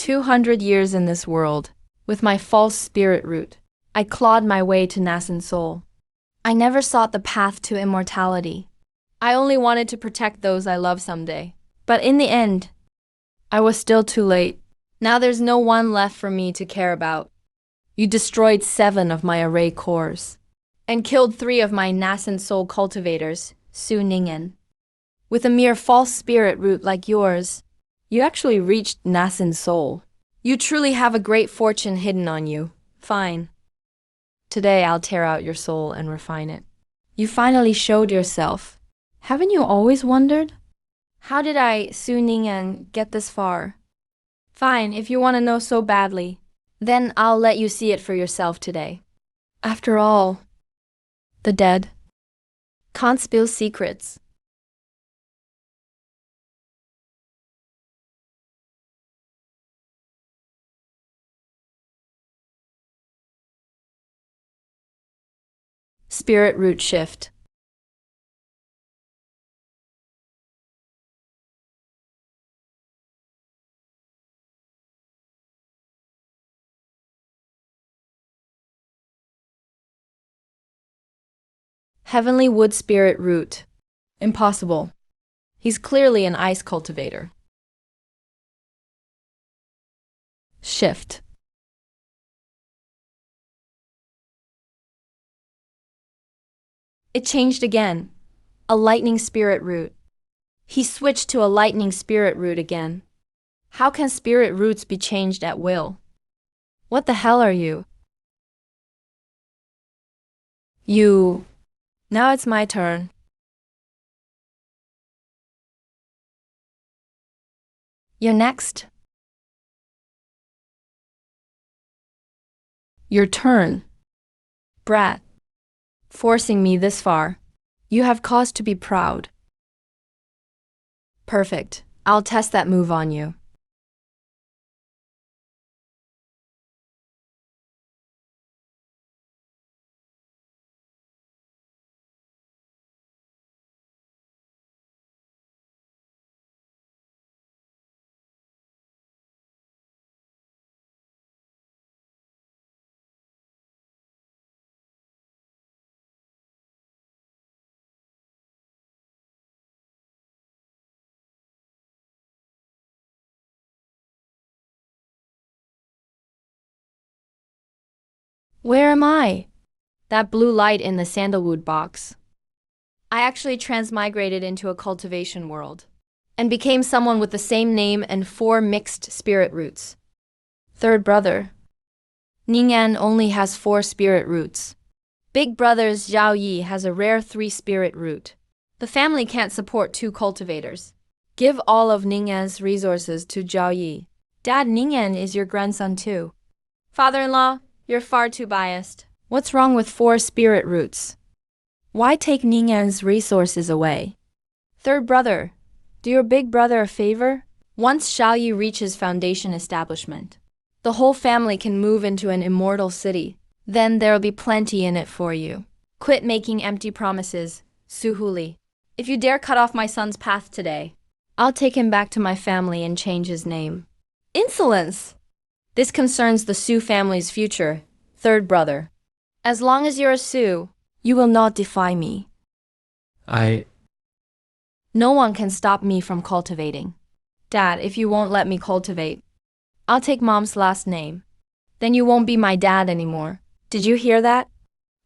200 years in this world, with my false spirit root, I clawed my way to nascent soul. I never sought the path to immortality. I only wanted to protect those I love someday. But in the end, I was still too late. Now there's no one left for me to care about. You destroyed 7 of my array cores, and killed 3 of my nascent soul cultivators, Su Ningen. With a mere false spirit root like yours, you actually reached nascent soul. You truly have a great fortune hidden on you. Fine. Today I'll tear out your soul and refine it. You finally showed yourself. Haven't you always wondered? How did I, Su Ningen, get this far? Fine, if you want to know so badly, then I'll let you see it for yourself today. After all, the dead can't spill secrets. Spirit root shift. Heavenly wood spirit root. Impossible. He's clearly an ice cultivator. Shift. It changed again. A lightning spirit root. He switched to a lightning spirit root again. How can spirit roots be changed at will? What the hell are you? You. Now it's my turn. You're next. Your turn. Brat. Forcing me this far. You have cause to be proud. Perfect. I'll test that move on you. Where am I? That blue light in the sandalwood box. I actually transmigrated into a cultivation world and became someone with the same name and 4 mixed spirit roots. Third brother. Ningen only has 4 spirit roots. Big brother's Zhao Yi has a rare 3 spirit root. The family can't support 2 cultivators. Give all of Ningen's resources to Zhao Yi. Dad, Ningen is your grandson too. Father-in-law, you're far too biased. What's wrong with 4 spirit roots? Why take Ningen's resources away? Third brother, do your big brother a favor? Once Xiaoyi reaches foundation establishment, the whole family can move into an immortal city. Then there'll be plenty in it for you. Quit making empty promises, Su Huli. If you dare cut off my son's path today, I'll take him back to my family and change his name. Insolence! This concerns the Su family's future, third brother. As long as you're a Su, you will not defy me. No one can stop me from cultivating. Dad, if you won't let me cultivate, I'll take Mom's last name. Then you won't be my dad anymore. Did you hear that?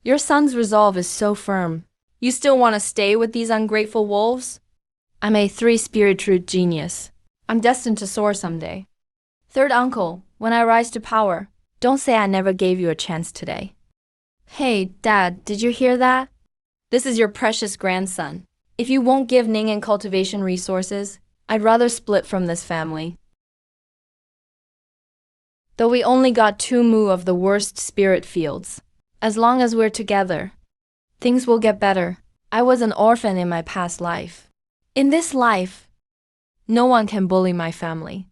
Your son's resolve is so firm. You still want to stay with these ungrateful wolves? I'm a 3 spirit root genius. I'm destined to soar someday. Third uncle, when I rise to power, don't say I never gave you a chance today. Hey, Dad, did you hear that? This is your precious grandson. If you won't give Ningen cultivation resources, I'd rather split from this family. Though we only got 2 mu of the worst spirit fields, as long as we're together, things will get better. I was an orphan in my past life. In this life, no one can bully my family.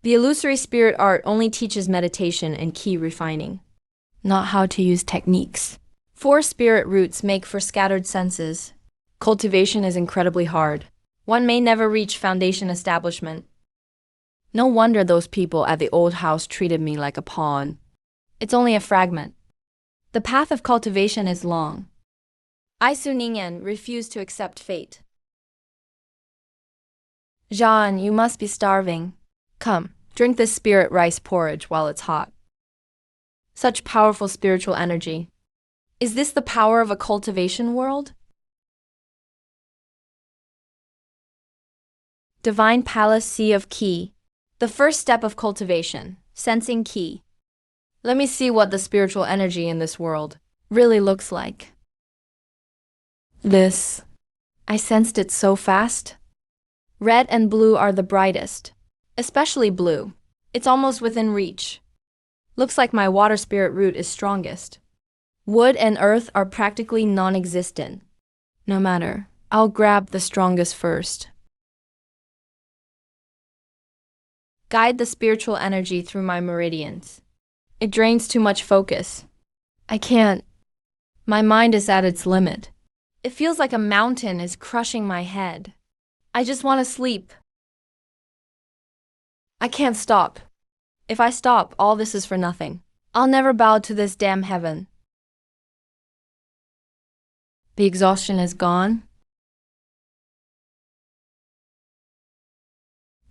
The illusory spirit art only teaches meditation and key refining, not how to use techniques. 4 spirit roots make for scattered senses. Cultivation is incredibly hard. One may never reach foundation establishment. No wonder those people at the old house treated me like a pawn. It's only a fragment. The path of cultivation is long. I Suningen refuse to accept fate. Jean, you must be starving. Come, drink this spirit rice porridge while it's hot. Such powerful spiritual energy. Is this the power of a cultivation world? Divine Palace Sea of Ki. The first step of cultivation, sensing Ki. Let me see what the spiritual energy in this world really looks like. I sensed it so fast. Red and blue are the brightest, especially blue. It's almost within reach. Looks like my water spirit root is strongest. Wood and earth are practically non-existent. No matter, I'll grab the strongest first. Guide the spiritual energy through my meridians. It drains too much focus. I can't. My mind is at its limit. It feels like a mountain is crushing my head. I just want to sleep. I can't stop. If I stop, all this is for nothing. I'll never bow to this damn heaven. The exhaustion is gone.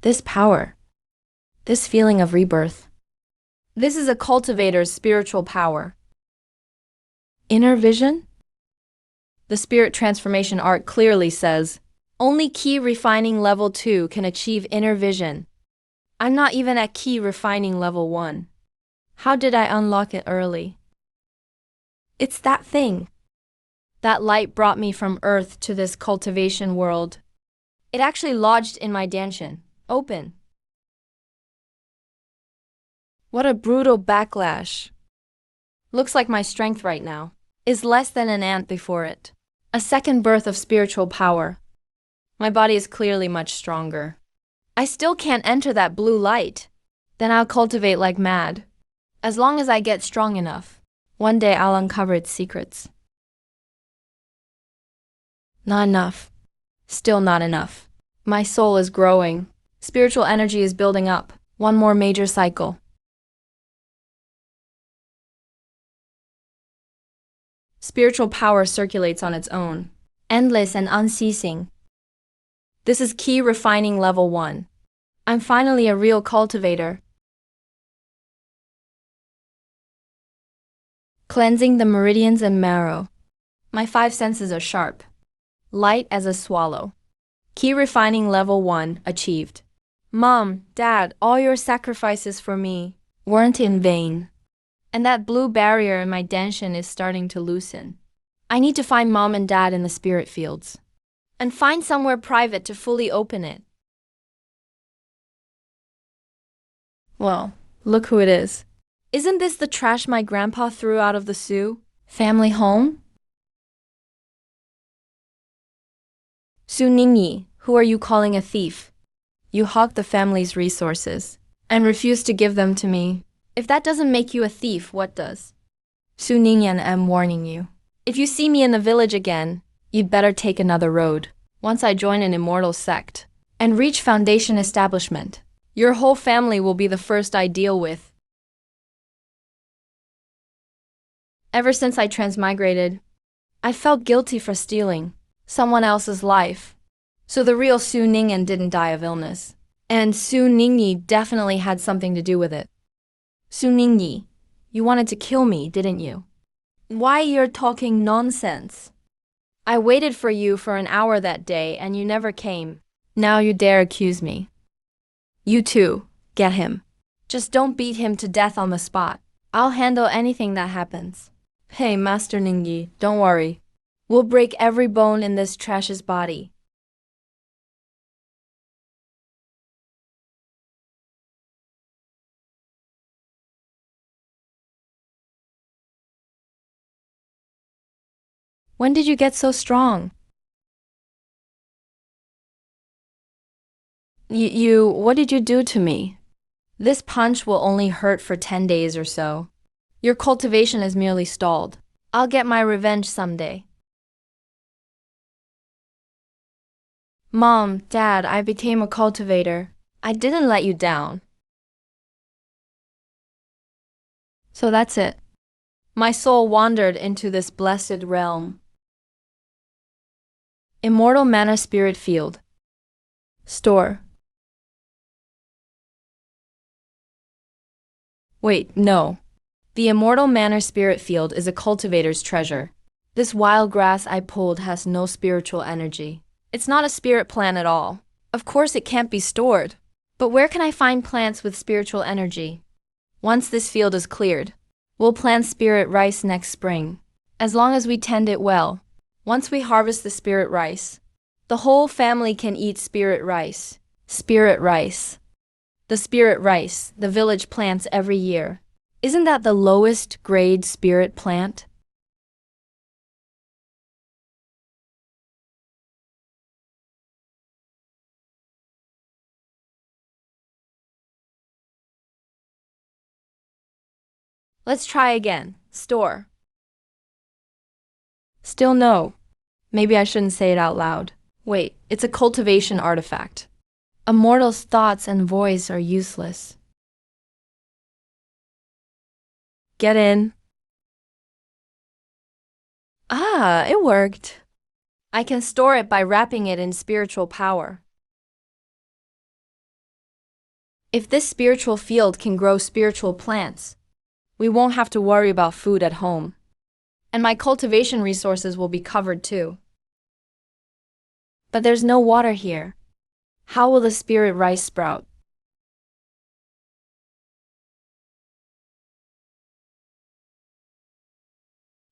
This power. This feeling of rebirth. This is a cultivator's spiritual power. Inner vision? The spirit transformation art clearly says, only Ki refining level 2 can achieve inner vision. I'm not even at Ki refining level 1. How did I unlock it early? It's that thing. That light brought me from Earth to this cultivation world. It actually lodged in my danshin, open. What a brutal backlash. Looks like my strength right now is less than an ant before it. A second birth of spiritual power. My body is clearly much stronger. I still can't enter that blue light. Then I'll cultivate like mad. As long as I get strong enough, one day I'll uncover its secrets. Not enough. Still not enough. My soul is growing. Spiritual energy is building up. One more major cycle. Spiritual power circulates on its own, endless and unceasing. This is Ki refining level 1. I'm finally a real cultivator. Cleansing the meridians and marrow. My 5 senses are sharp. Light as a swallow. Ki refining level 1 achieved. Mom, Dad, all your sacrifices for me weren't in vain. And that blue barrier in my danshin is starting to loosen. I need to find Mom and Dad in the spirit fields. And find somewhere private to fully open it. Well, look who it is. Isn't this the trash my grandpa threw out of the Sioux family home? Su Ningyi, who are you calling a thief? You hogged the family's resources and refused to give them to me. If that doesn't make you a thief, what does? Su Ningyan am warning you. If you see me in the village again, you'd better take another road. Once I join an immortal sect and reach foundation establishment, your whole family will be the first I deal with. Ever since I transmigrated, I felt guilty for stealing someone else's life. So the real Su Ningyan didn't die of illness. And Su Ningyi definitely had something to do with it. Su Ningyi, you wanted to kill me, didn't you? Why you're talking nonsense? I waited for you for an hour that day and you never came. Now you dare accuse me. You too, get him. Just don't beat him to death on the spot. I'll handle anything that happens. Hey, Master Ningyi, don't worry. We'll break every bone in this trash's body. When did you get so strong? What did you do to me? This punch will only hurt for 10 days or so. Your cultivation is merely stalled. I'll get my revenge someday. Mom, Dad, I became a cultivator. I didn't let you down. So that's it. My soul wandered into this blessed realm. Immortal Mana Spirit Field. Store. Wait, no. The Immortal Manor Spirit Field is a cultivator's treasure. This wild grass I pulled has no spiritual energy. It's not a spirit plant at all. Of course it can't be stored. But where can I find plants with spiritual energy? Once this field is cleared, we'll plant spirit rice next spring. As long as we tend it well. Once we harvest the spirit rice, the whole family can eat spirit rice. Spirit rice. The spirit rice the village plants every year. Isn't that the lowest grade spirit plant? Let's try again. Store. Still no. Maybe I shouldn't say it out loud. Wait, it's a cultivation artifact. A mortal's thoughts and voice are useless. Get in. Ah, it worked. I can store it by wrapping it in spiritual power. If this spiritual field can grow spiritual plants, we won't have to worry about food at home. And my cultivation resources will be covered too. But there's no water here. How will the spirit rice sprout?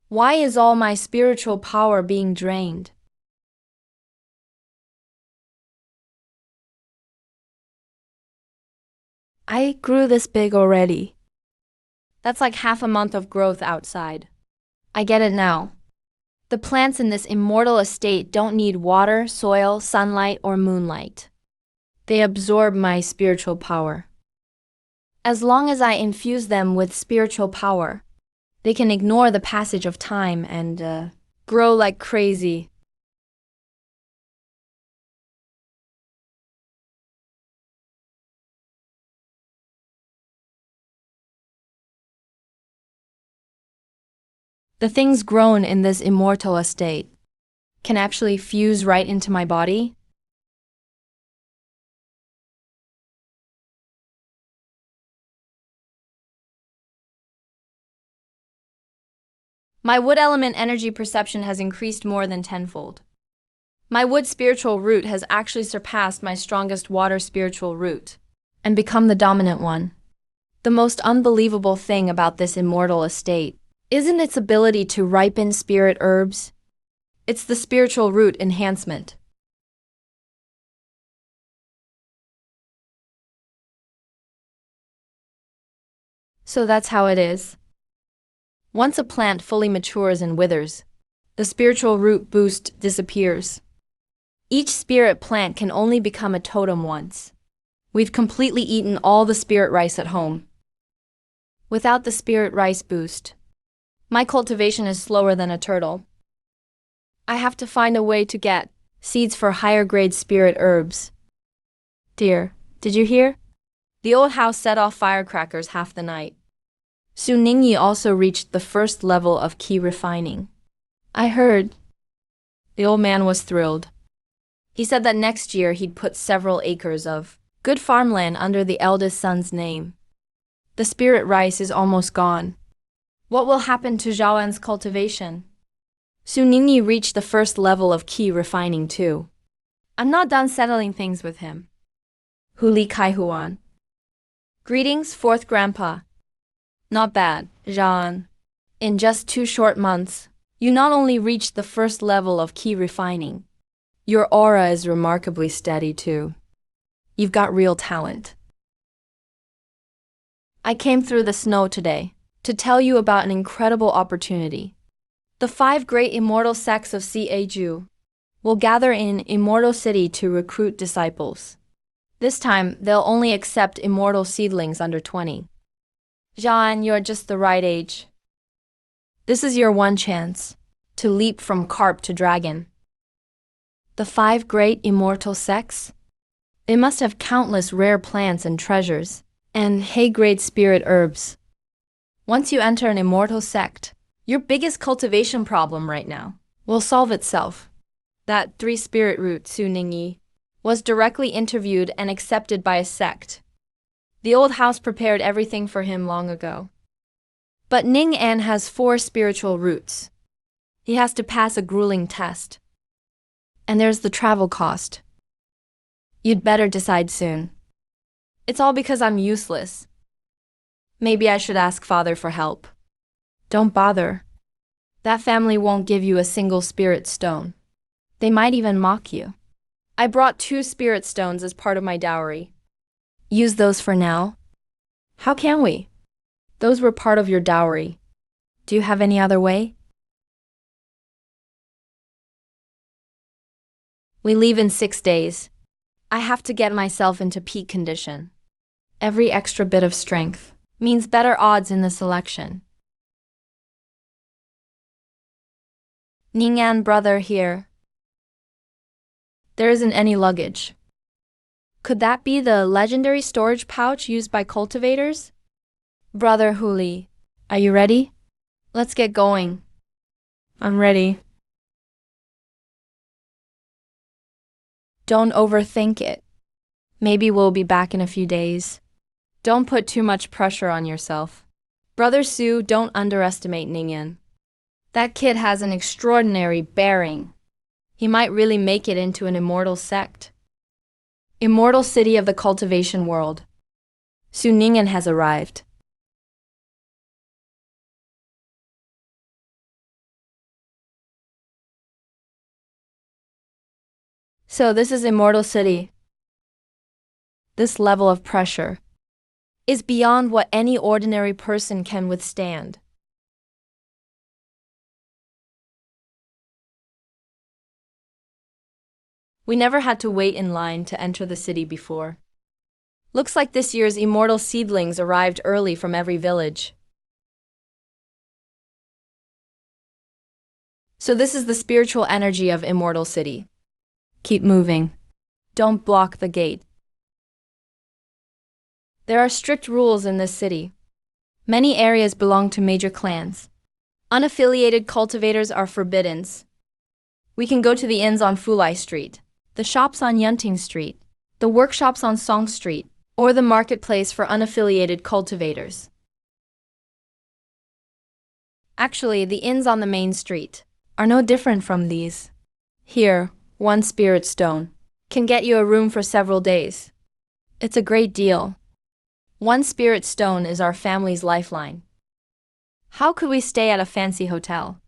Why is all my spiritual power being drained? I grew this big already. That's like half a month of growth outside. I get it now. The plants in this immortal estate don't need water, soil, sunlight, or moonlight. They absorb my spiritual power. As long as I infuse them with spiritual power, they can ignore the passage of time and grow like crazy. The things grown in this immortal estate can actually fuse right into my body. My wood element energy perception has increased more than tenfold. My wood spiritual root has actually surpassed my strongest water spiritual root and become the dominant one. The most unbelievable thing about this immortal estate isn't its ability to ripen spirit herbs. It's the spiritual root enhancement. So that's how it is. Once a plant fully matures and withers, the spiritual root boost disappears. Each spirit plant can only become a totem once. We've completely eaten all the spirit rice at home. Without the spirit rice boost, my cultivation is slower than a turtle. I have to find a way to get seeds for higher grade spirit herbs. Dear, did you hear? The old house set off firecrackers half the night. Su Ningyi also reached the first level of key refining. I heard. The old man was thrilled. He said that next year he'd put several acres of good farmland under the eldest son's name. The spirit rice is almost gone. What will happen to Zhaoan's cultivation? Su Ningyi reached the first level of key refining too. I'm not done settling things with him. Huli Kaihuan. Greetings, fourth grandpa. Not bad, Zhaoan. In just 2 short months, you not only reached the first level of key refining, your aura is remarkably steady too. You've got real talent. I came through the snow today to tell you about an incredible opportunity. The 5 great immortal sects of Ca will gather in Immortal City to recruit disciples. This time, they'll only accept immortal seedlings under 20. Zhaoan, you're just the right age. This is your one chance to leap from carp to dragon. The 5 great immortal sects? It must have countless rare plants and treasures, and high-grade spirit herbs. Once you enter an immortal sect, your biggest cultivation problem right now will solve itself. That 3 spirit root, Su Ningyi, was directly interviewed and accepted by a sect. The old house prepared everything for him long ago. But Ning An has 4 spiritual roots. He has to pass a grueling test. And there's the travel cost. You'd better decide soon. It's all because I'm useless. Maybe I should ask father for help. Don't bother. That family won't give you a single spirit stone. They might even mock you. I brought 2 spirit stones as part of my dowry. Use those for now. How can we? Those were part of your dowry. Do you have any other way? We leave in 6 days. I have to get myself into peak condition. Every extra bit of strength means better odds in the selection. Ningyan brother here. There isn't any luggage. Could that be the legendary storage pouch used by cultivators? Brother Huli, are you ready? Let's get going. I'm ready. Don't overthink it. Maybe we'll be back in a few days. Don't put too much pressure on yourself. Brother Su, don't underestimate Ningyan. That kid has an extraordinary bearing. He might really make it into an immortal sect. Immortal city of the cultivation world. Su Ningyan has arrived. So this is Immortal City. This level of pressure is beyond what any ordinary person can withstand. We never had to wait in line to enter the city before. Looks like this year's immortal seedlings arrived early from every village. So this is the spiritual energy of Immortal City. Keep moving. Don't block the gate. There are strict rules in this city. Many areas belong to major clans. Unaffiliated cultivators are forbidden. We can go to the inns on Fulai Street, the shops on Yunting Street, the workshops on Song Street, or the marketplace for unaffiliated cultivators. Actually, the inns on the main street are no different from these. Here, 1 spirit stone can get you a room for several days. It's a great deal. 1 spirit stone is our family's lifeline. How could we stay at a fancy hotel?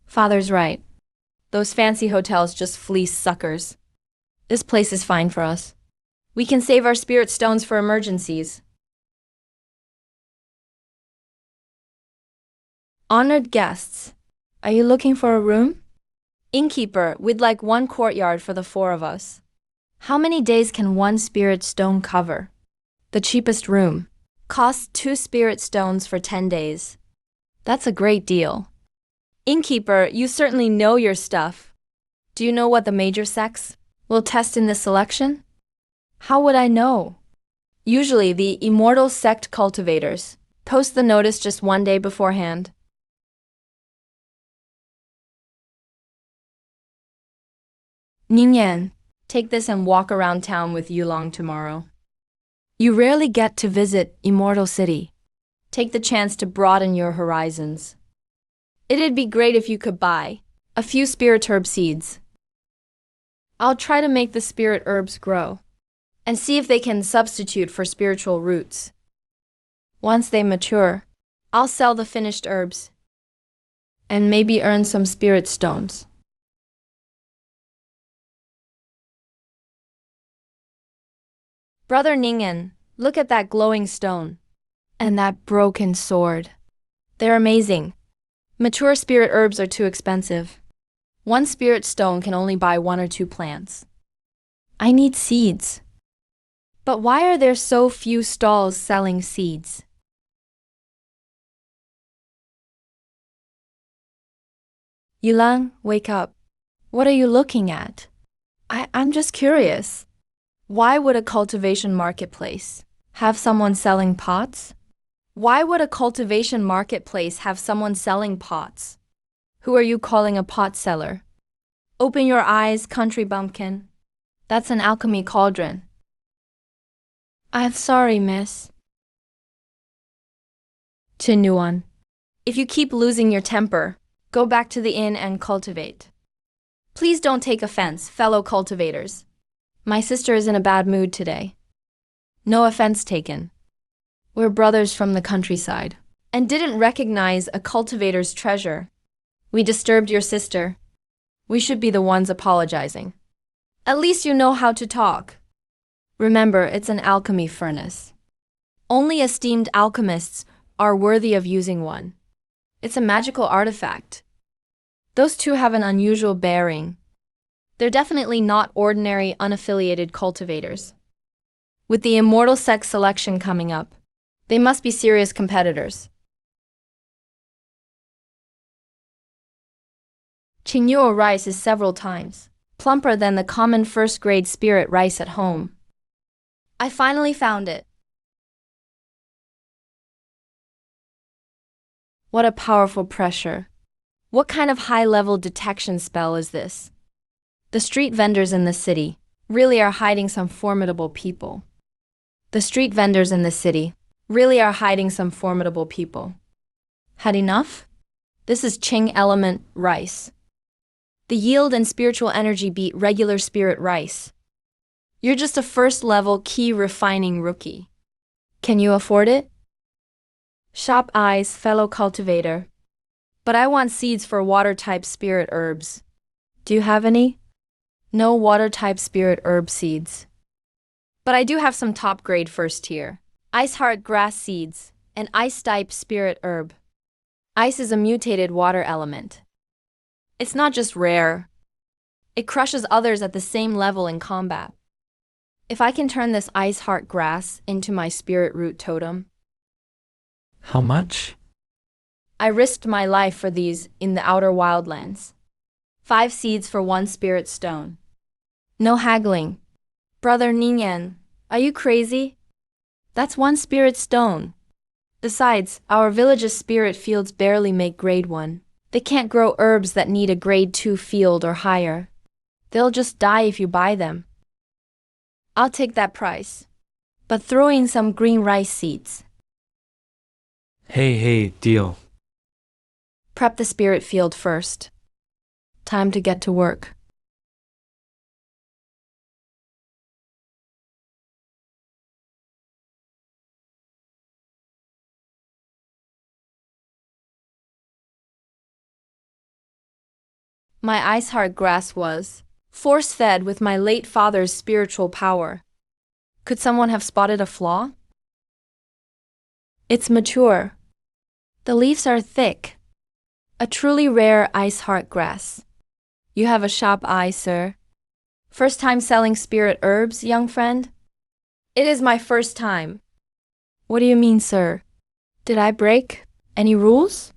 Father's right. Those fancy hotels just fleece suckers. This place is fine for us. We can save our spirit stones for emergencies. Honored guests, are you looking for a room? Innkeeper, we'd like 1 courtyard for the 4 of us. How many days can 1 spirit stone cover? The cheapest room costs 2 spirit stones for 10 days. That's a great deal. Innkeeper, you certainly know your stuff. Do you know what the major sects will test in this selection? How would I know? Usually the immortal sect cultivators post the notice just 1 day beforehand. Ningyan, take this and walk around town with Yulong tomorrow. You rarely get to visit Immortal City. Take the chance to broaden your horizons. It'd be great if you could buy a few spirit herb seeds. I'll try to make the spirit herbs grow and see if they can substitute for spiritual roots. Once they mature, I'll sell the finished herbs and maybe earn some spirit stones. Brother Ningyan, look at that glowing stone and that broken sword. They're amazing. Mature spirit herbs are too expensive. 1 spirit stone can only buy 1 or 2 plants. I need seeds. But why are there so few stalls selling seeds? Yulang, wake up. What are you looking at? I'm just curious. Why would a cultivation marketplace have someone selling pots? Why would a cultivation marketplace have someone selling pots? Who are you calling a pot seller? Open your eyes, country bumpkin. That's an alchemy cauldron. I'm sorry, miss. Chinuan. If you keep losing your temper, go back to the inn and cultivate. Please don't take offense, fellow cultivators. My sister is in a bad mood today. No offense taken. We're brothers from the countryside and didn't recognize a cultivator's treasure. We disturbed your sister. We should be the ones apologizing. At least you know how to talk. Remember, it's an alchemy furnace. Only esteemed alchemists are worthy of using one. It's a magical artifact. Those two have an unusual bearing. They're definitely not ordinary, unaffiliated cultivators. With the immortal sex selection coming up, they must be serious competitors. Qingyuo rice is several times plumper than the common first-grade spirit rice at home. I finally found it. What a powerful pressure. What kind of high-level detection spell is this? The street vendors in the city really are hiding some formidable people. The street vendors in the city really are hiding some formidable people. Had enough? This is Qing element rice. The yield and spiritual energy beat regular spirit rice. You're just a first-level key refining rookie. Can you afford it? Shop eyes, fellow cultivator. But I want seeds for water-type spirit herbs. Do you have any? No water-type spirit herb seeds. But I do have some top-grade first tier. Ice heart grass seeds, and ice-type spirit herb. Ice is a mutated water element. It's not just rare. It crushes others at the same level in combat. If I can turn this ice heart grass into my spirit root totem. How much? I risked my life for these in the outer wildlands. 5 seeds for 1 spirit stone. No haggling. Brother Ningyan, are you crazy? That's 1 spirit stone. Besides, our village's spirit fields barely make grade 1. They can't grow herbs that need a grade 2 field or higher. They'll just die if you buy them. I'll take that price. But throw in some green rice seeds. Hey, deal. Prep the spirit field first. Time to get to work. My ice heart grass was force-fed with my late father's spiritual power. Could someone have spotted a flaw? It's mature. The leaves are thick. A truly rare ice heart grass. You have a sharp eye, sir. First time selling spirit herbs, young friend? It is my first time. What do you mean, sir? Did I break any rules?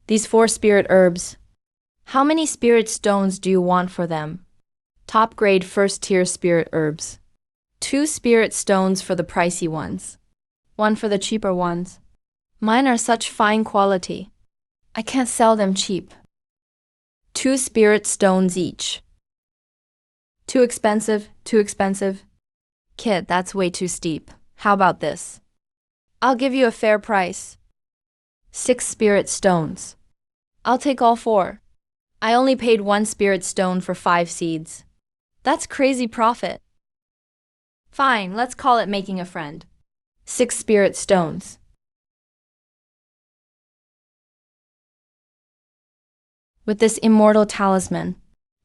These 4 spirit herbs. How many spirit stones do you want for them? Top grade first tier spirit herbs. 2 spirit stones for the pricey ones. 1 for the cheaper ones. Mine are such fine quality. I can't sell them cheap. 2 spirit stones each. Too expensive. Kid, that's way too steep. How about this? I'll give you a fair price. 6 spirit stones. I'll take all 4. I only paid 1 spirit stone for 5 seeds. That's crazy profit. Fine, let's call it making a friend. 6 spirit stones. With this immortal talisman,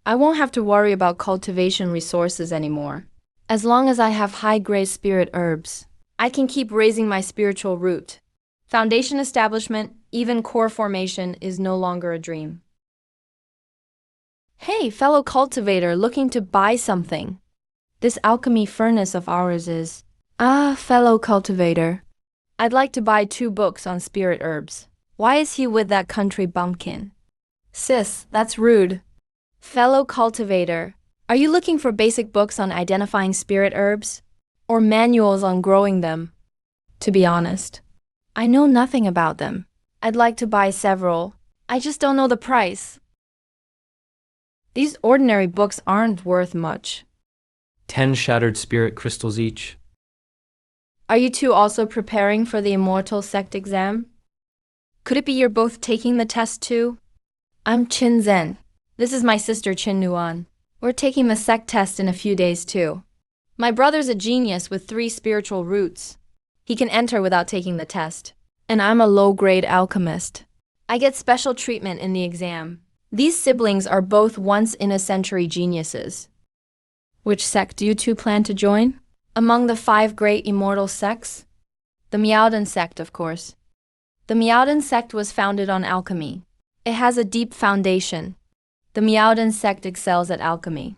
I won't have to worry about cultivation resources anymore. As long as I have high-grade spirit herbs, I can keep raising my spiritual root. Foundation establishment, even core formation, is no longer a dream. Hey, fellow cultivator looking to buy something. This alchemy furnace of ours is... fellow cultivator. I'd like to buy 2 books on spirit herbs. Why is he with that country bumpkin? Sis, that's rude. Fellow cultivator, are you looking for basic books on identifying spirit herbs? Or manuals on growing them? To be honest, I know nothing about them. I'd like to buy several. I just don't know the price. These ordinary books aren't worth much. 10 shattered spirit crystals each. Are you two also preparing for the Immortal Sect exam? Could it be you're both taking the test too? I'm Chin Zen. This is my sister Chin Nuan. We're taking the sect test in a few days too. My brother's a genius with 3 spiritual roots. He can enter without taking the test. And I'm a low-grade alchemist. I get special treatment in the exam. These siblings are both once-in-a-century geniuses. Which sect do you two plan to join? Among the 5 great immortal sects? The Miaodan sect, of course. The Miaodan sect was founded on alchemy. It has a deep foundation. The Miaodan sect excels at alchemy,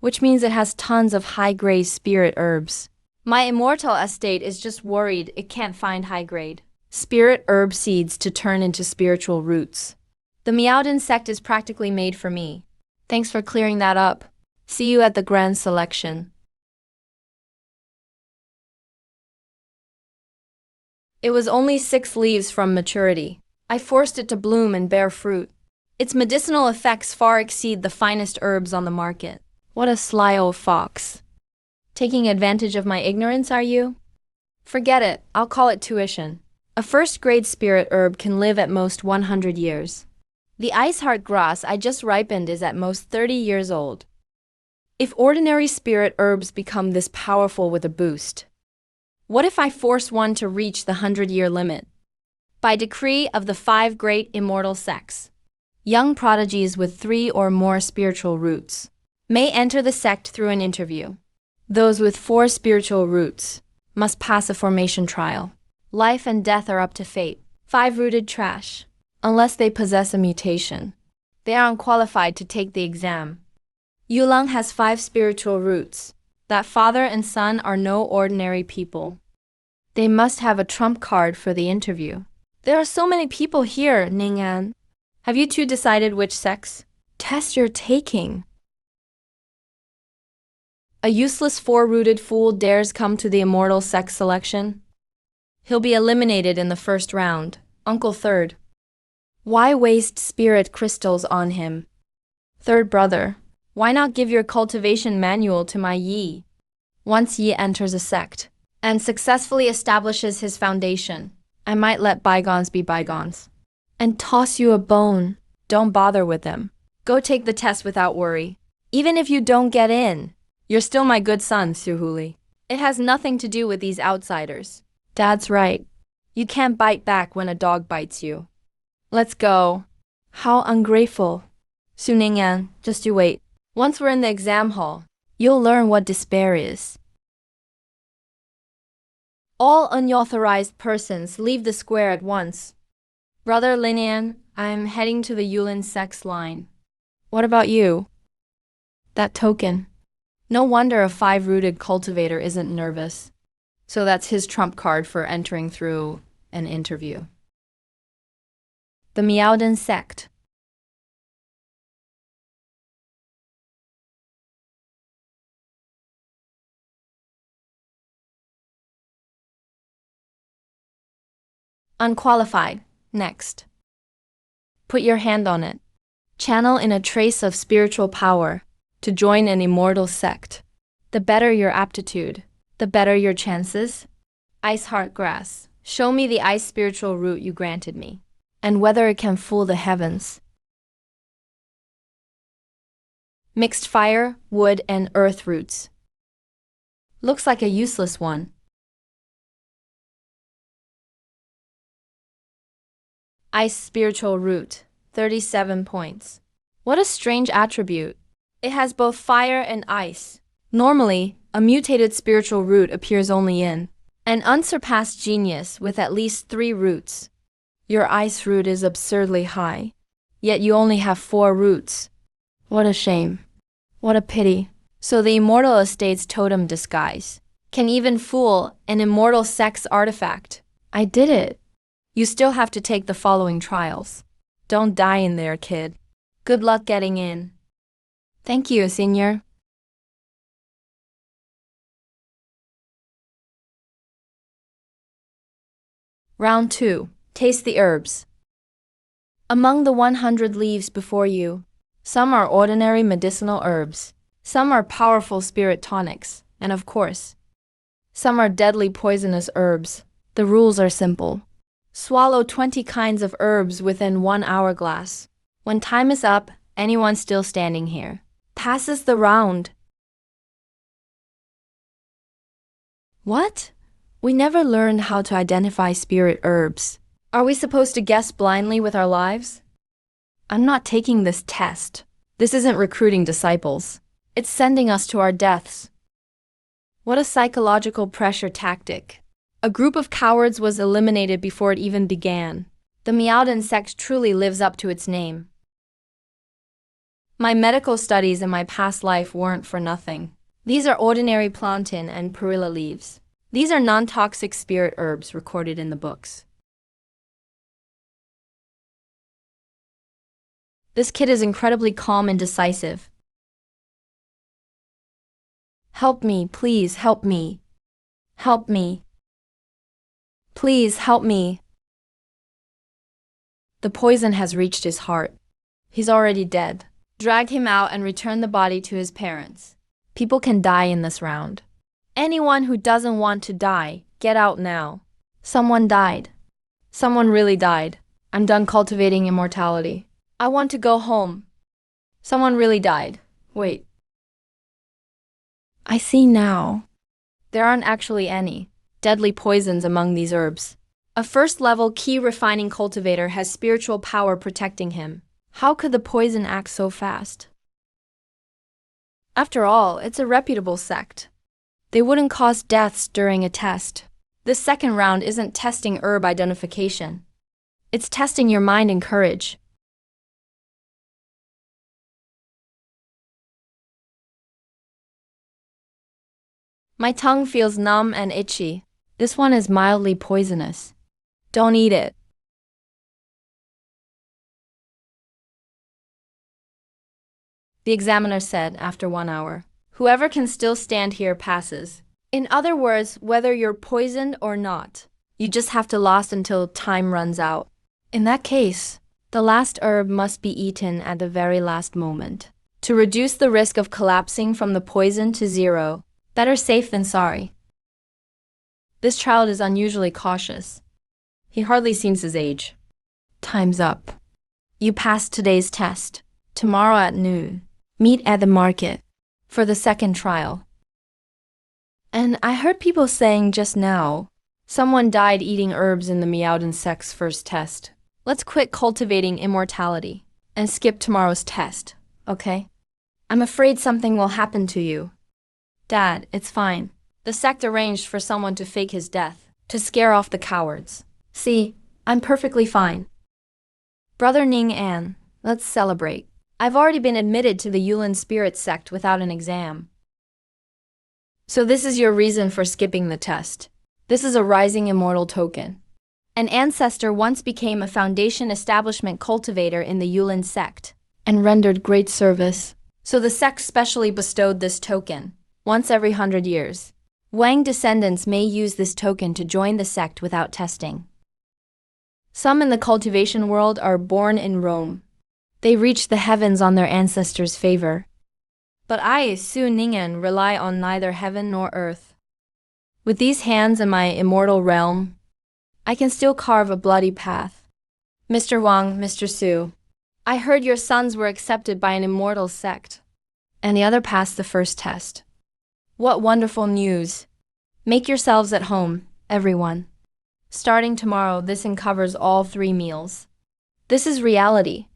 which means it has tons of high-grade spirit herbs. My immortal estate is just worried it can't find high-grade spirit herb seeds to turn into spiritual roots. The Miaodan sect is practically made for me. Thanks for clearing that up. See you at the grand selection. It was only 6 leaves from maturity. I forced it to bloom and bear fruit. Its medicinal effects far exceed the finest herbs on the market. What a sly old fox. Taking advantage of my ignorance, are you? Forget it, I'll call it tuition. A first-grade spirit herb can live at most 100 years. The ice heart grass I just ripened is at most 30 years old. If ordinary spirit herbs become this powerful with a boost, what if I force one to reach the 100-year limit? By decree of the 5 great immortal sects, young prodigies with 3 or more spiritual roots may enter the sect through an interview. Those with 4 spiritual roots must pass a formation trial. Life and death are up to fate. 5-rooted trash. Unless they possess a mutation, they are unqualified to take the exam. Yulang has 5 spiritual roots. That father and son are no ordinary people. They must have a trump card for the interview. There are so many people here, Ning'an. Have you two decided which sex test you're taking? A useless 4-rooted fool dares come to the immortal sex selection? He'll be eliminated in the first round. Uncle Third. Why waste spirit crystals on him? Third brother. Why not give your cultivation manual to my Yi? Once Yi enters a sect and successfully establishes his foundation, I might let bygones be bygones and toss you a bone. Don't bother with them. Go take the test without worry. Even if you don't get in, you're still my good son, Suhuli. It has nothing to do with these outsiders. Dad's right. You can't bite back when a dog bites you. Let's go. How ungrateful. Su Ning'an, just you wait. Once we're in the exam hall, you'll learn what despair is. All unauthorized persons leave the square at once. Brother Linian, I'm heading to the Yulin sex line. What about you? That token. No wonder a 5-rooted cultivator isn't nervous. So that's his trump card for entering through an interview. The Miaodan sect. Unqualified. Next. Put your hand on it. Channel in a trace of spiritual power to join an immortal sect. The better your aptitude, the better your chances. Ice heart grass, show me the ice spiritual root you granted me, and whether it can fool the heavens. Mixed fire, wood, and earth roots. Looks like a useless one. Ice spiritual root, 37 points. What a strange attribute. It has both fire and ice. Normally, a mutated spiritual root appears only in an unsurpassed genius with at least 3 roots. Your ice root is absurdly high, yet you only have 4 roots. What a shame. What a pity. So the immortal estate's totem disguise can even fool an immortal sex artifact. I did it. You still have to take the following trials. Don't die in there, kid. Good luck getting in. Thank you, Senior. Round 2. Taste the herbs. Among the 100 leaves before you, some are ordinary medicinal herbs, some are powerful spirit tonics, and of course, some are deadly poisonous herbs. The rules are simple. Swallow 20 kinds of herbs within 1 hourglass. When time is up, anyone still standing here passes the round. What? We never learned how to identify spirit herbs. Are we supposed to guess blindly with our lives? I'm not taking this test. This isn't recruiting disciples. It's sending us to our deaths. What a psychological pressure tactic. A group of cowards was eliminated before it even began. The Miaodan sect truly lives up to its name. My medical studies in my past life weren't for nothing. These are ordinary plantain and perilla leaves. These are non-toxic spirit herbs recorded in the books. This kid is incredibly calm and decisive. Help me, please help me. Help me. Please help me. The poison has reached his heart. He's already dead. Drag him out and return the body to his parents. People can die in this round. Anyone who doesn't want to die, get out now. Someone died. Someone really died. I'm done cultivating immortality. I want to go home. Someone really died. Wait. I see now. There aren't actually any deadly poisons among these herbs. A first-level key refining cultivator has spiritual power protecting him. How could the poison act so fast? After all, it's a reputable sect. They wouldn't cause deaths during a test. This second round isn't testing herb identification. It's testing your mind and courage. My tongue feels numb and itchy. This one is mildly poisonous. Don't eat it. The examiner said after 1 hour. Whoever can still stand here passes. In other words, whether you're poisoned or not, you just have to last until time runs out. In that case, the last herb must be eaten at the very last moment. To reduce the risk of collapsing from the poison to 0, better safe than sorry. This child is unusually cautious. He hardly seems his age. Time's up. You passed today's test. Tomorrow at noon, meet at the market for the second trial. And I heard people saying just now, someone died eating herbs in the Miaodan sect's first test. Let's quit cultivating immortality and skip tomorrow's test, okay? I'm afraid something will happen to you. Dad, it's fine. The sect arranged for someone to fake his death, to scare off the cowards. See, I'm perfectly fine. Brother Ning An, let's celebrate. I've already been admitted to the Yulin Spirit sect without an exam. So this is your reason for skipping the test. This is a rising immortal token. An ancestor once became a foundation establishment cultivator in the Yulin sect and rendered great service. So the sect specially bestowed this token once every 100 years. Wang descendants may use this token to join the sect without testing. Some in the cultivation world are born in Rome. They reach the heavens on their ancestors' favor. But I, Su Ningen, rely on neither heaven nor earth. With these hands in my immortal realm, I can still carve a bloody path. Mr. Wang, Mr. Su, I heard your sons were accepted by an immortal sect, and the other passed the first test. What wonderful news! Make yourselves at home, everyone. Starting tomorrow, this uncovers all 3 meals. This is reality.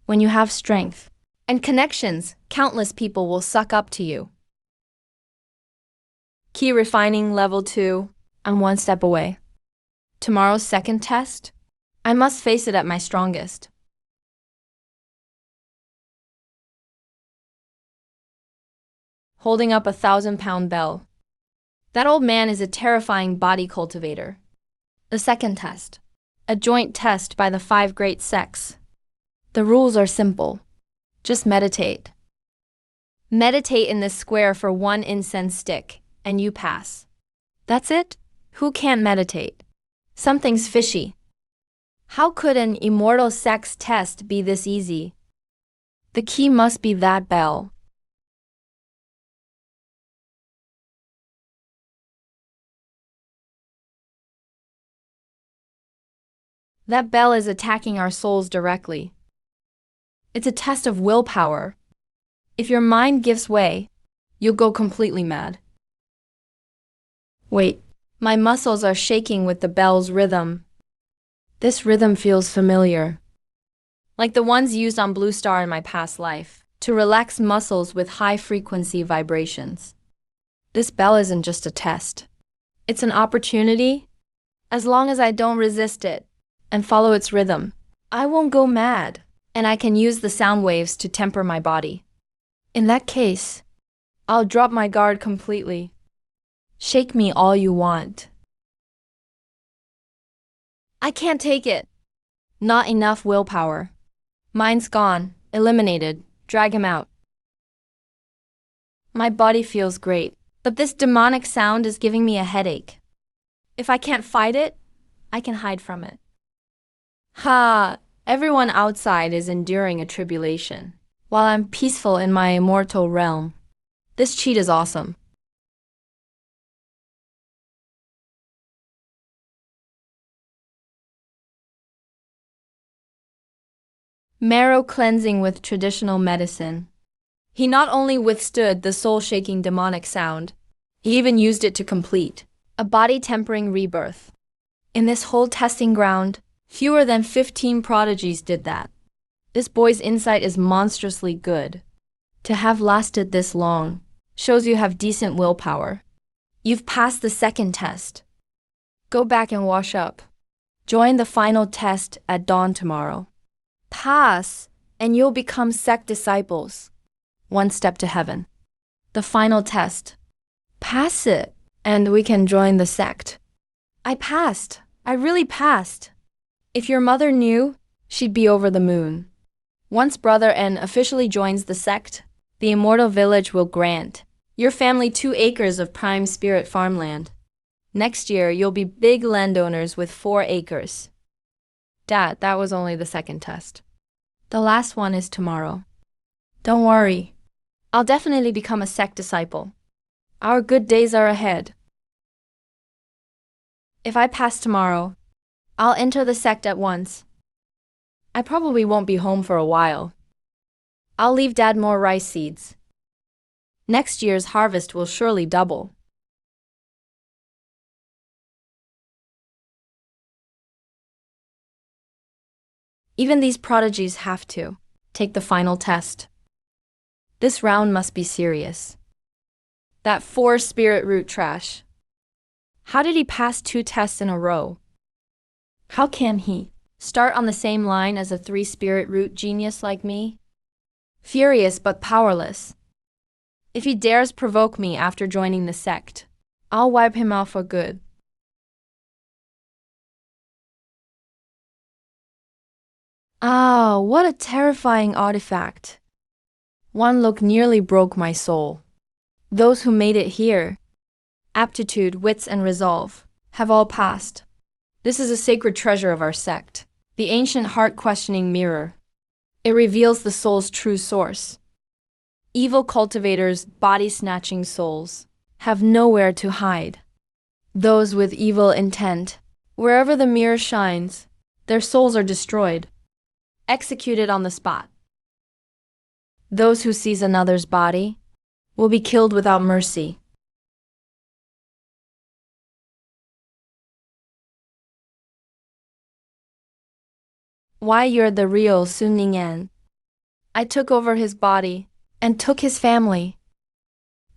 When you have strength and connections, countless people will suck up to you. Key refining level 2, I'm 1 step away. Tomorrow's second test, I must face it at my strongest. Holding up a 1,000-pound bell. That old man is a terrifying body cultivator. The second test, a joint test by the 5 great sects. The rules are simple. Just meditate. Meditate in this square for 1 incense stick, and you pass. That's it? Who can't meditate? Something's fishy. How could an immortal sex test be this easy? The key must be that bell. That bell is attacking our souls directly. It's a test of willpower. If your mind gives way, you'll go completely mad. Wait, my muscles are shaking with the bell's rhythm. This rhythm feels familiar. Like the ones used on Blue Star in my past life, to relax muscles with high-frequency vibrations. This bell isn't just a test. It's an opportunity. As long as I don't resist it and follow its rhythm, I won't go mad, and I can use the sound waves to temper my body. In that case, I'll drop my guard completely. Shake me all you want. I can't take it. Not enough willpower. Mine's gone, eliminated, drag him out. My body feels great, but this demonic sound is giving me a headache. If I can't fight it, I can hide from it. Ha! Everyone outside is enduring a tribulation, while I'm peaceful in my immortal realm. This cheat is awesome. Marrow cleansing with traditional medicine. He not only withstood the soul-shaking demonic sound, he even used it to complete a body-tempering rebirth. In this whole testing ground, fewer than 15 prodigies did that. This boy's insight is monstrously good. To have lasted this long shows you have decent willpower. You've passed the second test. Go back and wash up. Join the final test at dawn tomorrow. Pass, and you'll become sect disciples. One step to heaven. The final test. Pass it, and we can join the sect. I passed. I really passed. If your mother knew, she'd be over the moon. Once Brother N officially joins the sect, the immortal village will grant your family 2 acres of prime spirit farmland. Next year, you'll be big landowners with 4 acres. Dad, that was only the second test. The last one is tomorrow. Don't worry. I'll definitely become a sect disciple. Our good days are ahead. If I pass tomorrow, I'll enter the sect at once. I probably won't be home for a while. I'll leave Dad more rice seeds. Next year's harvest will surely double. Even these prodigies have to take the final test. This round must be serious. That 4 spirit root trash. How did he pass 2 tests in a row? How can he start on the same line as a 3 spirit root genius like me? Furious but powerless. If he dares provoke me after joining the sect, I'll wipe him out for good. Ah, what a terrifying artifact. One look nearly broke my soul. Those who made it here, aptitude, wits, and resolve, have all passed. This is a sacred treasure of our sect, the ancient heart-questioning mirror. It reveals the soul's true source. Evil cultivators, body-snatching souls, have nowhere to hide. Those with evil intent, wherever the mirror shines, their souls are destroyed, executed on the spot. Those who seize another's body will be killed without mercy. Why, you're the real Sun Ningen. I took over his body and took his family.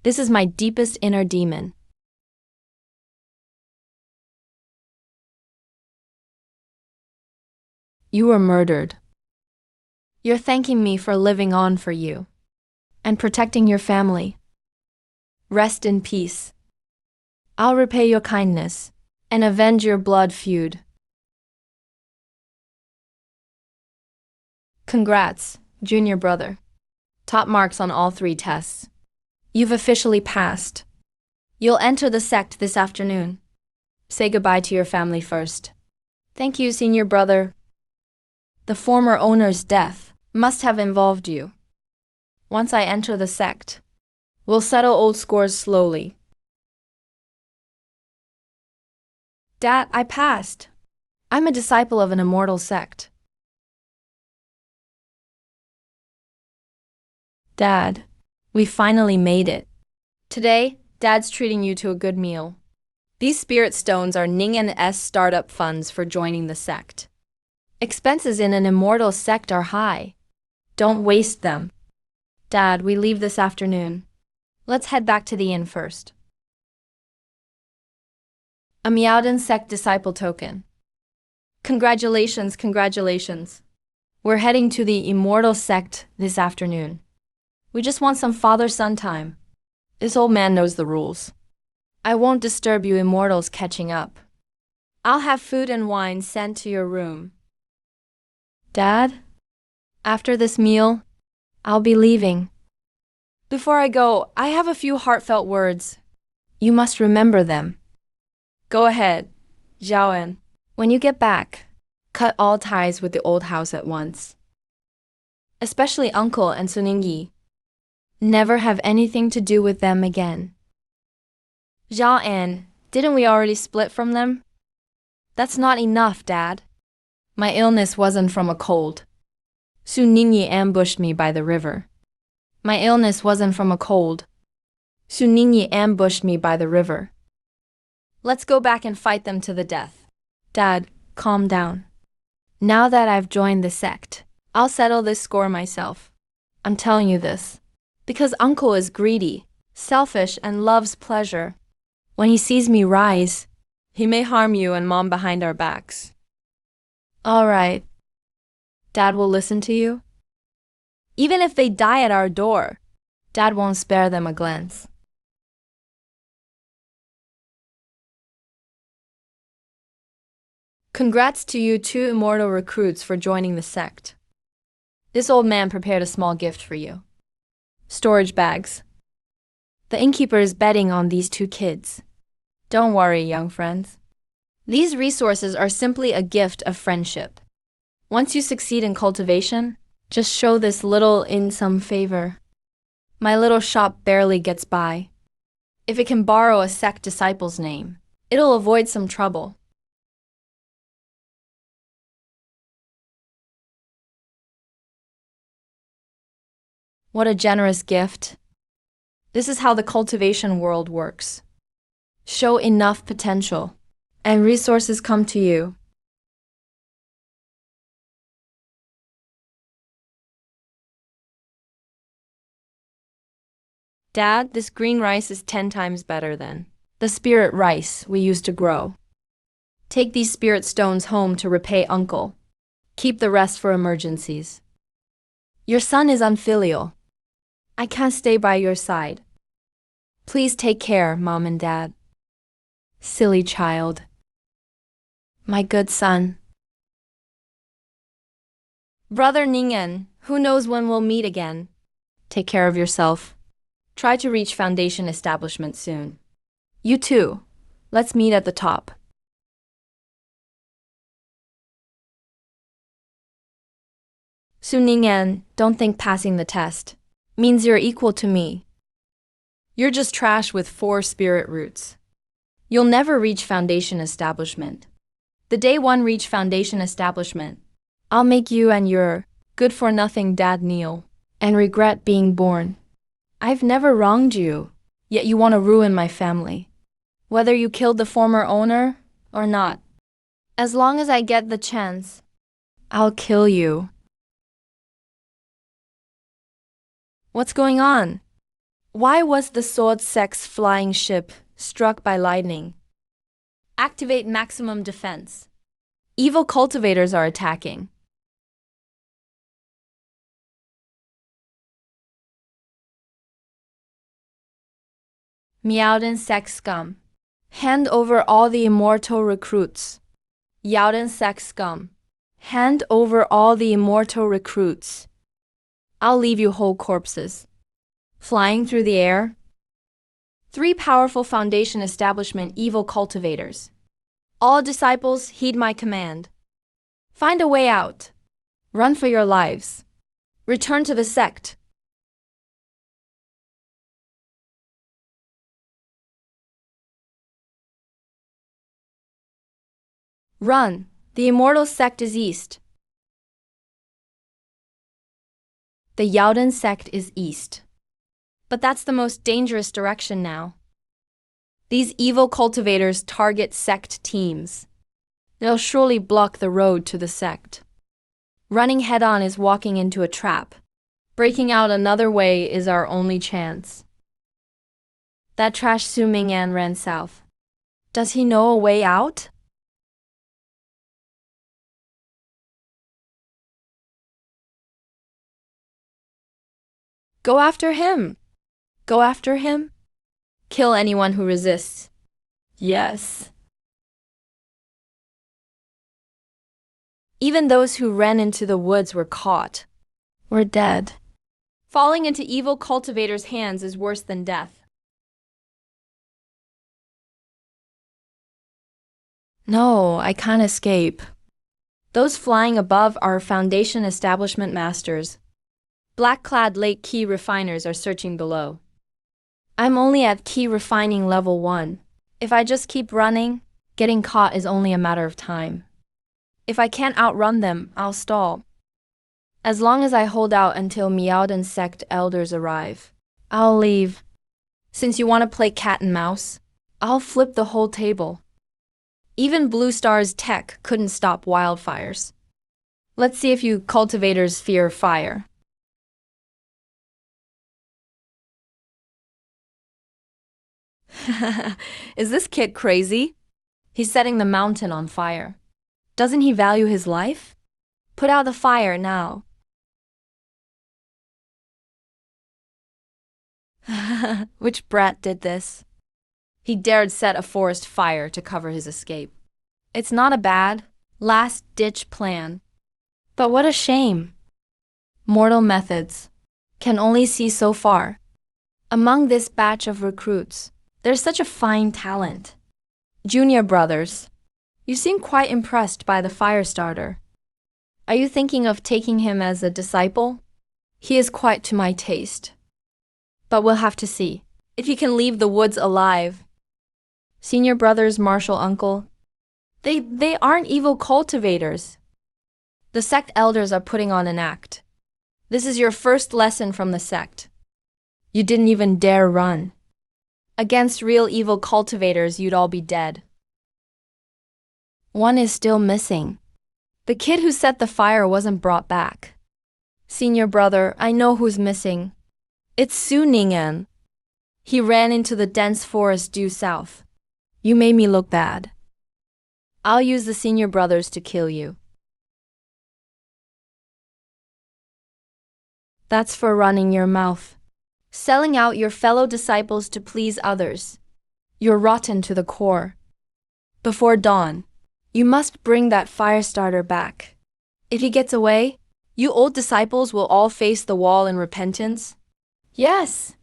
This is my deepest inner demon. You were murdered. You're thanking me for living on for you and protecting your family. Rest in peace. I'll repay your kindness and avenge your blood feud. Congrats, junior brother. Top marks on all 3 tests. You've officially passed. You'll enter the sect this afternoon. Say goodbye to your family first. Thank you, senior brother. The former owner's death must have involved you. Once I enter the sect, we'll settle old scores slowly. Dad, I passed. I'm a disciple of an immortal sect. Dad, we finally made it. Today, Dad's treating you to a good meal. These spirit stones are Ning&S startup funds for joining the sect. Expenses in an immortal sect are high. Don't waste them. Dad, we leave this afternoon. Let's head back to the inn first. A Miaodan sect disciple token. Congratulations, congratulations. We're heading to the immortal sect this afternoon. We just want some father-son time. This old man knows the rules. I won't disturb you immortals catching up. I'll have food and wine sent to your room. Dad, after this meal, I'll be leaving. Before I go, I have a few heartfelt words. You must remember them. Go ahead, Zhaoen. When you get back, cut all ties with the old house at once. Especially Uncle and Suningyi. Never have anything to do with them again. Zhaoen, didn't we already split from them? That's not enough, Dad. My illness wasn't from a cold. Suningyi ambushed me by the river. My illness wasn't from a cold. Suningyi ambushed me by the river. Let's go back and fight them to the death. Dad, calm down. Now that I've joined the sect, I'll settle this score myself. I'm telling you this, because Uncle is greedy, selfish, and loves pleasure. When he sees me rise, he may harm you and Mom behind our backs. All right. Dad will listen to you? Even if they die at our door, Dad won't spare them a glance. Congrats to you 2 immortal recruits for joining the sect. This old man prepared a small gift for you. Storage bags. The innkeeper is betting on these 2 kids. Don't worry, young friends. These resources are simply a gift of friendship. Once you succeed in cultivation, just show this little in some favor. My little shop barely gets by. If it can borrow a sect disciple's name, it'll avoid some trouble. What a generous gift. This is how the cultivation world works. Show enough potential, and resources come to you. Dad, this green rice is 10 times better than the spirit rice we used to grow. Take these spirit stones home to repay Uncle. Keep the rest for emergencies. Your son is unfilial. I can't stay by your side. Please take care, Mom and Dad. Silly child. My good son. Brother Ningen, who knows when we'll meet again? Take care of yourself. Try to reach Foundation establishment soon. You too. Let's meet at the top. Su Ningen, don't think passing the test means you're equal to me. You're just trash with 4 spirit roots. You'll never reach Foundation establishment. The day 1 reach Foundation establishment, I'll make you and your good-for-nothing dad kneel and regret being born. I've never wronged you, yet you want to ruin my family. Whether you killed the former owner or not, as long as I get the chance, I'll kill you. What's going on? Why was the Sword Sect's flying ship struck by lightning? Activate maximum defense. Evil cultivators are attacking. Miaodan sect scum. Hand over all the immortal recruits. Yaodan sect scum. Hand over all the immortal recruits. I'll leave you whole corpses. Flying through the air. 3 powerful Foundation establishment evil cultivators. All disciples heed my command. Find a way out. Run for your lives. Return to the sect. Run. The immortal sect is east. The Yaodan sect is east. But that's the most dangerous direction now. These evil cultivators target sect teams. They'll surely block the road to the sect. Running head-on is walking into a trap. Breaking out another way is our only chance. That trash Su Ming'an ran south. Does he know a way out? Go after him. Go after him. Kill anyone who resists. Yes. Even those who ran into the woods were caught. We're dead. Falling into evil cultivators' hands is worse than death. No, I can't escape. Those flying above are Foundation establishment masters. Black-clad lake key refiners are searching below. I'm only at key refining level 1. If I just keep running, getting caught is only a matter of time. If I can't outrun them, I'll stall. As long as I hold out until Miaodan sect elders arrive, I'll leave. Since you want to play cat and mouse, I'll flip the whole table. Even Blue Star's tech couldn't stop wildfires. Let's see if you cultivators fear fire. Is this kid crazy? He's setting the mountain on fire. Doesn't he value his life? Put out the fire now. Which brat did this? He dared set a forest fire to cover his escape. It's not a bad, last-ditch plan. But what a shame. Mortal methods can only see so far. Among this batch of recruits, there's such a fine talent. Junior brothers, you seem quite impressed by the fire starter. Are you thinking of taking him as a disciple? He is quite to my taste. But we'll have to see if he can leave the woods alive. Senior brothers, martial uncle, they aren't evil cultivators. The sect elders are putting on an act. This is your first lesson from the sect. You didn't even dare run. Against real evil cultivators, you'd all be dead. One is still missing. The kid who set the fire wasn't brought back. Senior brother, I know who's missing. It's Su Ning'an. He ran into the dense forest due south. You made me look bad. I'll use the senior brothers to kill you. That's for running your mouth. Selling out your fellow disciples to please others. You're rotten to the core. Before dawn, you must bring that fire starter back. If he gets away, you old disciples will all face the wall in repentance. Yes.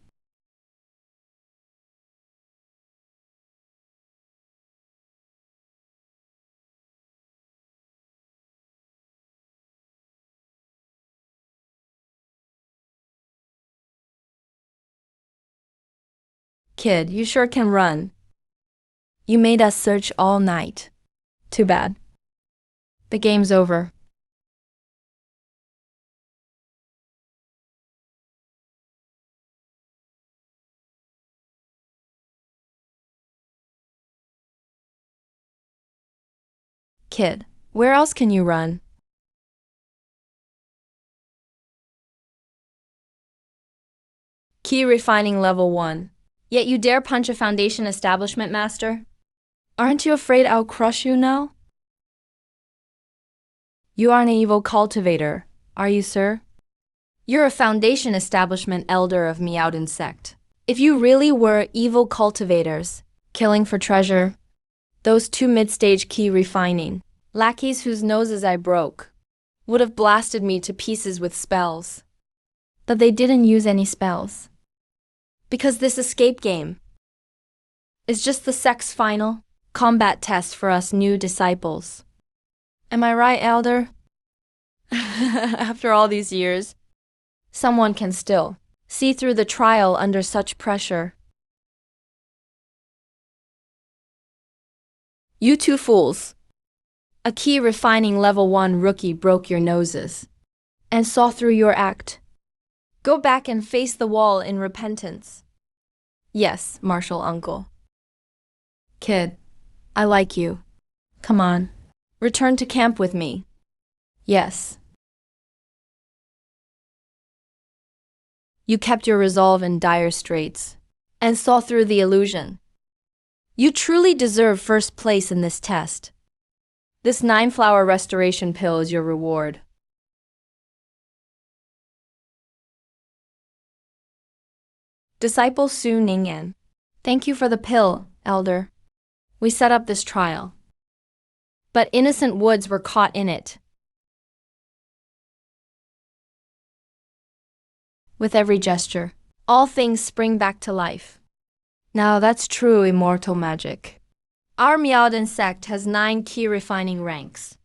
Kid, you sure can run. You made us search all night. Too bad. The game's over. Kid, where else can you run? Key refining level 1. Yet you dare punch a Foundation establishment master? Aren't you afraid I'll crush you now? You aren't an evil cultivator, are you, sir? You're a Foundation establishment elder of Miaodan sect. If you really were evil cultivators, killing for treasure, those 2 mid-stage key refining lackeys whose noses I broke, would have blasted me to pieces with spells. But they didn't use any spells. Because this escape game is just the sex final combat test for us new disciples. Am I right, Elder? After all these years, someone can still see through the trial under such pressure. You two fools. A key refining level 1 rookie broke your noses and saw through your act. Go back and face the wall in repentance. Yes, Marshal Uncle. Kid, I like you. Come on. Return to camp with me. Yes. You kept your resolve in dire straits and saw through the illusion. You truly deserve first place in this test. This 9-flower restoration pill is your reward. Disciple Su Ningyan. Thank you for the pill, Elder. We set up this trial. But innocent woods were caught in it. With every gesture, all things spring back to life. Now that's true immortal magic. Our Miaodan sect has 9 key refining ranks.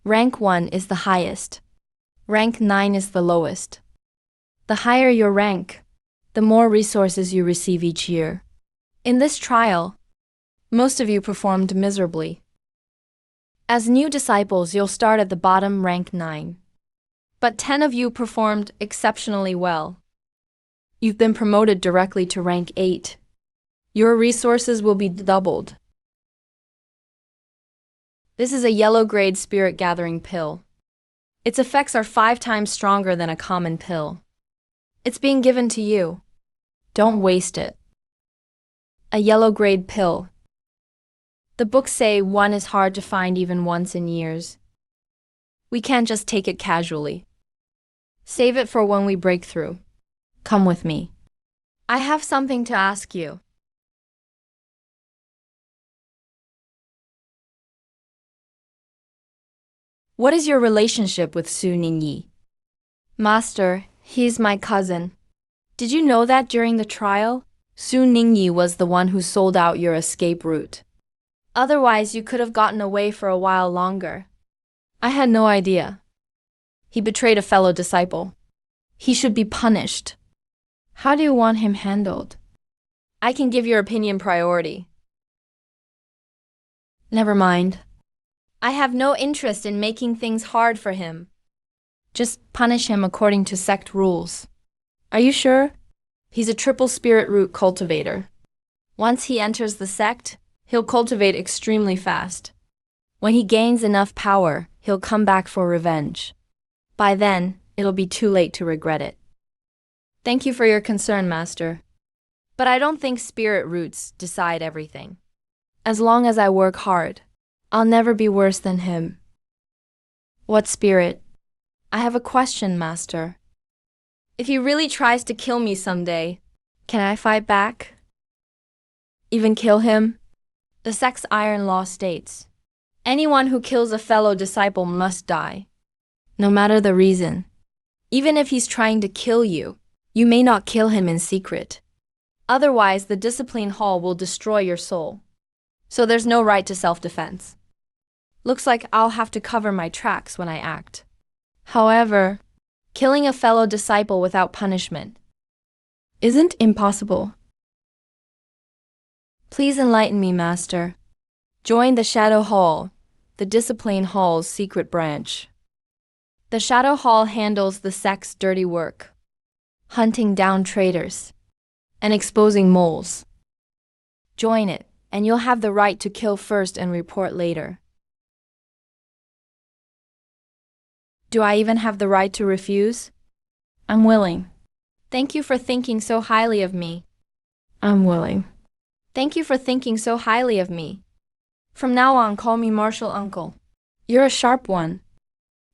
Rank 1 is the highest. Rank 9 is the lowest. The higher your rank, the more resources you receive each year. In this trial, most of you performed miserably. As new disciples, you'll start at the bottom, rank 9. But 10 of you performed exceptionally well. You've been promoted directly to rank 8. Your resources will be doubled. This is a yellow-grade spirit gathering pill. Its effects are 5 times stronger than a common pill. It's being given to you. Don't waste it. A yellow-grade pill. The books say one is hard to find even once in years. We can't just take it casually. Save it for when we break through. Come with me. I have something to ask you. What is your relationship with Su Ningyi? Master, he's my cousin. Did you know that during the trial, Su Ningyi was the one who sold out your escape route? Otherwise, you could have gotten away for a while longer. I had no idea. He betrayed a fellow disciple. He should be punished. How do you want him handled? I can give your opinion priority. Never mind. I have no interest in making things hard for him. Just punish him according to sect rules. Are you sure? He's a triple spirit root cultivator. Once he enters the sect, he'll cultivate extremely fast. When he gains enough power, he'll come back for revenge. By then, it'll be too late to regret it. Thank you for your concern, Master. But I don't think spirit roots decide everything. As long as I work hard, I'll never be worse than him. What spirit? I have a question, Master. If he really tries to kill me someday, can I fight back? Even kill him? The sect's iron law states, anyone who kills a fellow disciple must die, no matter the reason. Even if he's trying to kill you, you may not kill him in secret. Otherwise, the discipline hall will destroy your soul. So there's no right to self-defense. Looks like I'll have to cover my tracks when I act. However, killing a fellow disciple without punishment isn't impossible. Please enlighten me, Master. Join the Shadow Hall, the Discipline Hall's secret branch. The Shadow Hall handles the sect's dirty work, hunting down traitors and exposing moles. Join it, and you'll have the right to kill first and report later. Do I even have the right to refuse? I'm willing. Thank you for thinking so highly of me. I'm willing. Thank you for thinking so highly of me. From now on, call me Marshal Uncle. You're a sharp one.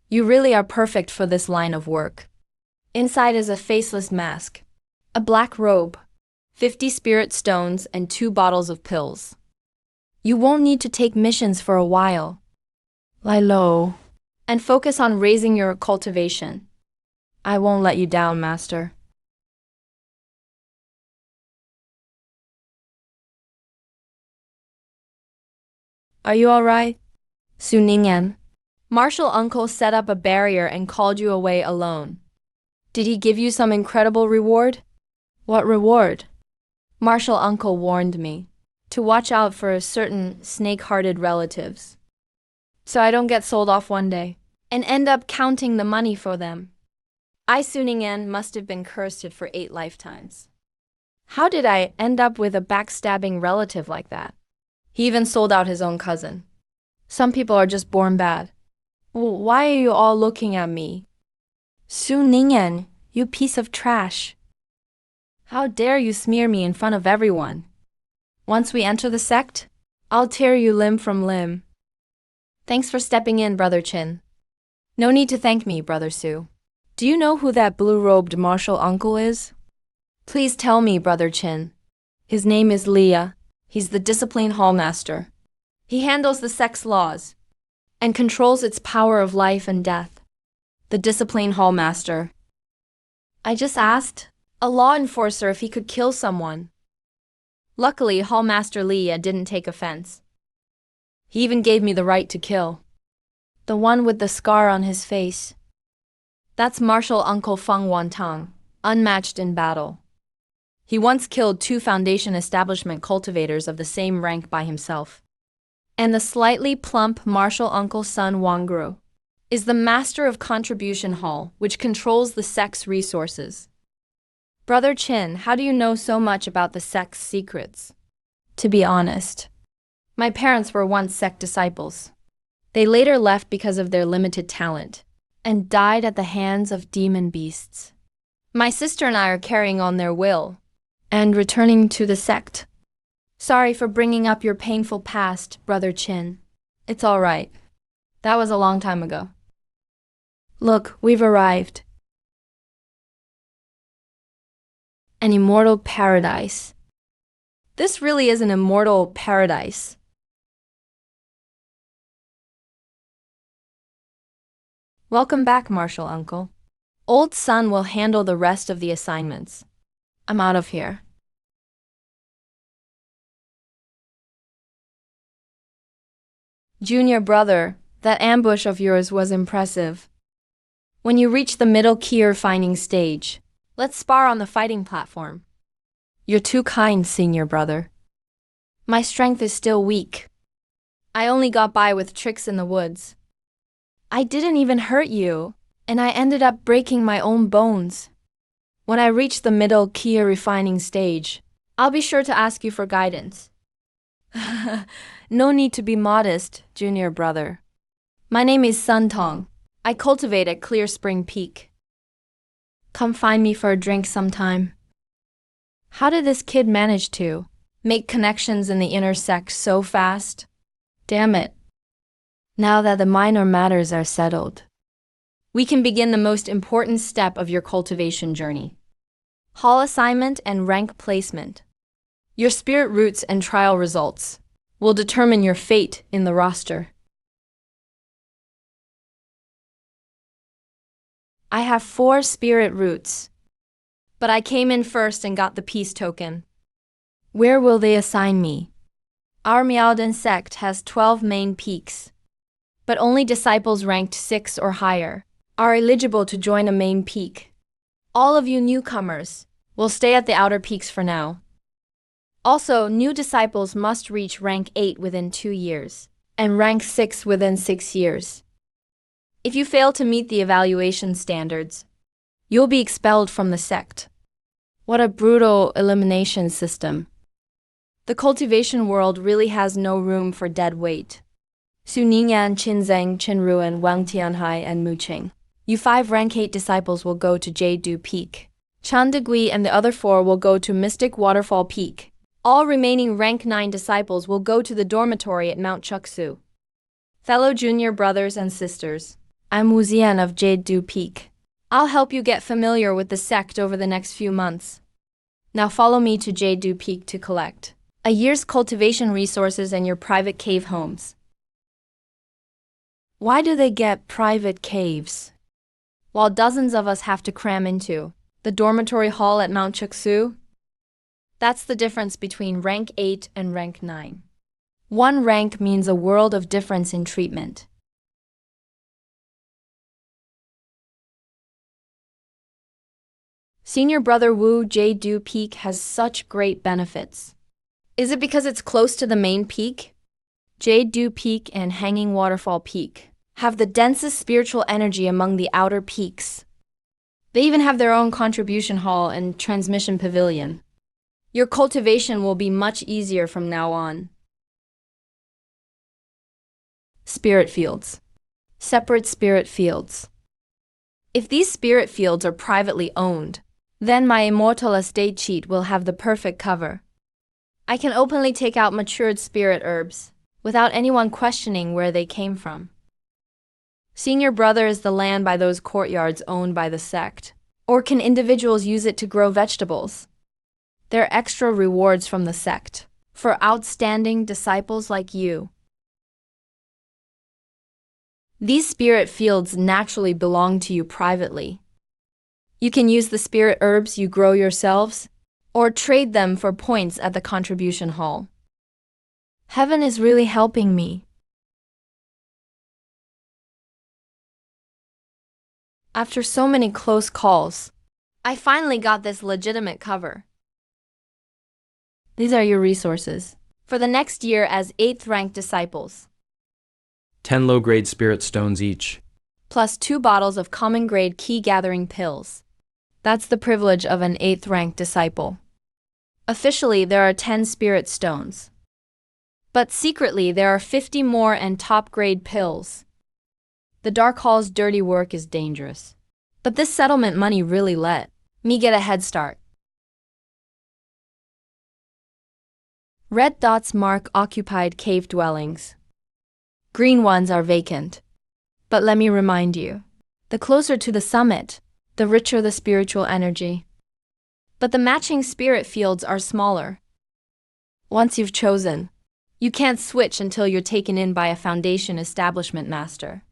You really are perfect for this line of work. Inside is a faceless mask, a black robe, 50 spirit stones, and 2 bottles of pills. You won't need to take missions for a while. Lie low. and focus on raising your cultivation. I won't let you down, Master. Are you alright? Su Ning'an. Martial uncle set up a barrier and called you away alone. Did he give you some incredible reward? What reward? Martial uncle warned me to watch out for certain snake-hearted relatives, so I don't get sold off one day and end up counting the money for them. I Su Ning'an must have been cursed for 8 lifetimes. How did I end up with a backstabbing relative like that? He even sold out his own cousin. Some people are just born bad. Why are you all looking at me? Su Ning'an, you piece of trash. How dare you smear me in front of everyone? Once we enter the sect, I'll tear you limb from limb. Thanks for stepping in, Brother Chin. No need to thank me, Brother Su. Do you know who that blue-robed martial uncle is? Please tell me, Brother Chin. His name is Leah. He's the discipline hallmaster. He handles the sect's laws and controls its power of life and death. The discipline hallmaster. I just asked a law enforcer if he could kill someone. Luckily, Hallmaster Leah didn't take offense. He even gave me the right to kill. The one with the scar on his face. That's Martial Uncle Feng Wantang, unmatched in battle. He once killed 2 Foundation establishment cultivators of the same rank by himself. And the slightly plump Martial Uncle Sun Wangru is the master of Contribution Hall, which controls the sect's resources. Brother Chin, how do you know so much about the sect's secrets? To be honest, my parents were once sect disciples. They later left because of their limited talent and died at the hands of demon beasts. My sister and I are carrying on their will and returning to the sect. Sorry for bringing up your painful past, Brother Chin. It's all right. That was a long time ago. Look, we've arrived. An immortal paradise. This really is an immortal paradise. Welcome back, Martial Uncle. Old Sun will handle the rest of the assignments. I'm out of here. Junior brother, that ambush of yours was impressive. When you reach the middle key refining stage, let's spar on the fighting platform. You're too kind, senior brother. My strength is still weak. I only got by with tricks in the woods. I didn't even hurt you, and I ended up breaking my own bones. When I reach the middle key refining stage, I'll be sure to ask you for guidance. No need to be modest, junior brother. My name is Sun Tong. I cultivate at Clear Spring Peak. Come find me for a drink sometime. How did this kid manage to make connections in the inner sect so fast? Damn it. Now that the minor matters are settled, we can begin the most important step of your cultivation journey. Hall assignment and rank placement. Your spirit roots and trial results will determine your fate in the roster. I have 4 spirit roots, but I came in first and got the peace token. Where will they assign me? Our Miaodan sect has 12 main peaks, but only disciples ranked 6 or higher are eligible to join a main peak. All of you newcomers will stay at the outer peaks for now. Also, new disciples must reach rank 8 within 2 years, and rank 6 within 6 years. If you fail to meet the evaluation standards, you'll be expelled from the sect. What a brutal elimination system. The cultivation world really has no room for dead weight. Su Ning'an, Qin Zheng, Qin Ruan, Wang Tianhai, and Mu Qing. You 5 rank 8 disciples will go to Jade Peak. Chan Degui and the other 4 will go to Mystic Waterfall Peak. All remaining rank 9 disciples will go to the dormitory at Mount Chuksu. Fellow junior brothers and sisters, I'm Wu Zian of Jade Peak. I'll help you get familiar with the sect over the next few months. Now follow me to Jade Peak to collect a year's cultivation resources and your private cave homes. Why do they get private caves, while dozens of us have to cram into the dormitory hall at Mount Chuksu? That's the difference between rank 8 and rank 9. One rank means a world of difference in treatment. Senior brother Wu Jie-du Peak has such great benefits. Is it because it's close to the main peak? Jie-du Peak and Hanging Waterfall Peak have the densest spiritual energy among the outer peaks. They even have their own contribution hall and transmission pavilion. Your cultivation will be much easier from now on. Spirit fields. Separate spirit fields. If these spirit fields are privately owned, then my immortal estate cheat will have the perfect cover. I can openly take out matured spirit herbs without anyone questioning where they came from. Senior brother is the land by those courtyards owned by the sect. Or can individuals use it to grow vegetables? There are extra rewards from the sect for outstanding disciples like you. These spirit fields naturally belong to you privately. You can use the spirit herbs you grow yourselves, or trade them for points at the contribution hall. Heaven is really helping me. After so many close calls, I finally got this legitimate cover. These are your resources for the next year as 8th rank disciples. 10 low-grade spirit stones each. Plus 2 bottles of common grade key gathering pills. That's the privilege of an 8th rank disciple. Officially, there are 10 spirit stones. But secretly, there are 50 more and top grade pills. The Dark Hall's dirty work is dangerous. But this settlement money really let me get a head start. Red dots mark occupied cave dwellings. Green ones are vacant. But let me remind you, the closer to the summit, the richer the spiritual energy. But the matching spirit fields are smaller. Once you've chosen, you can't switch until you're taken in by a foundation establishment master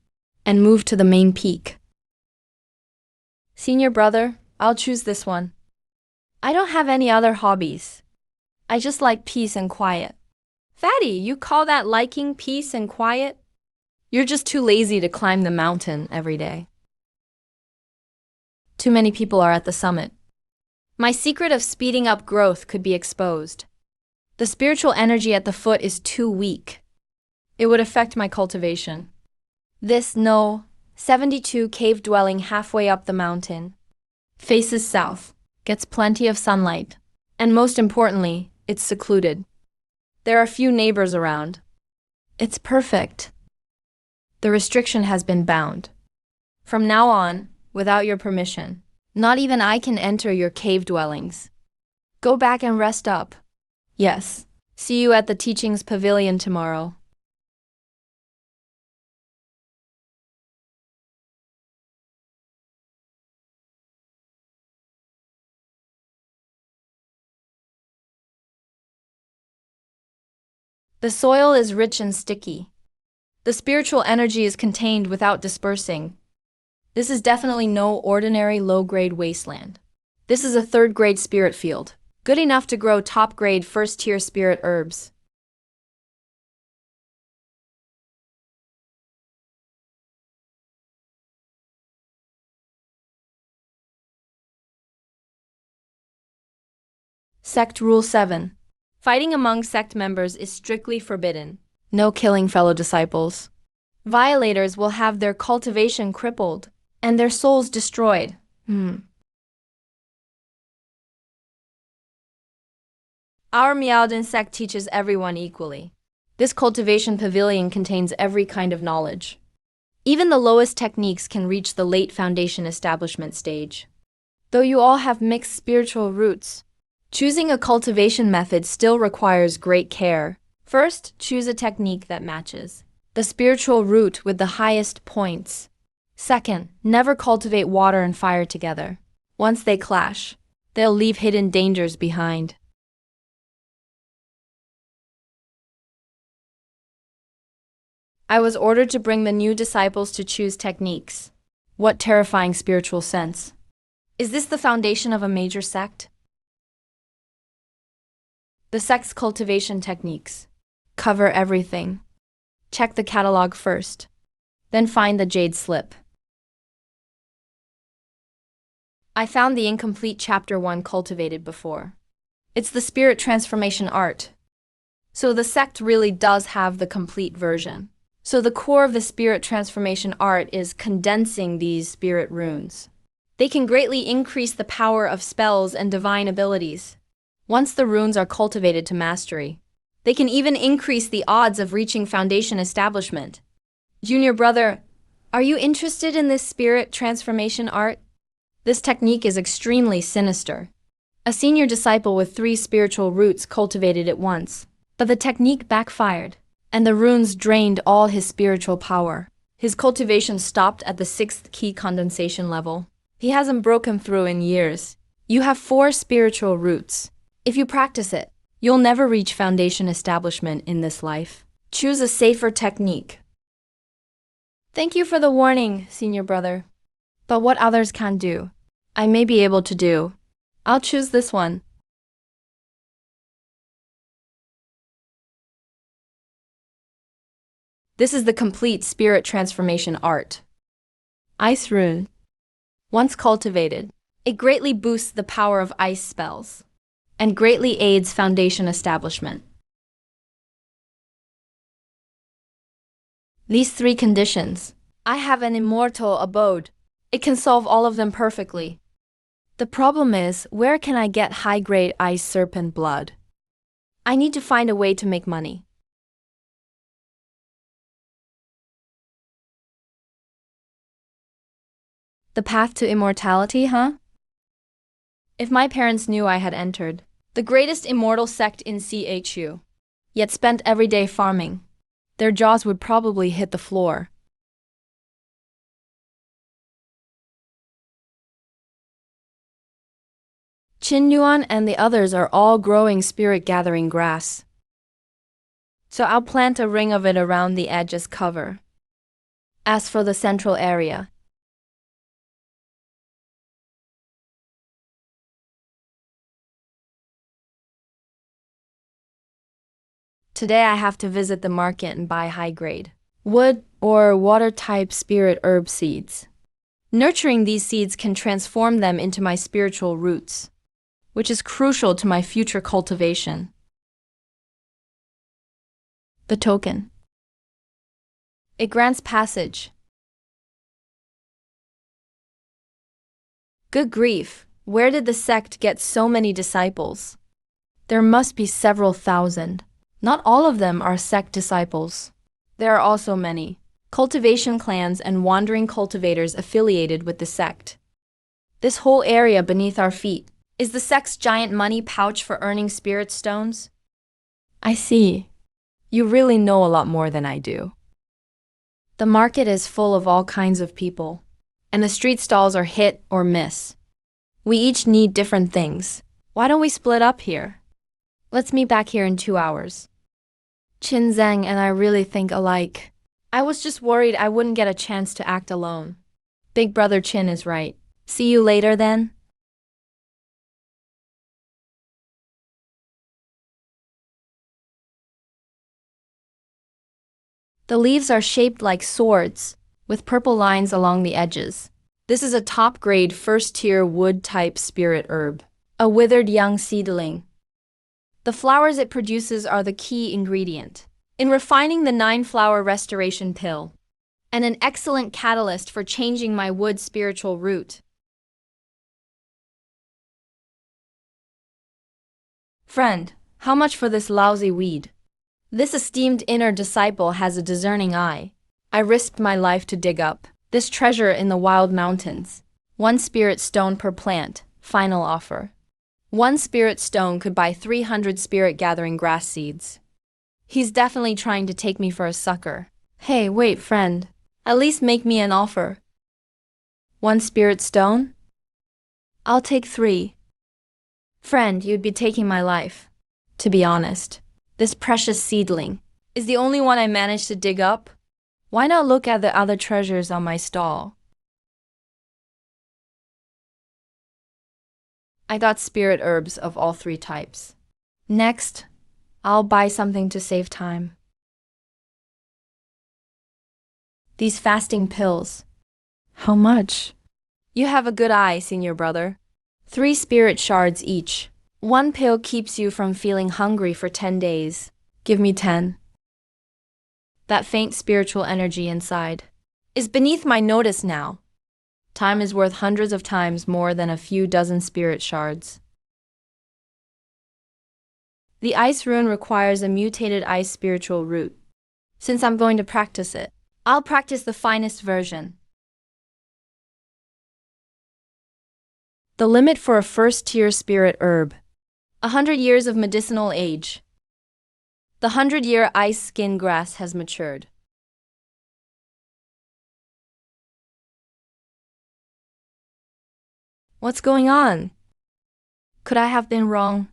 and move to the main peak. Senior brother, I'll choose this one. I don't have any other hobbies. I just like peace and quiet. Fatty, you call that liking peace and quiet? You're just too lazy to climb the mountain every day. Too many people are at the summit. My secret of speeding up growth could be exposed. The spiritual energy at the foot is too weak. It would affect my cultivation. This 72 cave dwelling halfway up the mountain. Faces south, gets plenty of sunlight, and most importantly, it's secluded. There are few neighbors around. It's perfect. The restriction has been bound. From now on, without your permission, not even I can enter your cave dwellings. Go back and rest up. Yes, see you at the teachings pavilion tomorrow. The soil is rich and sticky. The spiritual energy is contained without dispersing. This is definitely no ordinary low-grade wasteland. This is a 3rd-grade spirit field, good enough to grow top-grade 1st-tier spirit herbs. Sect Rule 7. Fighting among sect members is strictly forbidden. No killing fellow disciples. Violators will have their cultivation crippled and their souls destroyed. Our Miaodan sect teaches everyone equally. This cultivation pavilion contains every kind of knowledge. Even the lowest techniques can reach the late foundation establishment stage. Though you all have mixed spiritual roots, choosing a cultivation method still requires great care. First, choose a technique that matches the spiritual root with the highest points. Second, never cultivate water and fire together. Once they clash, they'll leave hidden dangers behind. I was ordered to bring the new disciples to choose techniques. What terrifying spiritual sense. Is this the foundation of a major sect? The sect's cultivation techniques. Cover everything. Check the catalog first. Then find the jade slip. I found the incomplete Chapter 1 cultivated before. It's the spirit transformation art. So the sect really does have the complete version. So the core of the spirit transformation art is condensing these spirit runes. They can greatly increase the power of spells and divine abilities. Once the runes are cultivated to mastery, they can even increase the odds of reaching foundation establishment. Junior brother, are you interested in this spirit transformation art? This technique is extremely sinister. A senior disciple with 3 spiritual roots cultivated it once, but the technique backfired, and the runes drained all his spiritual power. His cultivation stopped at the 6th key condensation level. He hasn't broken through in years. You have 4 spiritual roots. If you practice it, you'll never reach foundation establishment in this life. Choose a safer technique. Thank you for the warning, senior brother. But what others can do, I may be able to do. I'll choose this one. This is the complete spirit transformation art. Ice rune. Once cultivated, it greatly boosts the power of ice spells and greatly aids foundation establishment. These 3 conditions. I have an immortal abode. It can solve all of them perfectly. The problem is, where can I get high-grade ice serpent blood? I need to find a way to make money. The path to immortality, huh? If my parents knew I had entered the greatest immortal sect in CHU, yet spent every day farming, their jaws would probably hit the floor. Chin Yuan and the others are all growing spirit-gathering grass. So I'll plant a ring of it around the edge as cover. As for the central area, today I have to visit the market and buy high-grade wood or water-type spirit herb seeds. Nurturing these seeds can transform them into my spiritual roots, which is crucial to my future cultivation. The token. It grants passage. Good grief, where did the sect get so many disciples? There must be several thousand. Not all of them are sect disciples. There are also many cultivation clans and wandering cultivators affiliated with the sect. This whole area beneath our feet is the sect's giant money pouch for earning spirit stones. I see. You really know a lot more than I do. The market is full of all kinds of people, and the street stalls are hit or miss. We each need different things. Why don't we split up here? Let's meet back here in 2 hours. Qin Zhang and I really think alike. I was just worried I wouldn't get a chance to act alone. Big brother Qin is right. See you later then. The leaves are shaped like swords, with purple lines along the edges. This is a top-grade first-tier wood-type spirit herb, a withered young seedling. The flowers it produces are the key ingredient in refining the 9-flower restoration pill, and an excellent catalyst for changing my wood spiritual root. Friend, how much for this lousy weed? This esteemed inner disciple has a discerning eye. I risked my life to dig up this treasure in the wild mountains. 1 spirit stone per plant, final offer. 1 spirit stone could buy 300 spirit-gathering grass seeds. He's definitely trying to take me for a sucker. Hey, wait, friend. At least make me an offer. 1 spirit stone? I'll take 3. Friend, you'd be taking my life. To be honest, this precious seedling is the only one I managed to dig up. Why not look at the other treasures on my stall? I got spirit herbs of all three types. Next, I'll buy something to save time. These fasting pills. How much? You have a good eye, senior brother. 3 spirit shards each. 1 pill keeps you from feeling hungry for 10 days. Give me 10. That faint spiritual energy inside is beneath my notice now. Time is worth hundreds of times more than a few dozen spirit shards. The ice rune requires a mutated ice spiritual root. Since I'm going to practice it, I'll practice the finest version. The limit for a first-tier spirit herb. 100 years of medicinal age. The 100-year ice skin grass has matured. What's going on? Could I have been wrong?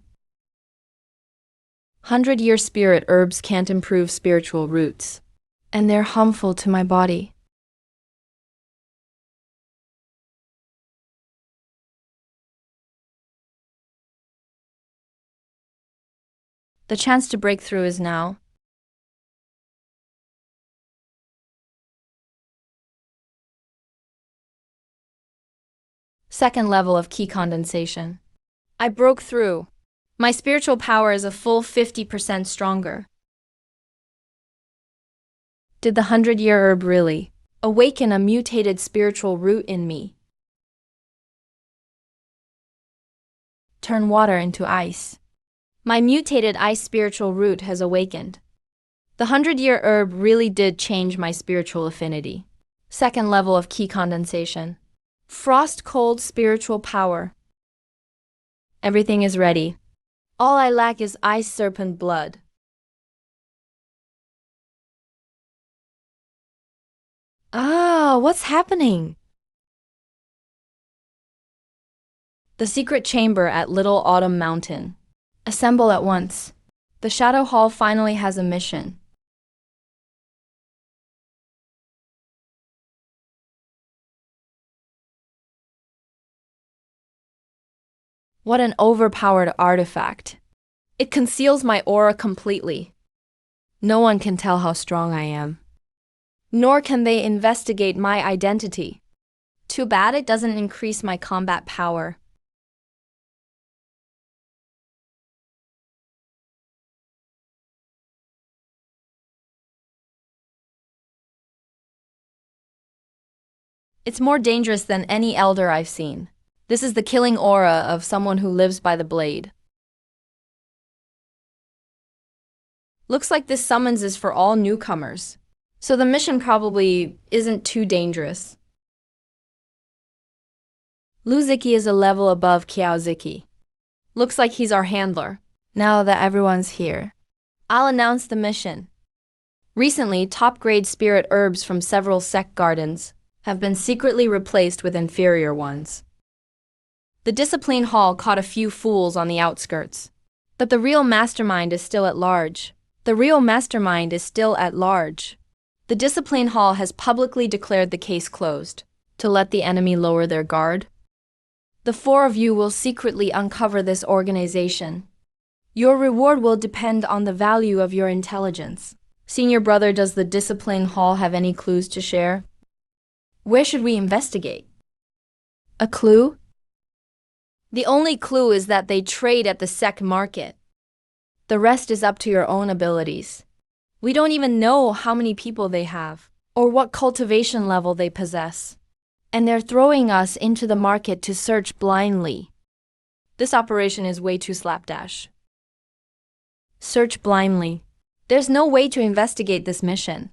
100-year spirit herbs can't improve spiritual roots, and they're harmful to my body. The chance to break through is now. Second level of key condensation. I broke through. My spiritual power is a full 50% stronger. Did the 100-year herb really awaken a mutated spiritual root in me? Turn water into ice. My mutated ice spiritual root has awakened. The 100-year herb really did change my spiritual affinity. Second level of key condensation. Frost cold spiritual power. Everything is ready. All I lack is ice serpent blood. What's happening? The secret chamber at Little Autumn Mountain. Assemble at once. The Shadow Hall finally has a mission. What an overpowered artifact. It conceals my aura completely. No one can tell how strong I am. Nor can they investigate my identity. Too bad it doesn't increase my combat power. It's more dangerous than any elder I've seen. This is the killing aura of someone who lives by the blade. Looks like this summons is for all newcomers, so the mission probably isn't too dangerous. Luziki is a level above Kiaoziki. Looks like he's our handler. Now that everyone's here, I'll announce the mission. Recently, top-grade spirit herbs from several sect gardens have been secretly replaced with inferior ones. The Discipline Hall caught a few fools on the outskirts, but the real mastermind is still at large. The Discipline Hall has publicly declared the case closed to let the enemy lower their guard. The 4 of you will secretly uncover this organization. Your reward will depend on the value of your intelligence. Senior brother, does the Discipline Hall have any clues to share? Where should we investigate? A clue? The only clue is that they trade at the sect market. The rest is up to your own abilities. We don't even know how many people they have, or what cultivation level they possess. And they're throwing us into the market to search blindly. This operation is way too slapdash. Search blindly. There's no way to investigate this mission.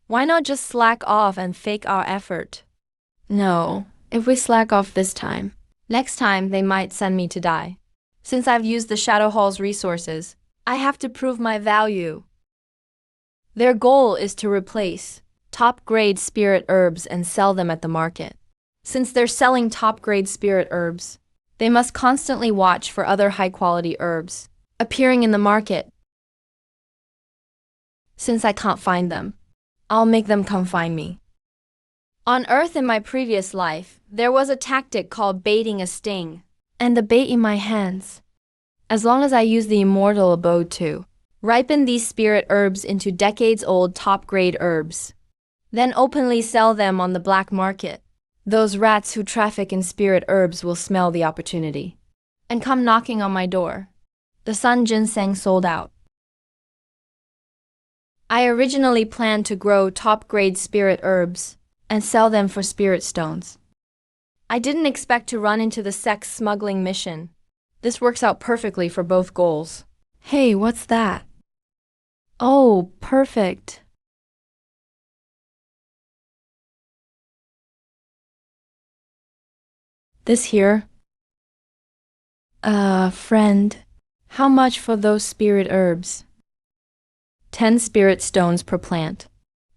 Why not just slack off and fake our effort? No, if we slack off this time, next time they might send me to die. Since I've used the Shadow Hall's resources, I have to prove my value. Their goal is to replace top-grade spirit herbs and sell them at the market. Since they're selling top-grade spirit herbs, they must constantly watch for other high-quality herbs appearing in the market. Since I can't find them, I'll make them come find me. On Earth in my previous life, there was a tactic called baiting a sting, and the bait in my hands. As long as I use the immortal abode to ripen these spirit herbs into decades-old top-grade herbs, then openly sell them on the black market, those rats who traffic in spirit herbs will smell the opportunity and come knocking on my door. The sun ginseng sold out. I originally planned to grow top-grade spirit herbs and sell them for spirit stones. I didn't expect to run into the sex smuggling mission. This works out perfectly for both goals. Hey, what's that? Oh, perfect. This here? Friend, how much for those spirit herbs? 10 spirit stones per plant.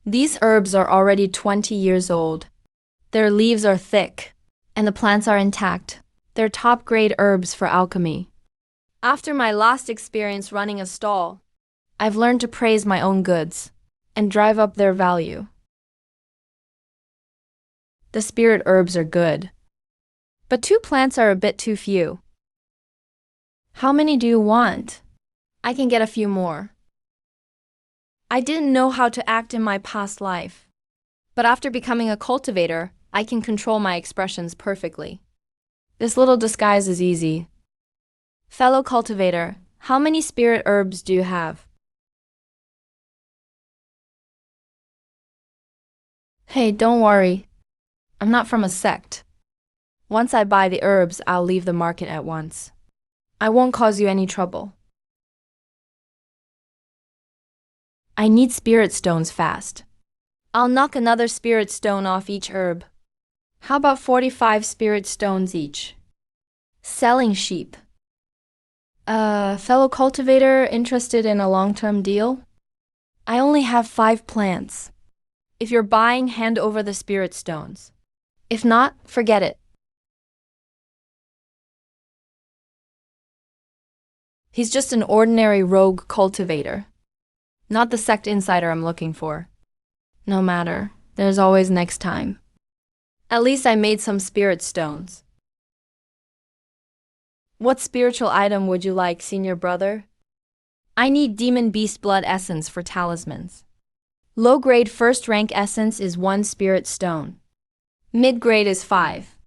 These herbs are already 20 years old. Their leaves are thick, and the plants are intact. They're top-grade herbs for alchemy. After my last experience running a stall, I've learned to praise my own goods and drive up their value. The spirit herbs are good, but 2 plants are a bit too few. How many do you want? I can get a few more. I didn't know how to act in my past life, but after becoming a cultivator, I can control my expressions perfectly. This little disguise is easy. Fellow cultivator, how many spirit herbs do you have? Hey, don't worry. I'm not from a sect. Once I buy the herbs, I'll leave the market at once. I won't cause you any trouble. I need spirit stones fast. I'll knock another spirit stone off each herb. How about 45 spirit stones each? Selling sheep. Fellow cultivator interested in a long-term deal? I only have 5 plants. If you're buying, hand over the spirit stones. If not, forget it. He's just an ordinary rogue cultivator. Not the sect insider I'm looking for. No matter, there's always next time. At least I made some spirit stones. What spiritual item would you like, senior brother? I need demon beast blood essence for talismans. Low-grade first-rank essence is 1 spirit stone. Mid-grade is 5.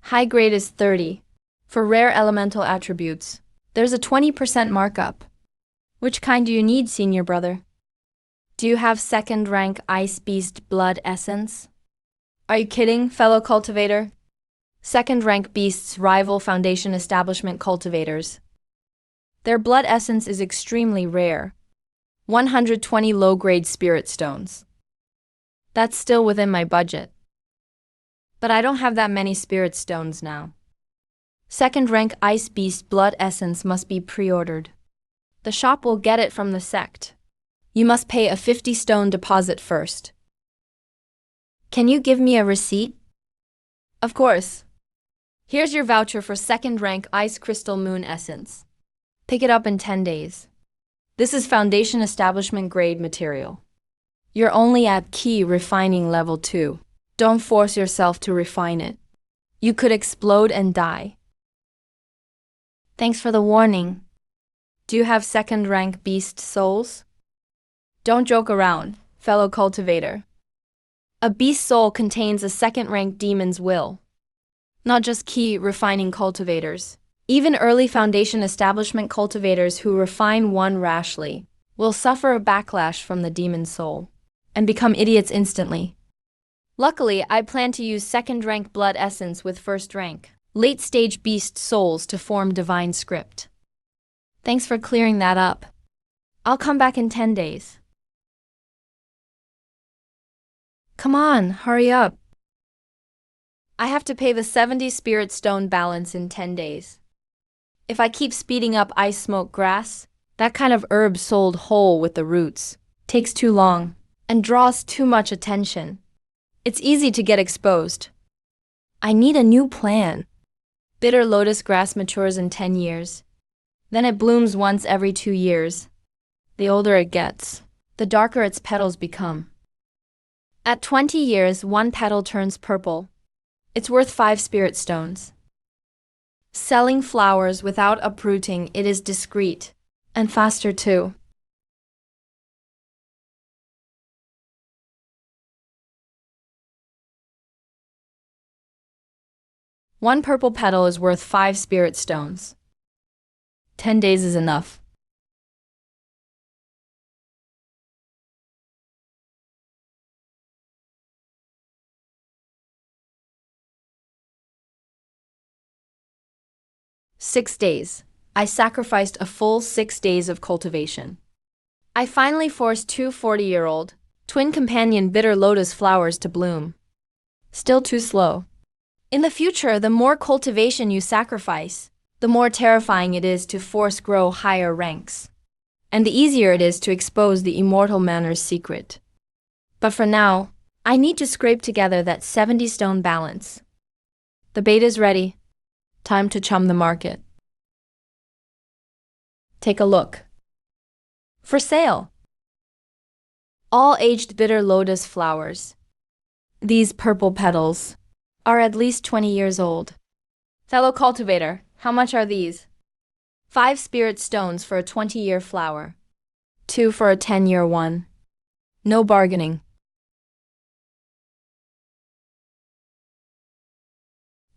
High-grade is 30. For rare elemental attributes, there's a 20% markup. Which kind do you need, senior brother? Do you have 2nd-rank ice beast blood essence? Are you kidding, fellow cultivator? 2nd-rank beasts rival Foundation establishment cultivators. Their blood essence is extremely rare. 120 low-grade spirit stones. That's still within my budget. But I don't have that many spirit stones now. 2nd-rank ice beast blood essence must be pre-ordered. The shop will get it from the sect. You must pay a 50-stone deposit first. Can you give me a receipt? Of course. Here's your voucher for 2nd-rank ice crystal moon essence. Pick it up in 10 days. This is Foundation establishment grade material. You're only at key refining level 2. Don't force yourself to refine it. You could explode and die. Thanks for the warning. Do you have 2nd-rank beast souls? Don't joke around, fellow cultivator. A beast soul contains a 2nd-rank demon's will. Not just key refining cultivators. Even early Foundation establishment cultivators who refine one rashly will suffer a backlash from the demon soul and become idiots instantly. Luckily, I plan to use 2nd-rank blood essence with 1st-rank, late-stage beast souls to form divine script. Thanks for clearing that up. I'll come back in 10 days. Come on, hurry up. I have to pay the 70 spirit stone balance in 10 days. If I keep speeding up ice smoke grass, that kind of herb sold whole with the roots takes too long and draws too much attention. It's easy to get exposed. I need a new plan. Bitter lotus grass matures in 10 years. Then it blooms once every 2 years. The older it gets, the darker its petals become. At 20 years, one petal turns purple. It's worth 5 spirit stones. Selling flowers without uprooting, it is discreet. And faster too. One purple petal is worth 5 spirit stones. 10 days is enough. Six days. I sacrificed a full 6 days of cultivation. I finally forced two 40-year-old, twin companion bitter lotus flowers to bloom. Still too slow. In the future, the more cultivation you sacrifice, the more terrifying it is to force grow higher ranks. And the easier it is to expose the immortal manner's secret. But for now, I need to scrape together that 70-stone balance. The bait is ready. Time to chum the market. Take a look. For sale. All aged bitter lotus flowers. These purple petals are at least 20 years old. Fellow cultivator, how much are these? 5 spirit stones for a 20-year flower. 2 for a 10-year one. No bargaining.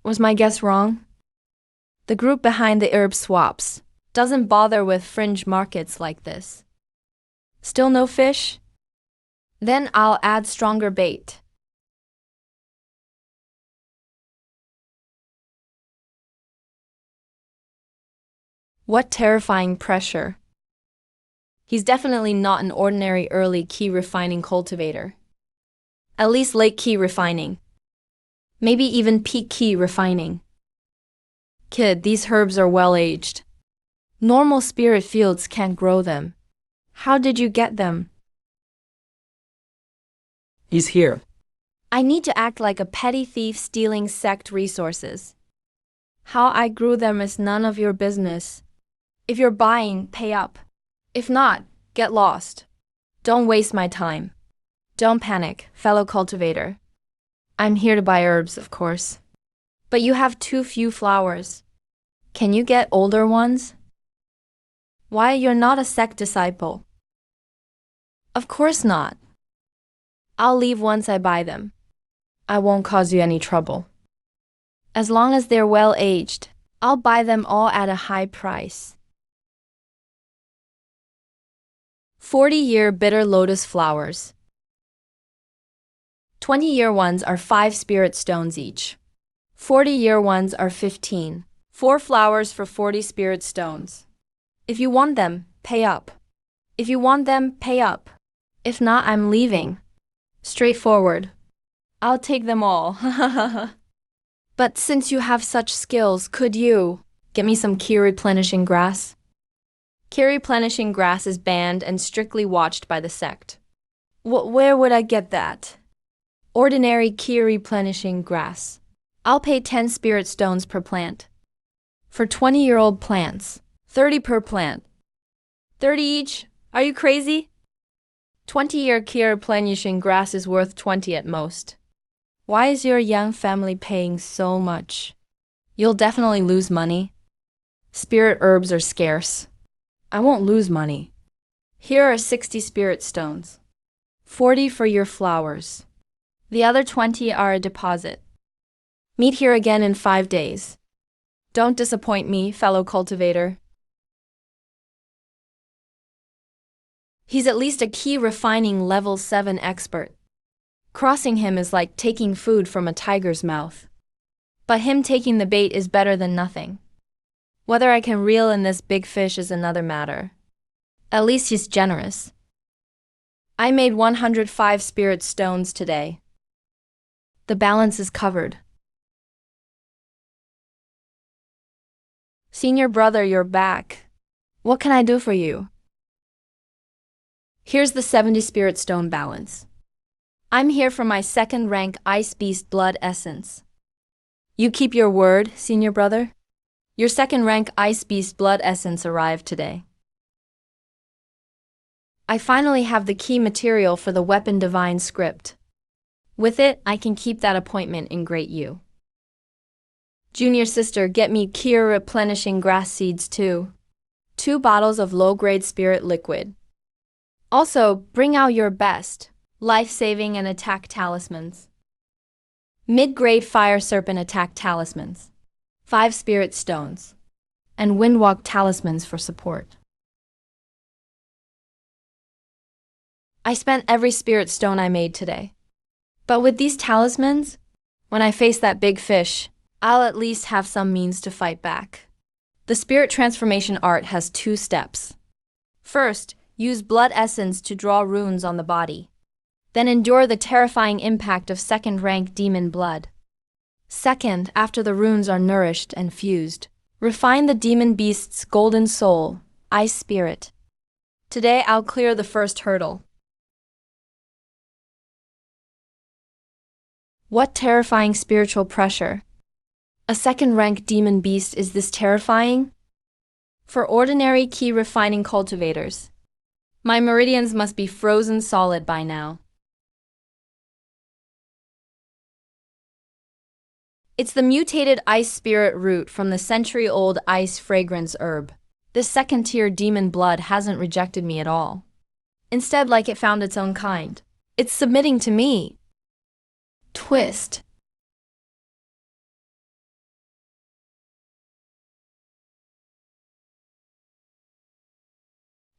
Was my guess wrong? The group behind the herb swaps doesn't bother with fringe markets like this. Still no fish? Then I'll add stronger bait. What terrifying pressure. He's definitely not an ordinary early key refining cultivator. At least late key refining. Maybe even peak key refining. Kid, these herbs are well aged. Normal spirit fields can't grow them. How did you get them? He's here. I need to act like a petty thief stealing sect resources. How I grew them is none of your business. If you're buying, pay up. If not, get lost. Don't waste my time. Don't panic, fellow cultivator. I'm here to buy herbs, of course. But you have too few flowers. Can you get older ones? Why, you're not a sect disciple. Of course not. I'll leave once I buy them. I won't cause you any trouble. As long as they're well aged, I'll buy them all at a high price. 40-year bitter lotus flowers. 20-year ones are 5 spirit stones each. 40-year ones are 15. 4 flowers for 40 spirit stones. If you want them, pay up. If you want them, pay up. If not, I'm leaving. Straightforward. I'll take them all. But since you have such skills, could you get me some key replenishing grass? Key replenishing grass is banned and strictly watched by the sect. Where would I get that? Ordinary key replenishing grass. I'll pay 10 spirit stones per plant. For 20-year-old plants, 30 per plant. 30 each? Are you crazy? 20-year key replenishing grass is worth 20 at most. Why is your young family paying so much? You'll definitely lose money. Spirit herbs are scarce. I won't lose money. Here are 60 spirit stones. 40 for your flowers. The other 20 are a deposit. Meet here again in 5 days. Don't disappoint me, fellow cultivator. He's at least a key refining level 7 expert. Crossing him is like taking food from a tiger's mouth. But him taking the bait is better than nothing. Whether I can reel in this big fish is another matter. At least he's generous. I made 105 spirit stones today. The balance is covered. Senior brother, you're back. What can I do for you? Here's the 70 spirit stone balance. I'm here for my second rank Ice Beast Blood Essence. You keep your word, senior brother? Your second rank Ice Beast Blood Essence arrived today. I finally have the key material for the Weapon Divine script. With it, I can keep that appointment in Great U. Junior sister, get me Kia replenishing grass seeds too. 2 bottles of low-grade spirit liquid. Also, bring out your best, life-saving and attack talismans. Mid-grade fire serpent attack talismans. 5 spirit stones. And windwalk talismans for support. I spent every spirit stone I made today. But with these talismans, when I face that big fish, I'll at least have some means to fight back. The spirit transformation art has 2 steps. First, use blood essence to draw runes on the body. Then endure the terrifying impact of second-rank demon blood. Second, after the runes are nourished and fused, refine the demon beast's golden soul, ice spirit. Today I'll clear the first hurdle. What terrifying spiritual pressure! A second-rank demon beast, is this terrifying? For ordinary key refining cultivators, my meridians must be frozen solid by now. It's the mutated ice spirit root from the century-old ice fragrance herb. This second-tier demon blood hasn't rejected me at all. Instead, like it found its own kind, it's submitting to me. Twist.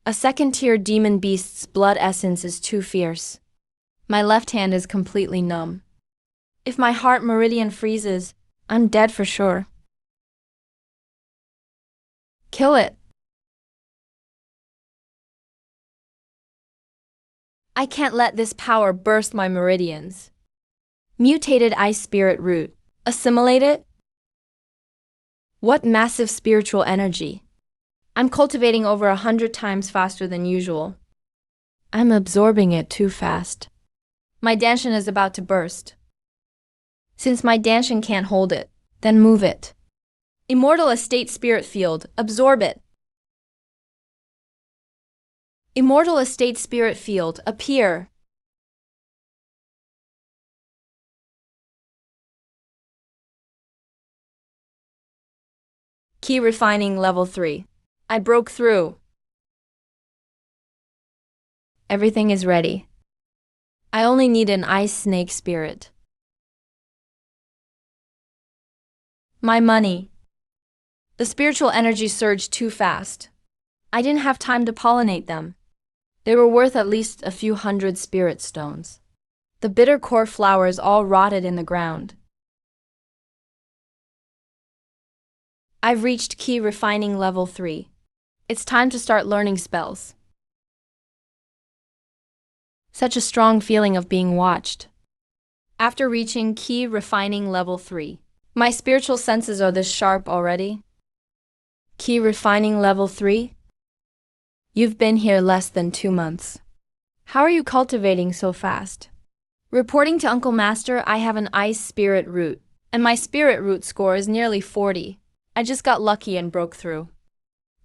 A second-tier demon beast's blood essence is too fierce. My left hand is completely numb. If my heart meridian freezes, I'm dead for sure. Kill it. I can't let this power burst my meridians. Mutated ice spirit root. Assimilate it? What massive spiritual energy. I'm cultivating over 100 times faster than usual. I'm absorbing it too fast. My danshin is about to burst. Since my danshin can't hold it, then move it. Immortal estate spirit field, absorb it. Immortal estate spirit field, appear. Key refining level 3. I broke through. Everything is ready. I only need an ice snake spirit. My money. The spiritual energy surged too fast. I didn't have time to pollinate them. They were worth at least a few hundred spirit stones. The bitter core flowers all rotted in the ground. I've reached key refining level 3. It's time to start learning spells. Such a strong feeling of being watched. After reaching key refining level 3, my spiritual senses are this sharp already. Key refining level 3? You've been here less than 2 months. How are you cultivating so fast? Reporting to Uncle Master, I have an ice spirit root, and my spirit root score is nearly 40. I just got lucky and broke through.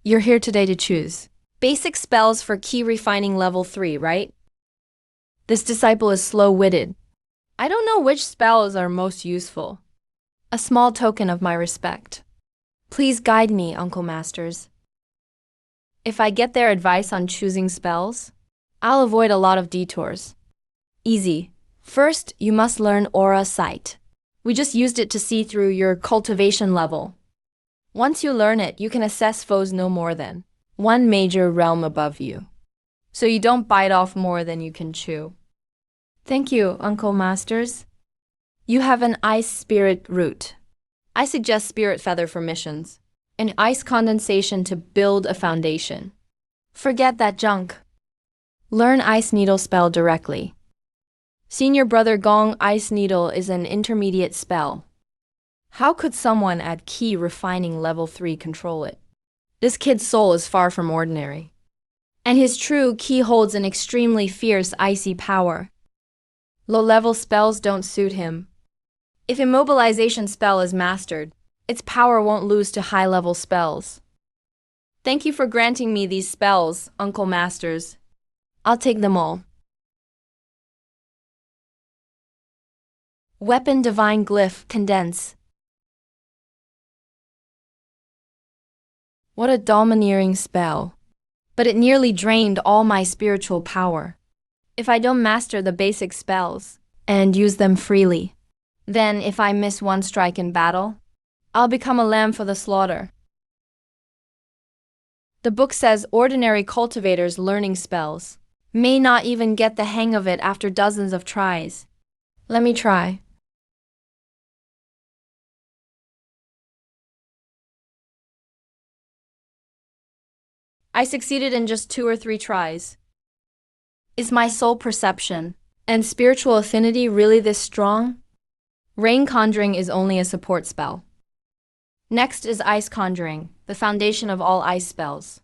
You're here today to choose basic spells for key refining level 3, right? This disciple is slow-witted. I don't know which spells are most useful. A small token of my respect. Please guide me, Uncle Masters. If I get their advice on choosing spells, I'll avoid a lot of detours. Easy. First, you must learn Aura Sight. We just used it to see through your cultivation level. Once you learn it, you can assess foes no more than 1 major realm above you, so you don't bite off more than you can chew. Thank you, Uncle Masters. You have an ice spirit root. I suggest spirit feather for missions, and ice condensation to build a foundation. Forget that junk. Learn Ice Needle spell directly. Senior Brother Gong Ice Needle is an intermediate spell. How could someone at key refining level 3 control it? This kid's soul is far from ordinary. And his true key holds an extremely fierce icy power. Low-level spells don't suit him. If immobilization spell is mastered, its power won't lose to high-level spells. Thank you for granting me these spells, Uncle Masters. I'll take them all. Weapon divine glyph condense. What a domineering spell. But it nearly drained all my spiritual power. If I don't master the basic spells and use them freely, then if I miss one strike in battle, I'll become a lamb for the slaughter. The book says ordinary cultivators learning spells may not even get the hang of it after dozens of tries. Let me try. I succeeded in just 2 or 3 tries. Is my soul perception and spiritual affinity really this strong? Rain conjuring is only a support spell. Next is ice conjuring, the foundation of all ice spells.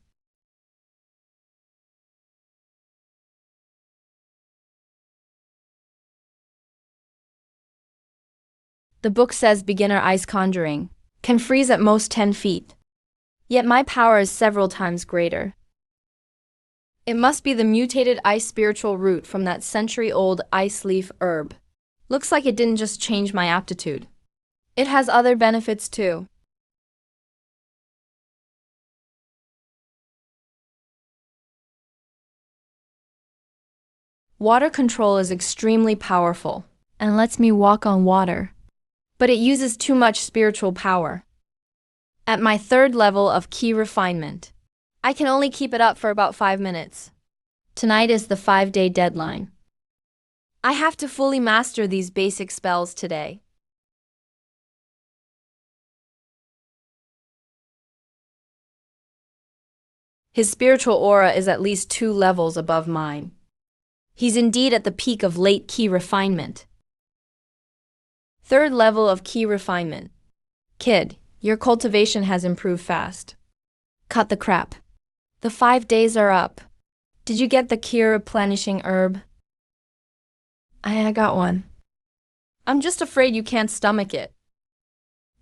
The book says beginner ice conjuring can freeze at most 10 feet. Yet my power is several times greater. It must be the mutated ice spiritual root from that century-old ice leaf herb. Looks like it didn't just change my aptitude. It has other benefits too. Water control is extremely powerful and lets me walk on water. But it uses too much spiritual power. At my 3rd level of key refinement, I can only keep it up for about 5 minutes. Tonight is the 5-day deadline. I have to fully master these basic spells today. His spiritual aura is at least 2 levels above mine. He's indeed at the peak of late key refinement. 3rd level of key refinement. Kid, your cultivation has improved fast. Cut the crap. The 5 days are up. Did you get the key replenishing herb? I got one. I'm just afraid you can't stomach it.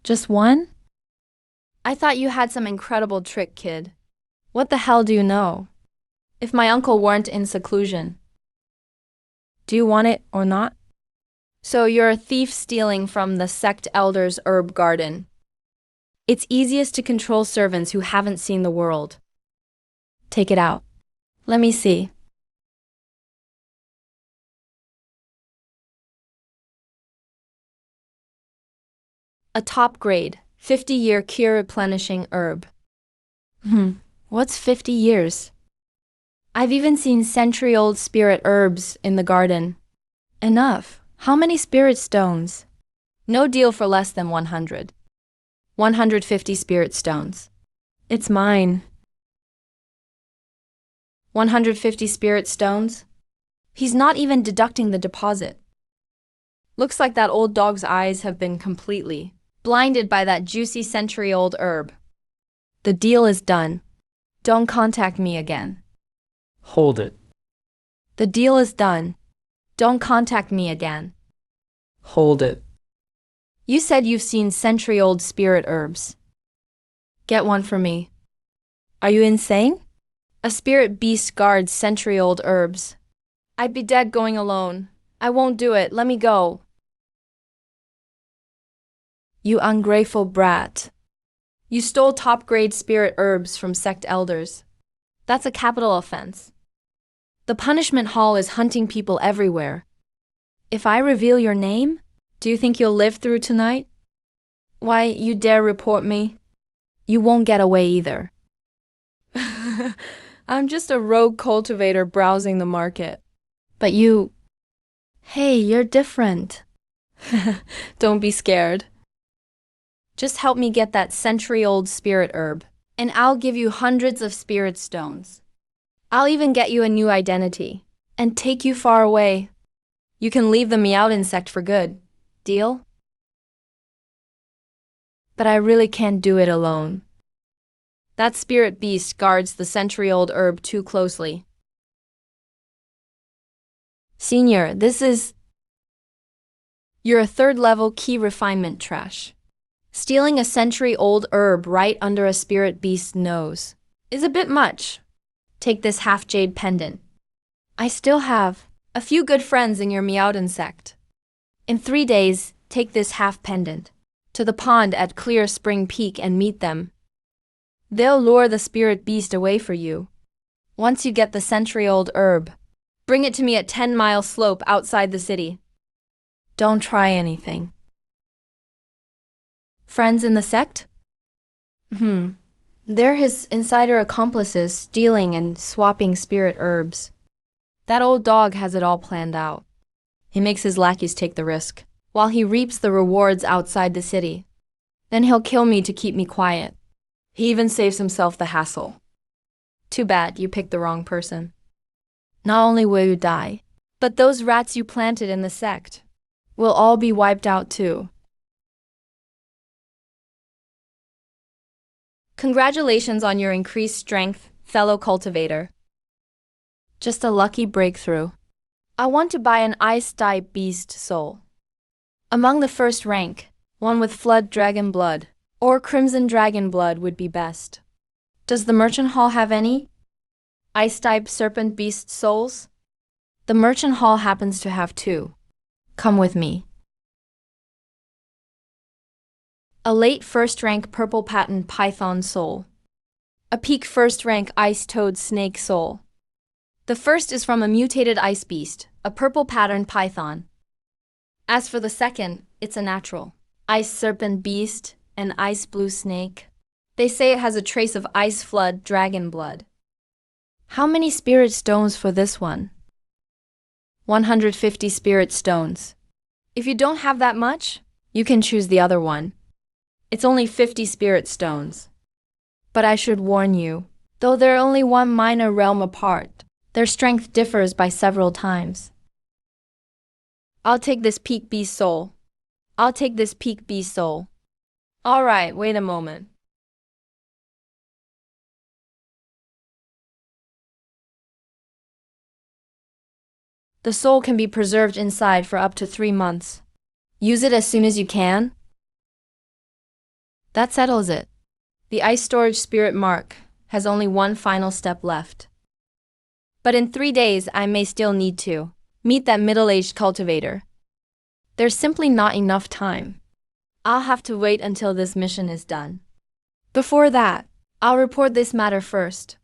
Just one? I thought you had some incredible trick, kid. What the hell do you know? If my uncle weren't in seclusion. Do you want it or not? So you're a thief stealing from the sect elder's herb garden. It's easiest to control servants who haven't seen the world. Take it out. Let me see. A top grade, 50-year cure replenishing herb. What's 50 years? I've even seen century-old spirit herbs in the garden. Enough. How many spirit stones? No deal for less than 100. 150 spirit stones. It's mine. 150 spirit stones? He's not even deducting the deposit. Looks like that old dog's eyes have been completely blinded by that juicy century-old herb. The deal is done. Don't contact me again. Hold it. The deal is done. Don't contact me again. Hold it. You said you've seen century-old spirit herbs. Get one for me. Are you insane? A spirit beast guards century-old herbs. I'd be dead going alone. I won't do it. Let me go. You ungrateful brat. You stole top-grade spirit herbs from sect elders. That's a capital offense. The punishment hall is hunting people everywhere. If I reveal your name, do you think you'll live through tonight? Why, you dare report me? You won't get away either. I'm just a rogue cultivator browsing the market. But you... Hey, you're different. Don't be scared. Just help me get that century-old spirit herb, and I'll give you hundreds of spirit stones. I'll even get you a new identity, and take you far away. You can leave the meowed insect for good. Deal? But I really can't do it alone. That spirit beast guards the century-old herb too closely. Senior, this is... You're a 3rd-level key refinement trash. Stealing a century-old herb right under a spirit beast's nose is a bit much. Take this half-jade pendant. I still have a few good friends in your meowed insect. In 3 days, take this half pendant to the pond at Clear Spring Peak and meet them. They'll lure the spirit beast away for you. Once you get the century-old herb, bring it to me at 10-mile slope outside the city. Don't try anything. Friends in the sect? They're his insider accomplices stealing and swapping spirit herbs. That old dog has it all planned out. He makes his lackeys take the risk, while he reaps the rewards outside the city. Then he'll kill me to keep me quiet. He even saves himself the hassle. Too bad you picked the wrong person. Not only will you die, but those rats you planted in the sect will all be wiped out too. Congratulations on your increased strength, fellow cultivator. Just a lucky breakthrough. I want to buy an ice-type beast soul. Among the first rank, one with flood dragon blood, or crimson dragon blood would be best. Does the merchant hall have any ice-type serpent beast souls? The merchant hall happens to have two. Come with me. A late first-rank purple patent python soul. A peak first-rank ice-toad snake soul. The first is from a mutated ice beast, a purple pattern python. As for the second, it's a natural ice serpent beast, an ice blue snake. They say it has a trace of ice flood dragon blood. How many spirit stones for this one? 150 spirit stones. If you don't have that much, you can choose the other one. It's only 50 spirit stones. But I should warn you, though they're only one minor realm apart, their strength differs by several times. I'll take this peak beast soul. I'll take this peak beast soul. All right, wait a moment. The soul can be preserved inside for up to 3 months. Use it as soon as you can. That settles it. The ice storage spirit mark has only one final step left. But in 3 days, I may still need to meet that middle-aged cultivator. There's simply not enough time. I'll have to wait until this mission is done. Before that, I'll report this matter first.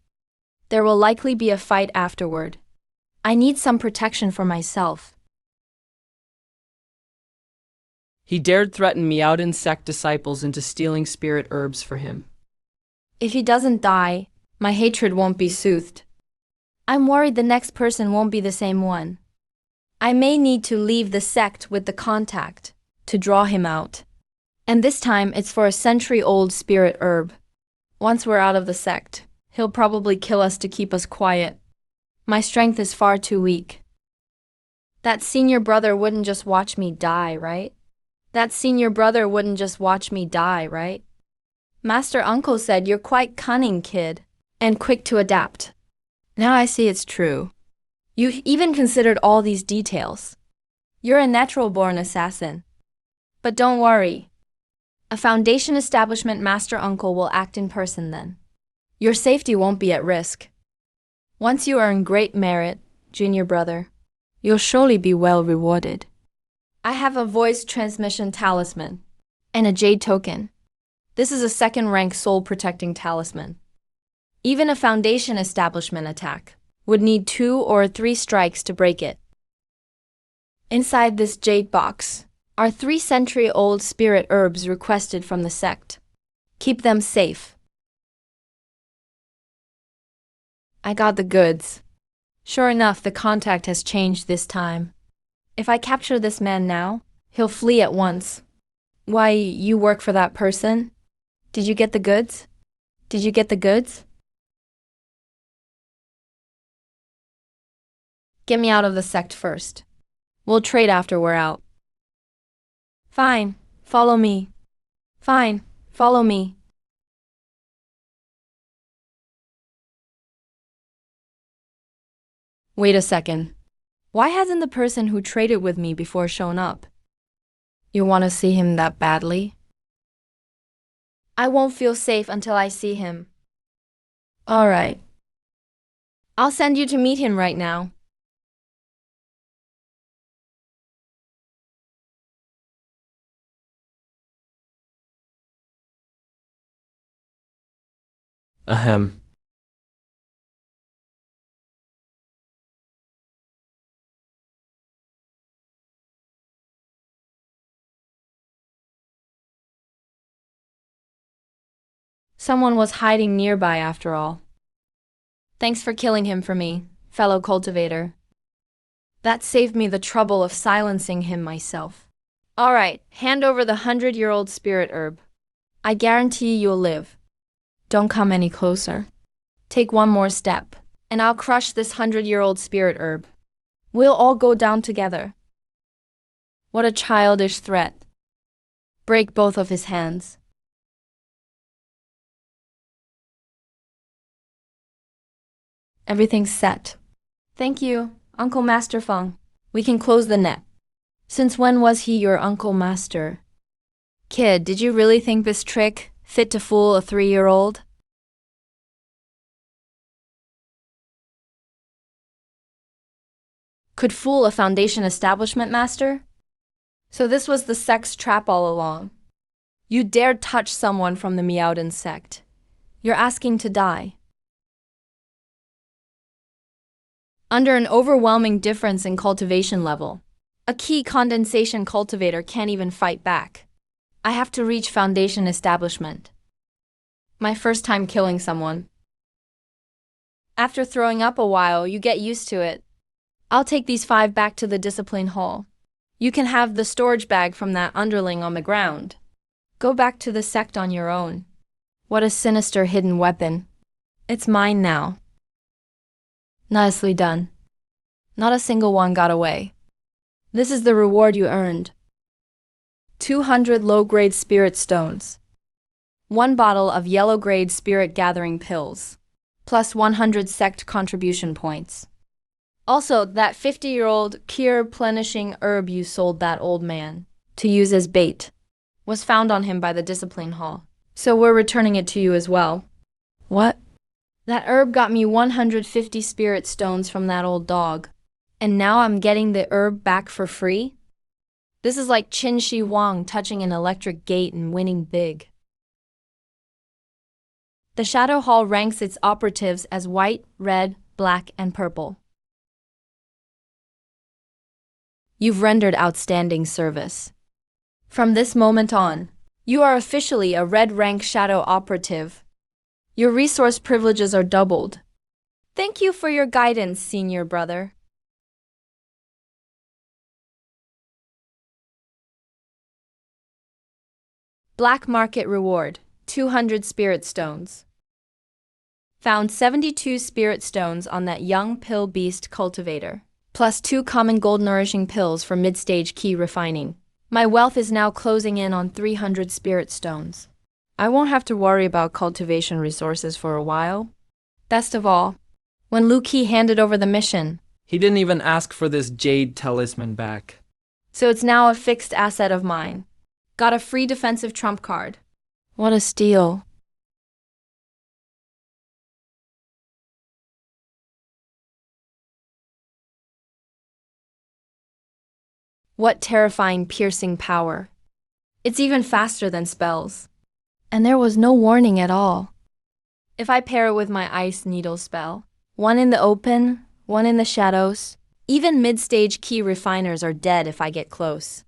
There will likely be a fight afterward. I need some protection for myself. He dared threaten Meowden sect disciples into stealing spirit herbs for him. If he doesn't die, my hatred won't be soothed. I'm worried the next person won't be the same one. I may need to leave the sect with the contact to draw him out. And this time it's for a century-old spirit herb. Once we're out of the sect, he'll probably kill us to keep us quiet. My strength is far too weak. That senior brother wouldn't just watch me die, right? That senior brother wouldn't just watch me die, right? Master Uncle said you're quite cunning, kid, and quick to adapt. Now I see it's true. You even considered all these details. You're a natural-born assassin. But don't worry. A Foundation establishment Master Uncle will act in person then. Your safety won't be at risk. Once you earn great merit, junior brother, you'll surely be well rewarded. I have a voice transmission talisman and a jade token. This is a second-rank soul-protecting talisman. Even a Foundation establishment attack would need 2 or 3 strikes to break it. Inside this jade box are 3 century-old spirit herbs requested from the sect. Keep them safe. I got the goods. Sure enough, the contact has changed this time. If I capture this man now, he'll flee at once. Why, you work for that person? Did you get the goods? Did you get the goods? Get me out of the sect first. We'll trade after we're out. Fine, follow me. Fine, follow me. Wait a second. Why hasn't the person who traded with me before shown up? You want to see him that badly? I won't feel safe until I see him. All right. I'll send you to meet him right now. Ahem. Someone was hiding nearby after all. Thanks for killing him for me, fellow cultivator. That saved me the trouble of silencing him myself. Alright, hand over the 100-year-old spirit herb. I guarantee you'll live. Don't come any closer. Take one more step, and I'll crush this 100-year-old spirit herb. We'll all go down together. What a childish threat. Break both of his hands. Everything's set. Thank you, Uncle Master Feng. We can close the net. Since when was he your Uncle Master? Kid, did you really think this trick fit to fool a 3-year-old? Could fool a foundation establishment master? So this was the sect's trap all along. You dared touch someone from the Miaodan sect. You're asking to die. Under an overwhelming difference in cultivation level, a key condensation cultivator can't even fight back. I have to reach foundation establishment. My first time killing someone. After throwing up a while, you get used to it. I'll take these 5 back to the discipline hall. You can have the storage bag from that underling on the ground. Go back to the sect on your own. What a sinister hidden weapon. It's mine now. Nicely done. Not a single one got away. This is the reward you earned. 200 low-grade spirit stones. 1 bottle of yellow-grade spirit gathering pills. Plus 100 sect contribution points. Also, that 50-year-old cure-plenishing herb you sold that old man to use as bait was found on him by the discipline hall. So we're returning it to you as well. What? That herb got me 150 spirit stones from that old dog. And now I'm getting the herb back for free? This is like Qin Shi Huang touching an electric gate and winning big. The Shadow Hall ranks its operatives as white, red, black, and purple. You've rendered outstanding service. From this moment on, you are officially a red-rank shadow operative. Your resource privileges are doubled. Thank you for your guidance, senior brother. Black market reward, 200 spirit stones. Found 72 spirit stones on that young pill beast cultivator, plus 2 common gold nourishing pills for mid-stage key refining. My wealth is now closing in on 300 spirit stones. I won't have to worry about cultivation resources for a while. Best of all, when Lu Qi handed over the mission, He didn't even ask for this jade talisman back. so it's now a fixed asset of mine. Got a free defensive trump card. What a steal. What terrifying, piercing power. It's even faster than spells. And there was no warning at all. If I pair it with my ice needle spell, 1 in the open, 1 in the shadows, even mid-stage key refiners are dead if I get close.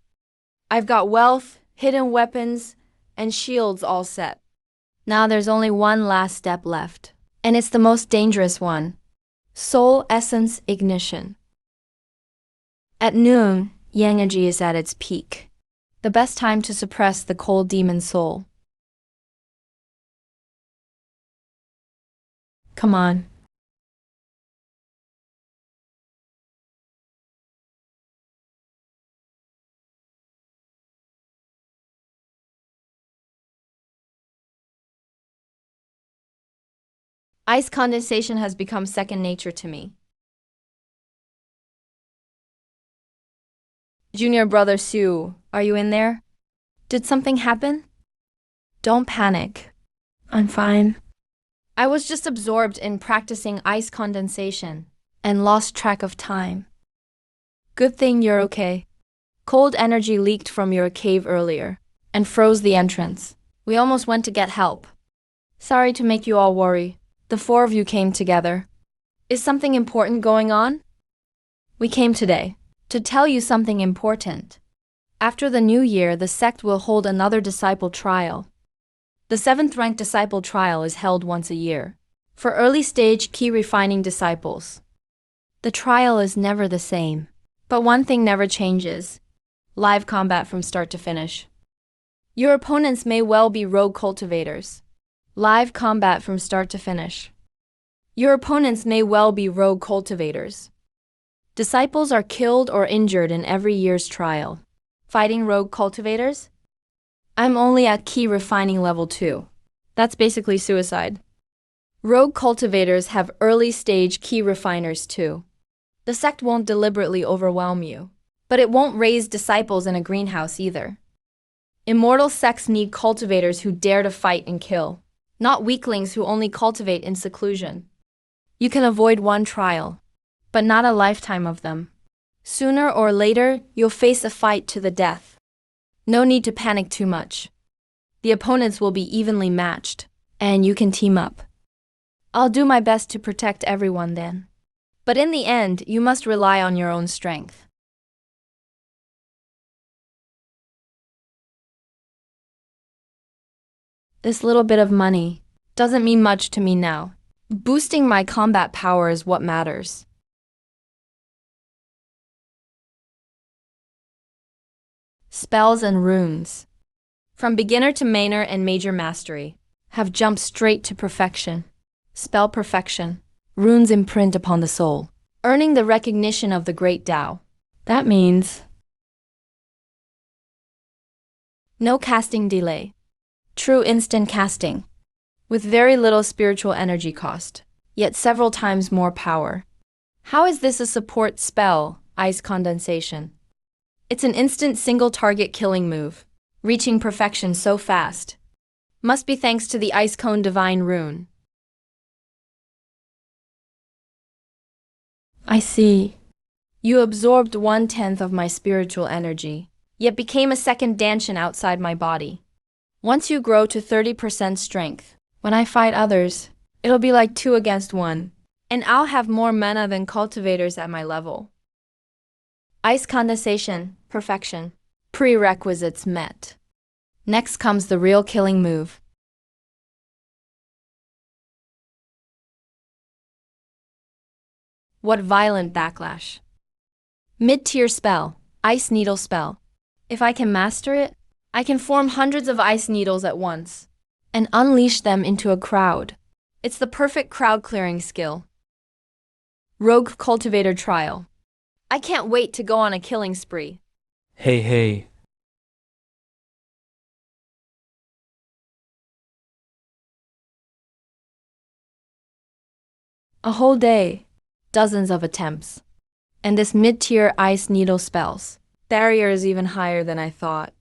I've got wealth, hidden weapons, and shields all set. Now there's only one last step left, and it's the most dangerous one. Soul Essence Ignition. At noon, Yang energy is at its peak. The best time to suppress the cold demon soul. Come on. Ice condensation has become second nature to me. Junior brother Sue, are you in there? Did something happen? Don't panic. I'm fine. I was just absorbed in practicing ice condensation and lost track of time. Good thing you're okay. Cold energy leaked from your cave earlier and froze the entrance. We almost went to get help. Sorry to make you all worry. The four of you came together. Is something important going on? We came today to tell you something important. After the new year, the sect will hold another disciple trial. The 7th ranked disciple trial is held once a year for early stage key refining disciples. The trial is never the same, but one thing never changes: live combat from start to finish. Your opponents may well be rogue cultivators. Live combat from start to finish. Your opponents may well be rogue cultivators. Disciples are killed or injured in every year's trial. Fighting rogue cultivators? I'm only at key refining level 2. That's basically suicide. Rogue cultivators have early stage key refiners too. The sect won't deliberately overwhelm you, but it won't raise disciples in a greenhouse either. Immortal sects need cultivators who dare to fight and kill, not weaklings who only cultivate in seclusion. You can avoid one trial, but not a lifetime of them. Sooner or later, you'll face a fight to the death. No need to panic too much. The opponents will be evenly matched, and you can team up. I'll do my best to protect everyone then. But in the end, you must rely on your own strength. This little bit of money doesn't mean much to me now. Boosting my combat power is what matters. Spells and runes. From beginner to minor and major mastery, have jumped straight to perfection. Spell perfection. Runes imprint upon the soul, earning the recognition of the great Tao. That means no casting delay. True instant casting, with very little spiritual energy cost, yet several times more power. How is this a support spell, Ice Condensation? It's an instant single target killing move, reaching perfection so fast. Must be thanks to the Ice Cone Divine Rune. I see. You absorbed 1/10 of my spiritual energy, yet became a second Danshan outside my body. Once you grow to 30% strength, when I fight others, it'll be like 2 against 1, and I'll have more mana than cultivators at my level. Ice condensation, perfection. Prerequisites met. Next comes the real killing move. What violent backlash. Mid-tier spell, Ice Needle spell. If I can master it, I can form hundreds of ice needles at once and unleash them into a crowd. It's the perfect crowd clearing skill. Rogue Cultivator Trial. I can't wait to go on a killing spree. Hey. A whole day, dozens of attempts, and this mid-tier ice needle spells. Barrier is even higher than I thought.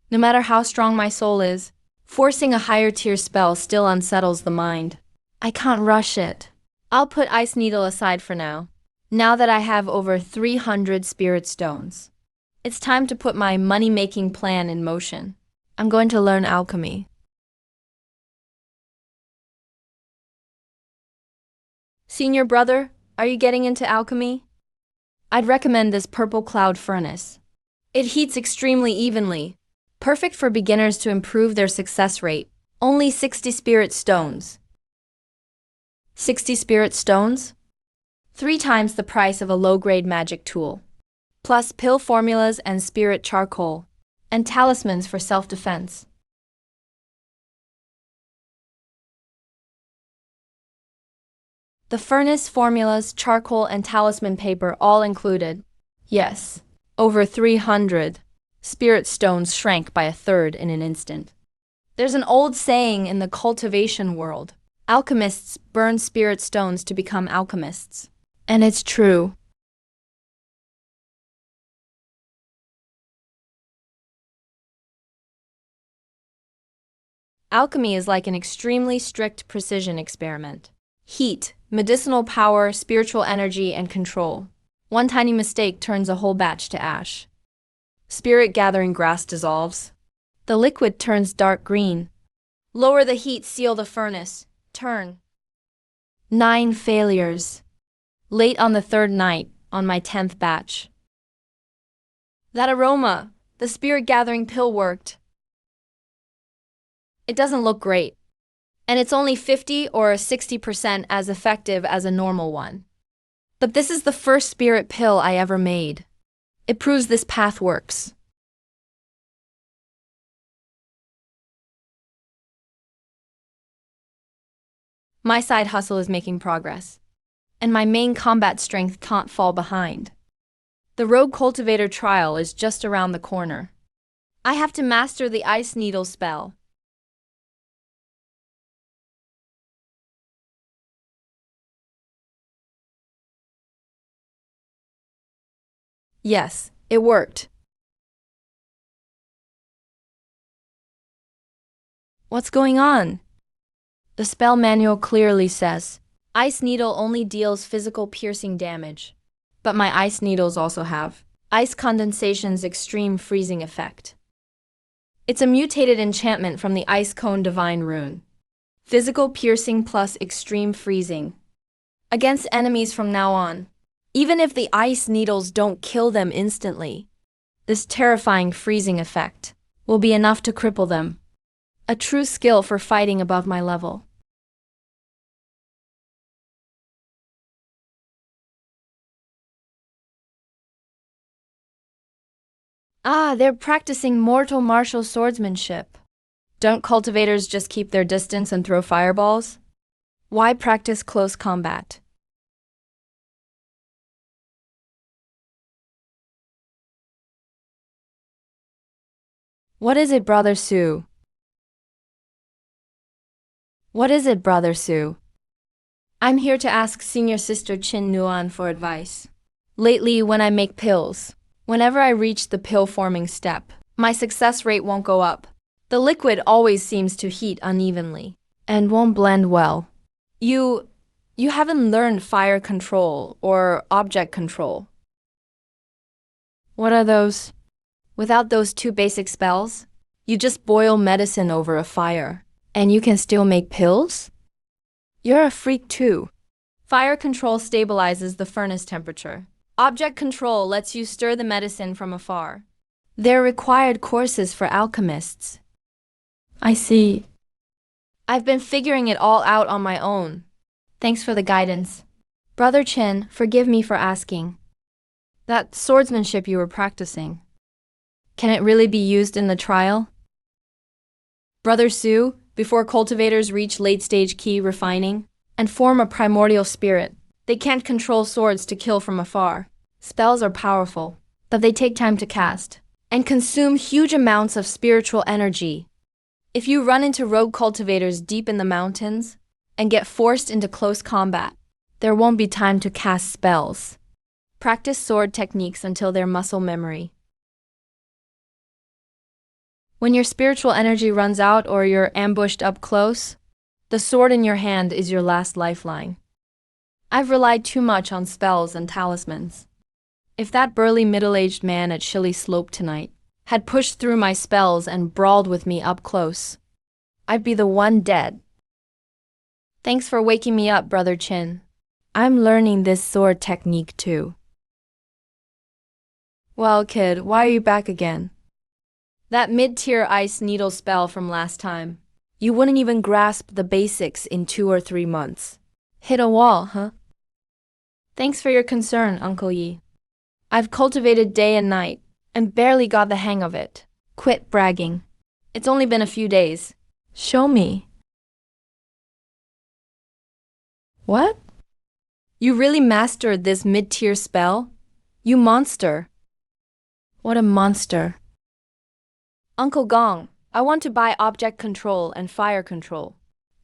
No matter how strong my soul is, forcing a higher tier spell still unsettles the mind. I can't rush it. I'll put Ice Needle aside for now. Now that I have over 300 spirit stones, it's time to put my money-making plan in motion. I'm going to learn alchemy. Senior brother, are you getting into alchemy? I'd recommend this purple cloud furnace. It heats extremely evenly, perfect for beginners to improve their success rate. Only 60 spirit stones. 60 spirit stones? 3 times the price of a low-grade magic tool. Plus pill formulas and spirit charcoal, and talismans for self-defense. The furnace, formulas, charcoal, and talisman paper all included. Yes, over 300. Spirit stones shrank by 1/3 in an instant. There's an old saying in the cultivation world: alchemists burn spirit stones to become alchemists. And it's true. Alchemy is like an extremely strict precision experiment. Heat, medicinal power, spiritual energy, and control. One tiny mistake turns a whole batch to ash. Spirit gathering grass dissolves. The liquid turns dark green. Lower the heat, seal the furnace. Turn. 9 failures. Late on the third night, on my 10th batch. That aroma, the spirit-gathering pill worked. It doesn't look great. And it's only 50 or 60% as effective as a normal one. But this is the first spirit pill I ever made. It proves this path works. My side hustle is making progress, and my main combat strength can't fall behind. The Rogue Cultivator trial is just around the corner. I have to master the ice needle spell. Yes, it worked. What's going on? The spell manual clearly says, Ice Needle only deals physical piercing damage. But my ice needles also have Ice Condensation's extreme freezing effect. It's a mutated enchantment from the Ice Cone Divine Rune. Physical piercing plus extreme freezing. Against enemies from now on. Even if the ice needles don't kill them instantly, this terrifying freezing effect will be enough to cripple them. A true skill for fighting above my level. They're practicing mortal martial swordsmanship. Don't cultivators just keep their distance and throw fireballs? Why practice close combat? What is it, Brother Sue? What is it, Brother Sue? I'm here to ask Senior Sister Chin Nuan for advice. Lately, when I make pills, whenever I reach the pill-forming step, my success rate won't go up. The liquid always seems to heat unevenly and won't blend well. You haven't learned fire control or object control. What are those? Without those 2 basic spells, you just boil medicine over a fire, and you can still make pills? You're a freak too. Fire control stabilizes the furnace temperature. Object control lets you stir the medicine from afar. They're required courses for alchemists. I see. I've been figuring it all out on my own. Thanks for the guidance. Brother Chin, forgive me for asking. That swordsmanship you were practicing, can it really be used in the trial? Brother Sue, before cultivators reach late-stage key refining and form a primordial spirit, they can't control swords to kill from afar. Spells are powerful, but they take time to cast and consume huge amounts of spiritual energy. If you run into rogue cultivators deep in the mountains and get forced into close combat, there won't be time to cast spells. Practice sword techniques until they're muscle memory. When your spiritual energy runs out or you're ambushed up close, the sword in your hand is your last lifeline. I've relied too much on spells and talismans. If that burly middle-aged man at Chili Slope tonight had pushed through my spells and brawled with me up close, I'd be the one dead. Thanks for waking me up, Brother Chin. I'm learning this sword technique too. Well, kid, why are you back again? That mid-tier ice needle spell from last time. You wouldn't even grasp the basics in 2 or 3 months. Hit a wall, huh? Thanks for your concern, Uncle Yi. I've cultivated day and night and barely got the hang of it. Quit bragging. It's only been a few days. Show me. What? You really mastered this mid-tier spell? You monster. What a monster. Uncle Gong, I want to buy object control and fire control.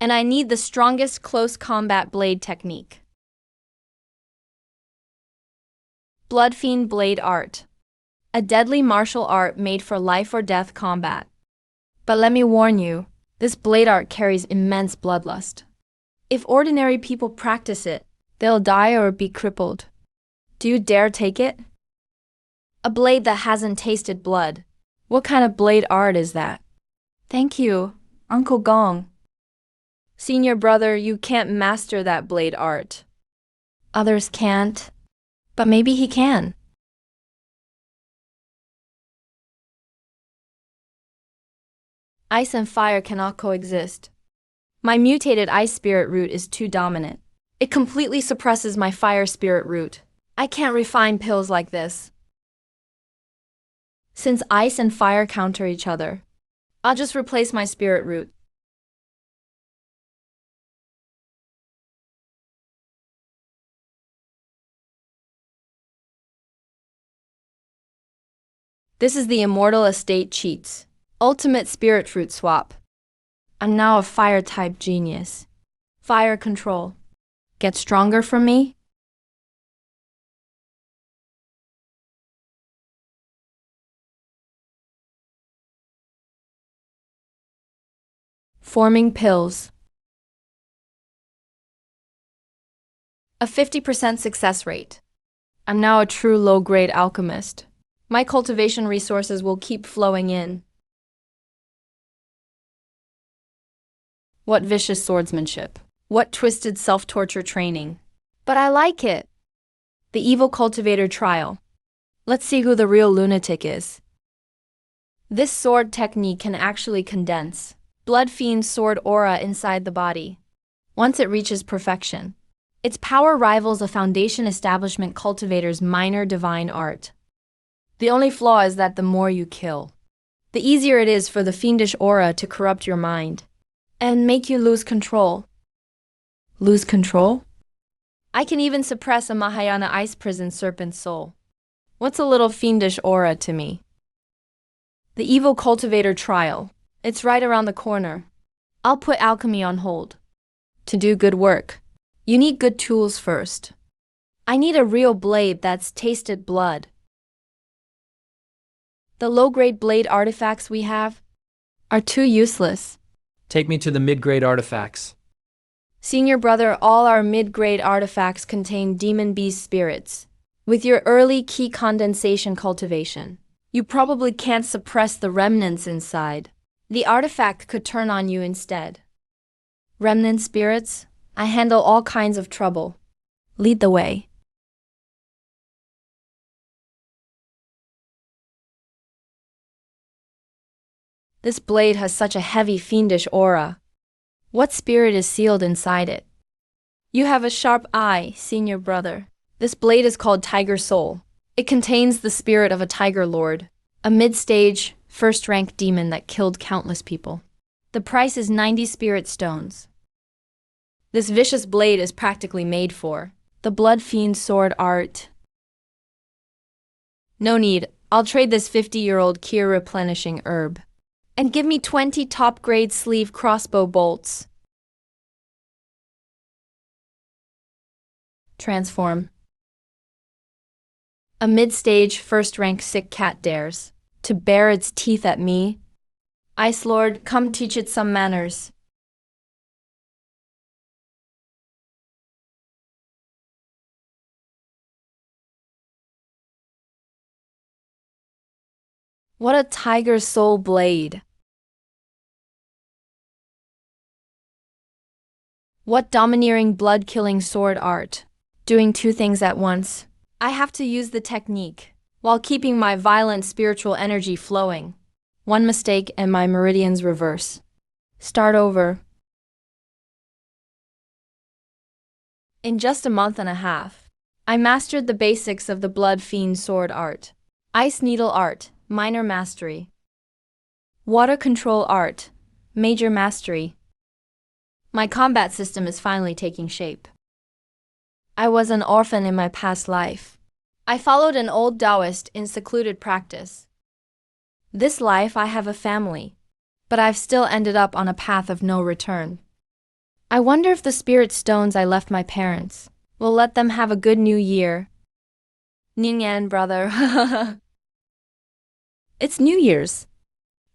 And I need the strongest close combat blade technique. Bloodfiend Blade Art. A deadly martial art made for life or death combat. But let me warn you, this blade art carries immense bloodlust. If ordinary people practice it, they'll die or be crippled. Do you dare take it? A blade that hasn't tasted blood. What kind of blade art is that? Thank you. Uncle Gong. Senior brother, you can't master that blade art. Others can't, but maybe he can. Ice and fire cannot coexist. My mutated ice spirit root is too dominant. It completely suppresses my fire spirit root. I can't refine pills like this. Since ice and fire counter each other, I'll just replace my spirit root. This is the Immortal Estate Cheats. Ultimate Spirit Fruit Swap. I'm now a fire-type genius. Fire control. Get stronger from me? Forming pills. A 50% success rate. I'm now a true low-grade alchemist. My cultivation resources will keep flowing in. What vicious swordsmanship. What twisted self-torture training. But I like it. The evil cultivator trial. Let's see who the real lunatic is. This sword technique can actually condense Blood Fiend's sword aura inside the body. Once it reaches perfection, its power rivals a Foundation Establishment cultivator's minor divine art. The only flaw is that the more you kill, the easier it is for the fiendish aura to corrupt your mind and make you lose control. Lose control? I can even suppress a Mahayana ice prison serpent soul. What's a little fiendish aura to me? The evil cultivator trial. It's right around the corner. I'll put alchemy on hold. To do good work, you need good tools first. I need a real blade that's tasted blood. The low-grade blade artifacts we have are too useless. Take me to the mid-grade artifacts. Senior brother, all our mid-grade artifacts contain demon beast spirits. With your early key condensation cultivation, you probably can't suppress the remnants inside. The artifact could turn on you instead. Remnant spirits, I handle all kinds of trouble. Lead the way. This blade has such a heavy fiendish aura. What spirit is sealed inside it? You have a sharp eye, senior brother. This blade is called Tiger Soul. It contains the spirit of a Tiger Lord, a mid-stage, first-rank demon that killed countless people. The price is 90 spirit stones. This vicious blade is practically made for the Blood Fiend sword art. No need, I'll trade this 50-year-old cure replenishing herb. And give me 20 top-grade sleeve crossbow bolts. Transform. A mid-stage, first-rank sick cat dares to bare its teeth at me. Ice Lord, come teach it some manners. What a Tiger Soul blade. What domineering blood-killing sword art. Doing two things at once. I have to use the technique while keeping my violent spiritual energy flowing. One mistake and my meridians reverse. Start over. In just a month and a half, I mastered the basics of the Blood Fiend sword art. Ice Needle art, minor mastery. Water control art, major mastery. My combat system is finally taking shape. I was an orphan in my past life. I followed an old Taoist in secluded practice. This life I have a family, but I've still ended up on a path of no return. I wonder if the spirit stones I left my parents will let them have a good new year. Ningyan, brother. It's New Year's.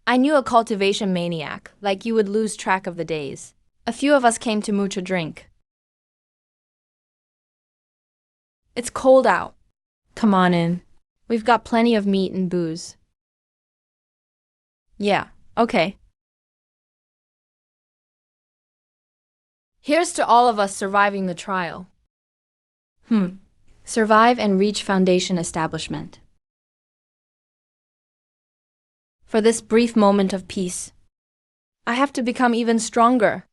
I knew a cultivation maniac, like you would lose track of the days. A few of us came to mooch a drink. It's cold out. Come on in. We've got plenty of meat and booze. Yeah, okay. Here's to all of us surviving the trial. Survive and reach foundation establishment. For this brief moment of peace, I have to become even stronger.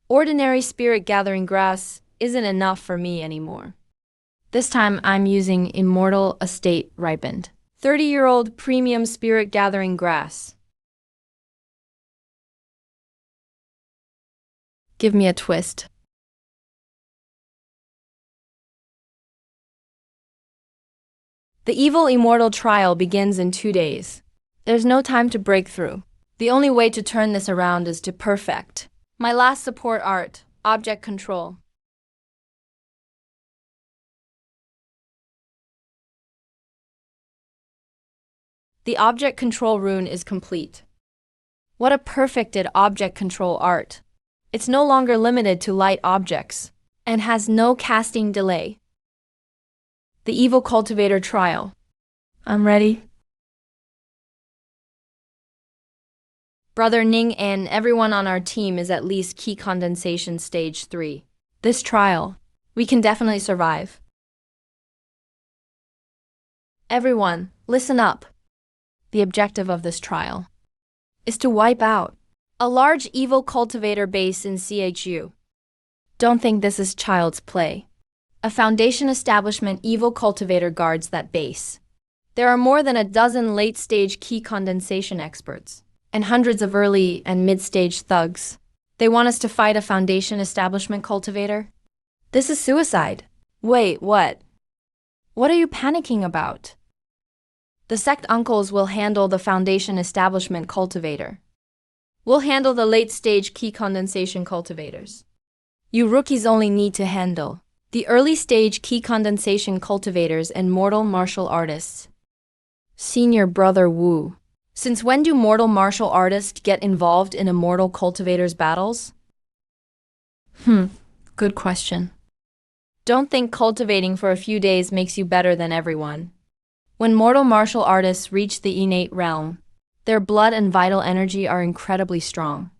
Ordinary spirit gathering grass isn't enough for me anymore. This time I'm using Immortal Estate Ripened 30-year-old premium spirit gathering grass. Give me a twist. The evil immortal trial begins in 2 days. There's no time to break through. The only way to turn this around is to perfect my last support art, object control. The object control rune is complete. What a perfected object control art. It's no longer limited to light objects and has no casting delay. The evil cultivator trial. I'm ready. Brother Ning and everyone on our team is at least key condensation stage 3. This trial, we can definitely survive. Everyone, listen up. The objective of this trial is to wipe out a large evil cultivator base in CHU. Don't think this is child's play. A foundation establishment evil cultivator guards that base. There are more than a dozen late-stage key condensation experts and hundreds of early and mid-stage thugs. They want us to fight a foundation establishment cultivator? This is suicide. Wait, what? What are you panicking about? The sect uncles will handle the foundation establishment cultivator. We'll handle the late-stage key condensation cultivators. You rookies only need to handle the early-stage key condensation cultivators and mortal martial artists. Senior Brother Wu. Since when do mortal martial artists get involved in immortal cultivators' battles? Good question. Don't think cultivating for a few days makes you better than everyone. When mortal martial artists reach the innate realm, their blood and vital energy are incredibly strong.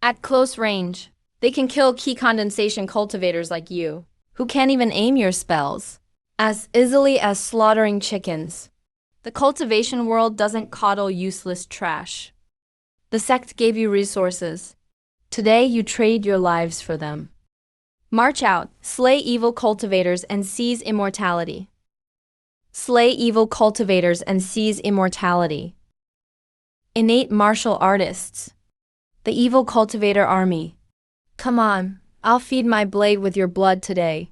At close range, they can kill key condensation cultivators like you, who can't even aim your spells, as easily as slaughtering chickens. The cultivation world doesn't coddle useless trash. The sect gave you resources. Today you trade your lives for them. March out, slay evil cultivators and seize immortality. Slay evil cultivators and seize immortality. Innate martial artists. The evil cultivator army. Come on, I'll feed my blade with your blood today.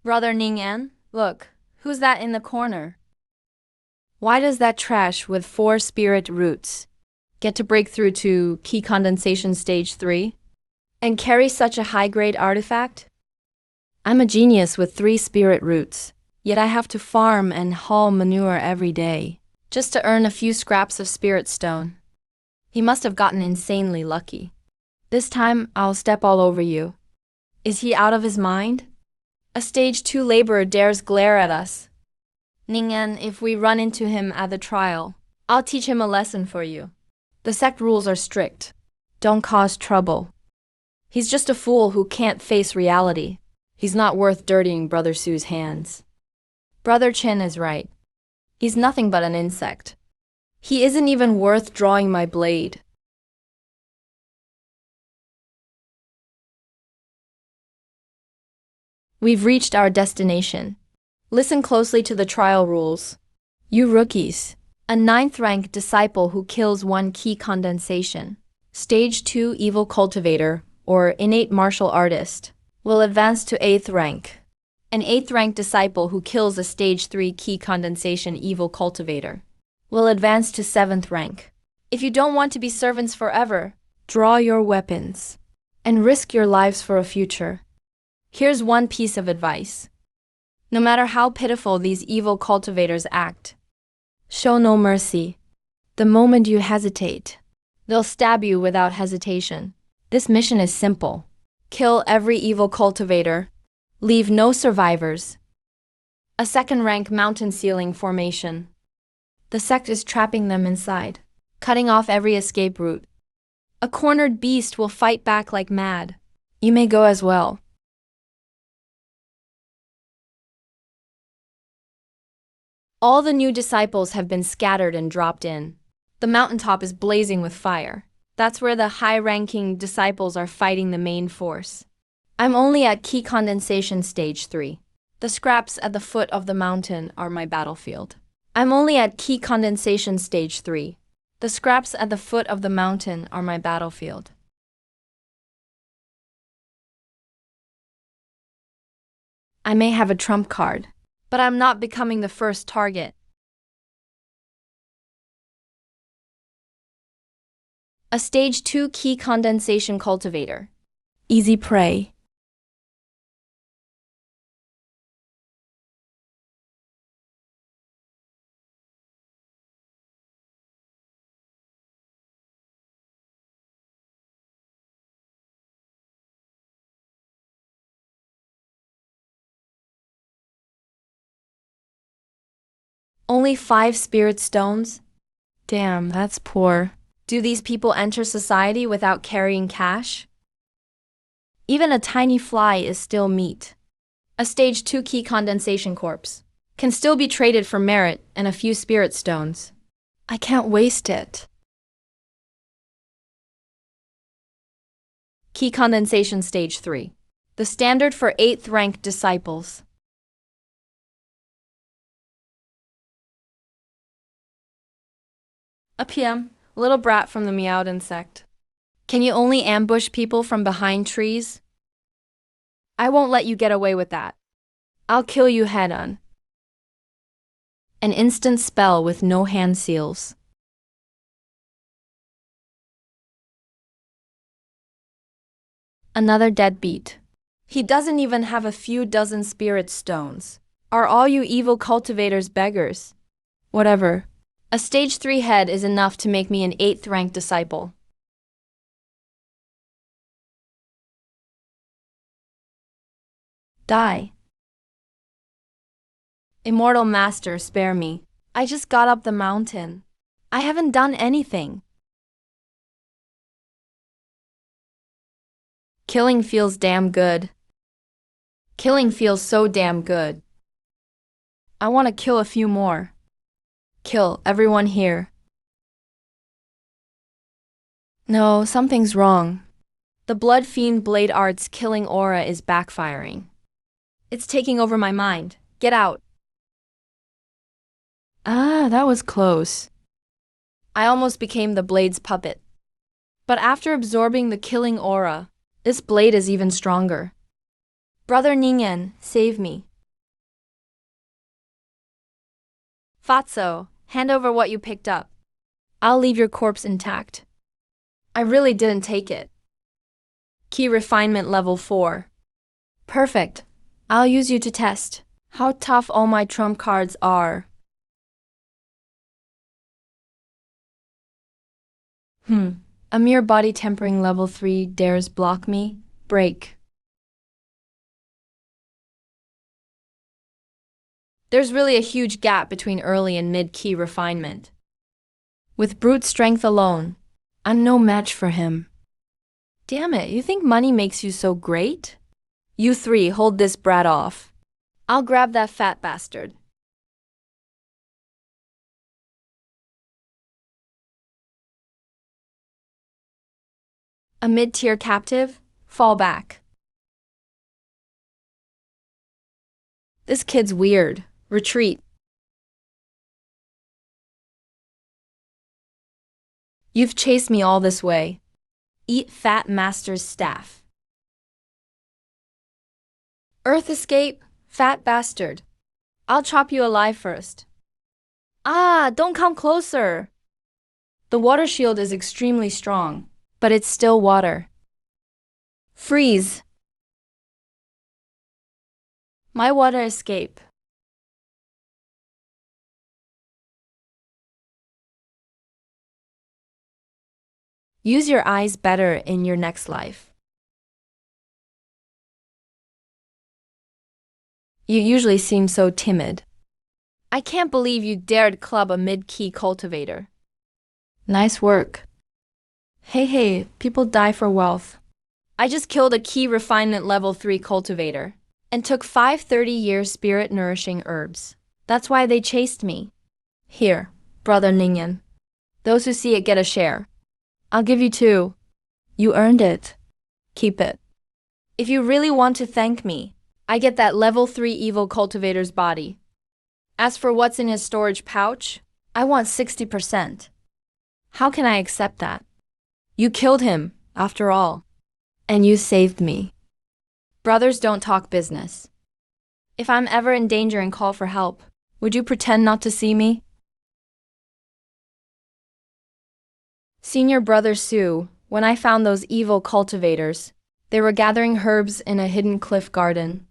Brother Ning-an, look, who's that in the corner? Why does that trash with 4 spirit roots get to break through to key condensation stage 3 and carry such a high-grade artifact? I'm a genius with 3 spirit roots, yet I have to farm and haul manure every day just to earn a few scraps of spirit stone. He must have gotten insanely lucky. This time, I'll step all over you. Is he out of his mind? A stage 2 laborer dares glare at us. Ning-an, if we run into him at the trial, I'll teach him a lesson for you. The sect rules are strict. Don't cause trouble. He's just a fool who can't face reality. He's not worth dirtying Brother Su's hands. Brother Chin is right. He's nothing but an insect. He isn't even worth drawing my blade. We've reached our destination. Listen closely to the trial rules. You rookies, a 9th rank disciple who kills 1 key condensation, stage 2 evil cultivator, or innate martial artist, will advance to 8th rank. An 8th rank disciple who kills a stage 3 key condensation evil cultivator will advance to 7th rank. If you don't want to be servants forever, draw your weapons and risk your lives for a future. Here's one piece of advice. No matter how pitiful these evil cultivators act, show no mercy. The moment you hesitate, they'll stab you without hesitation. This mission is simple. Kill every evil cultivator. Leave no survivors. A 2nd rank mountain ceiling formation. The sect is trapping them inside, cutting off every escape route. A cornered beast will fight back like mad. You may go as well. All the new disciples have been scattered and dropped in. The mountaintop is blazing with fire. That's where the high-ranking disciples are fighting the main force. I'm only at key condensation stage 3. The scraps at the foot of the mountain are my battlefield. I'm only at key condensation stage 3. The scraps at the foot of the mountain are my battlefield. I may have a trump card, but I'm not becoming the first target. A stage 2 key condensation cultivator. Easy prey. Only 5 spirit stones? Damn, that's poor. Do these people enter society without carrying cash? Even a tiny fly is still meat. A stage 2 key condensation corpse can still be traded for merit and a few spirit stones. I can't waste it. Key condensation stage 3. The standard for 8th rank disciples. A PM, little brat from the meowed insect. Can you only ambush people from behind trees? I won't let you get away with that. I'll kill you head on. An instant spell with no hand seals. Another deadbeat. He doesn't even have a few dozen spirit stones. Are all you evil cultivators beggars? Whatever. A stage 3 head is enough to make me an 8th rank disciple. Die. Immortal Master, spare me. I just got up the mountain. I haven't done anything. Killing feels damn good. Killing feels so damn good. I want to kill a few more. Kill everyone here. No, something's wrong. The Blood Fiend Blade Art's killing aura is backfiring. It's taking over my mind. Get out. Ah, that was close. I almost became the blade's puppet. But after absorbing the killing aura, this blade is even stronger. Brother Ningen, save me. Fatso, hand over what you picked up. I'll leave your corpse intact. I really didn't take it. Key refinement level 4. Perfect. I'll use you to test how tough all my trump cards are. A mere body tempering level 3 dares block me? Break. There's really a huge gap between early and mid-key refinement. With brute strength alone, I'm no match for him. Damn it, you think money makes you so great? You 3 hold this brat off. I'll grab that fat bastard. A mid-tier captive? Fall back. This kid's weird. Retreat. You've chased me all this way. Eat fat master's staff. Earth escape, fat bastard. I'll chop you alive first. Ah, don't come closer. The water shield is extremely strong, but it's still water. Freeze. My water escape. Use your eyes better in your next life. You usually seem so timid. I can't believe you dared club a mid-key cultivator. Nice work. Hey, people die for wealth. I just killed a key refinement level 3 cultivator and took 5 30-year spirit nourishing herbs. That's why they chased me. Here, brother Ningyan. Those who see it get a share. I'll give you 2. You earned it. Keep it. If you really want to thank me, I get that level 3 evil cultivator's body. As for what's in his storage pouch, I want 60%. How can I accept that? You killed him, after all. And you saved me. Brothers don't talk business. If I'm ever in danger and call for help, would you pretend not to see me? Senior brother Sue, when I found those evil cultivators, they were gathering herbs in a hidden cliff garden.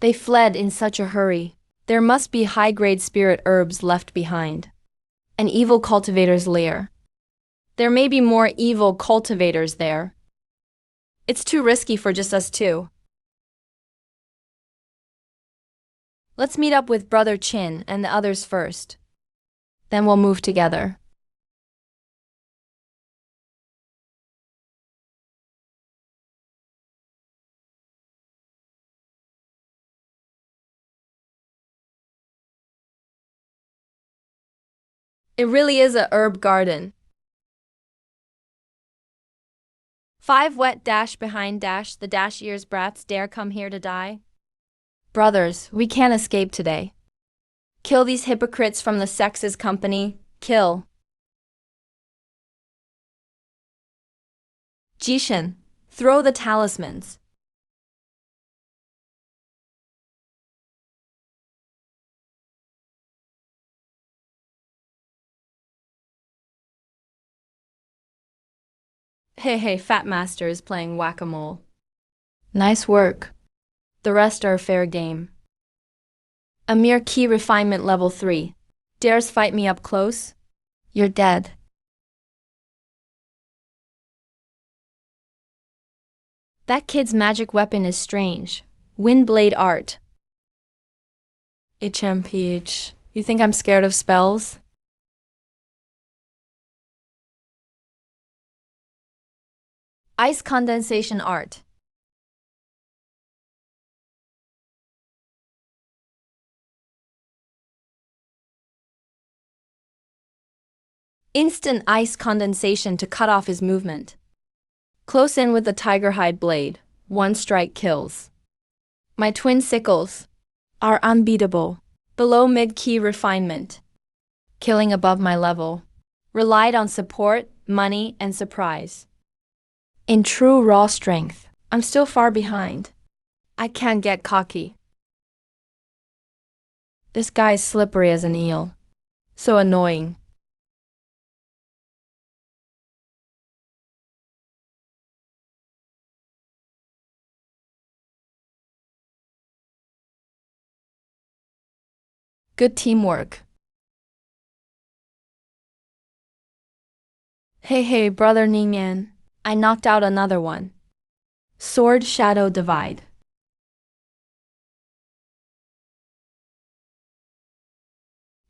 They fled in such a hurry. There must be high-grade spirit herbs left behind. An evil cultivator's lair. There may be more evil cultivators there. It's too risky for just us two. Let's meet up with Brother Chin and the others first. Then we'll move together. It really is a herb garden. 5 wet dash behind dash the dash ears brats dare come here to die. Brothers, we can't escape today. Kill these hypocrites from the sexes company. Kill. Jishin, throw the talismans. Hey, Fat Master is playing whack-a-mole. Nice work. The rest are fair game. A mere key refinement level 3. Dares fight me up close? You're dead. That kid's magic weapon is strange. Windblade art. HMPH. You think I'm scared of spells? Ice condensation art. Instant ice condensation to cut off his movement. Close in with the tiger hide blade. 1 strike kills. My twin sickles are unbeatable. Below mid-key refinement. Killing above my level. Relied on support, money, and surprise. In true raw strength, I'm still far behind. I can't get cocky. This guy's slippery as an eel. So annoying. Good teamwork. Hey, brother Ningyan. I knocked out another one. Sword Shadow Divide.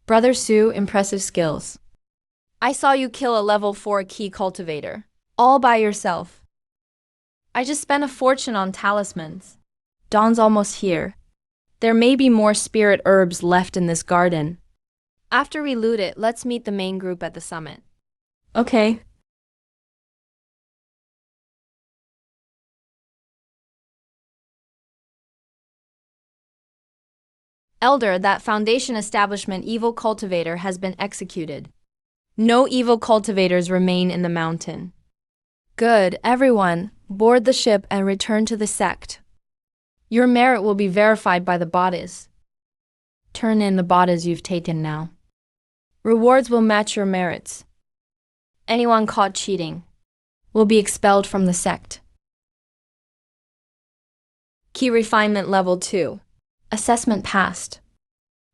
Brother Sue, impressive skills. I saw you kill a level 4 key cultivator. All by yourself. I just spent a fortune on talismans. Dawn's almost here. There may be more spirit herbs left in this garden. After we loot it, let's meet the main group at the summit. Okay. Elder, that Foundation Establishment evil cultivator has been executed. No evil cultivators remain in the mountain. Good, everyone, board the ship and return to the sect. Your merit will be verified by the bodies. Turn in the bodies you've taken now. Rewards will match your merits. Anyone caught cheating will be expelled from the sect. Key refinement level 2. Assessment passed.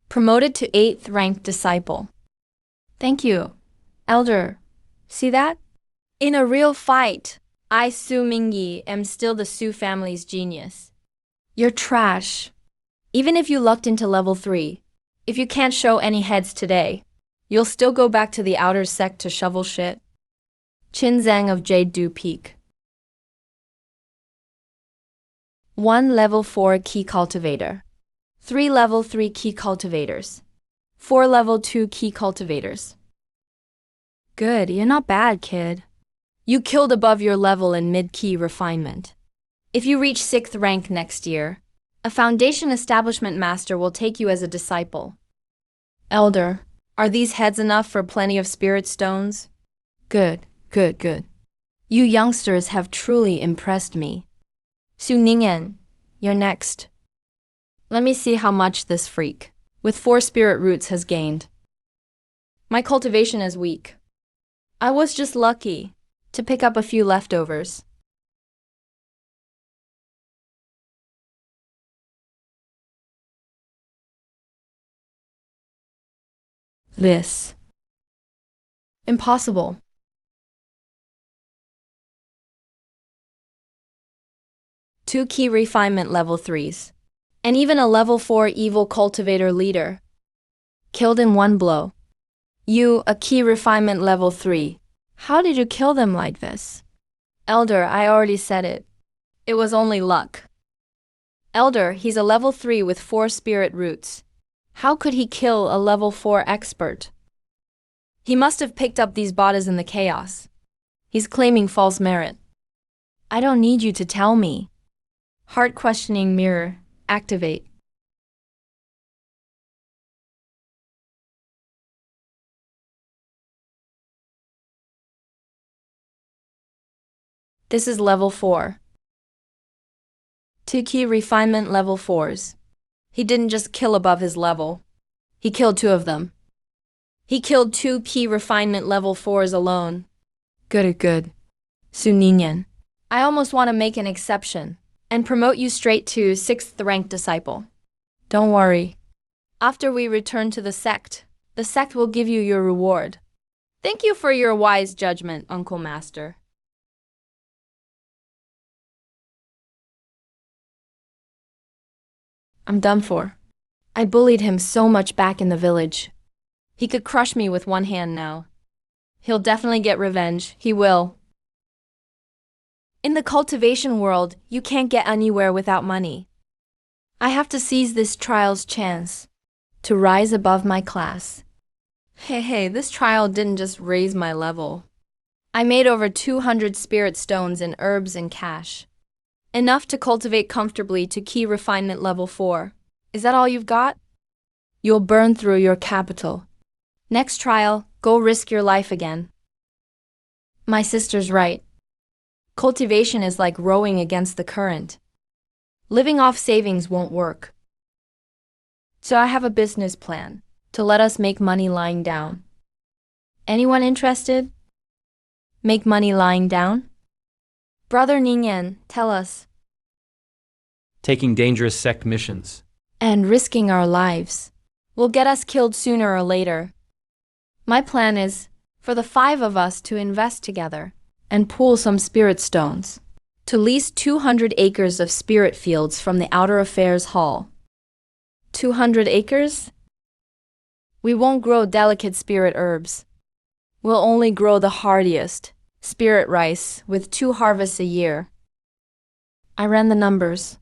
Promoted to 8th ranked disciple. Thank you, Elder. See that? In a real fight, I, Su Mingyi, am still the Su family's genius. You're trash. Even if you lucked into level 3, If you can't show any heads today, you'll still go back to the outer sect to shovel shit. Chin Zhang of Jade Du Peak. 1 level 4 key cultivator. 3 level 3 key cultivators. 4 level 2 key cultivators. Good, you're not bad, kid. You killed above your level in mid-key refinement. If you reach 6th rank next year, a Foundation Establishment Master will take you as a disciple. Elder, are these heads enough for plenty of spirit stones? Good. You youngsters have truly impressed me. Su Ningyan, you're next. Let me see how much this freak, with 4 spirit roots, has gained. My cultivation is weak. I was just lucky to pick up a few leftovers. This. Impossible. Two key refinement level 3s. And even a level 4 evil cultivator leader. Killed in one blow. You, a key refinement level 3. How did you kill them like this? Elder, I already said it. It was only luck. Elder, he's a level 3 with 4 spirit roots. How could he kill a level 4 expert? He must have picked up these bodies in the chaos. He's claiming false merit. I don't need you to tell me. Heart questioning mirror, activate. This is level 4. 2 key refinement level 4s. He didn't just kill above his level. He killed 2 of them. He killed 2 key refinement level 4s alone. Good. Su Ningyan. I almost want to make an exception and promote you straight to 6th rank disciple. Don't worry. After we return to the sect will give you your reward. Thank you for your wise judgment, Uncle Master. I'm done for. I bullied him so much back in the village. He could crush me with one hand now. He'll definitely get revenge. He will. In the cultivation world, you can't get anywhere without money. I have to seize this trial's chance to rise above my class. Hey, this trial didn't just raise my level. I made over 200 spirit stones in herbs and cash. Enough to cultivate comfortably to key refinement level 4. Is that all you've got? You'll burn through your capital. Next trial, go risk your life again. My sister's right. Cultivation is like rowing against the current. Living off savings won't work. So I have a business plan to let us make money lying down. Anyone interested? Make money lying down? Brother Ningyan, tell us. Taking dangerous sect missions. And risking our lives will get us killed sooner or later. My plan is for the 5 of us to invest together and pool some spirit stones to lease 200 acres of spirit fields from the Outer Affairs Hall. 200 acres? We won't grow delicate spirit herbs. We'll only grow the hardiest spirit rice with 2 harvests a year. I ran the numbers.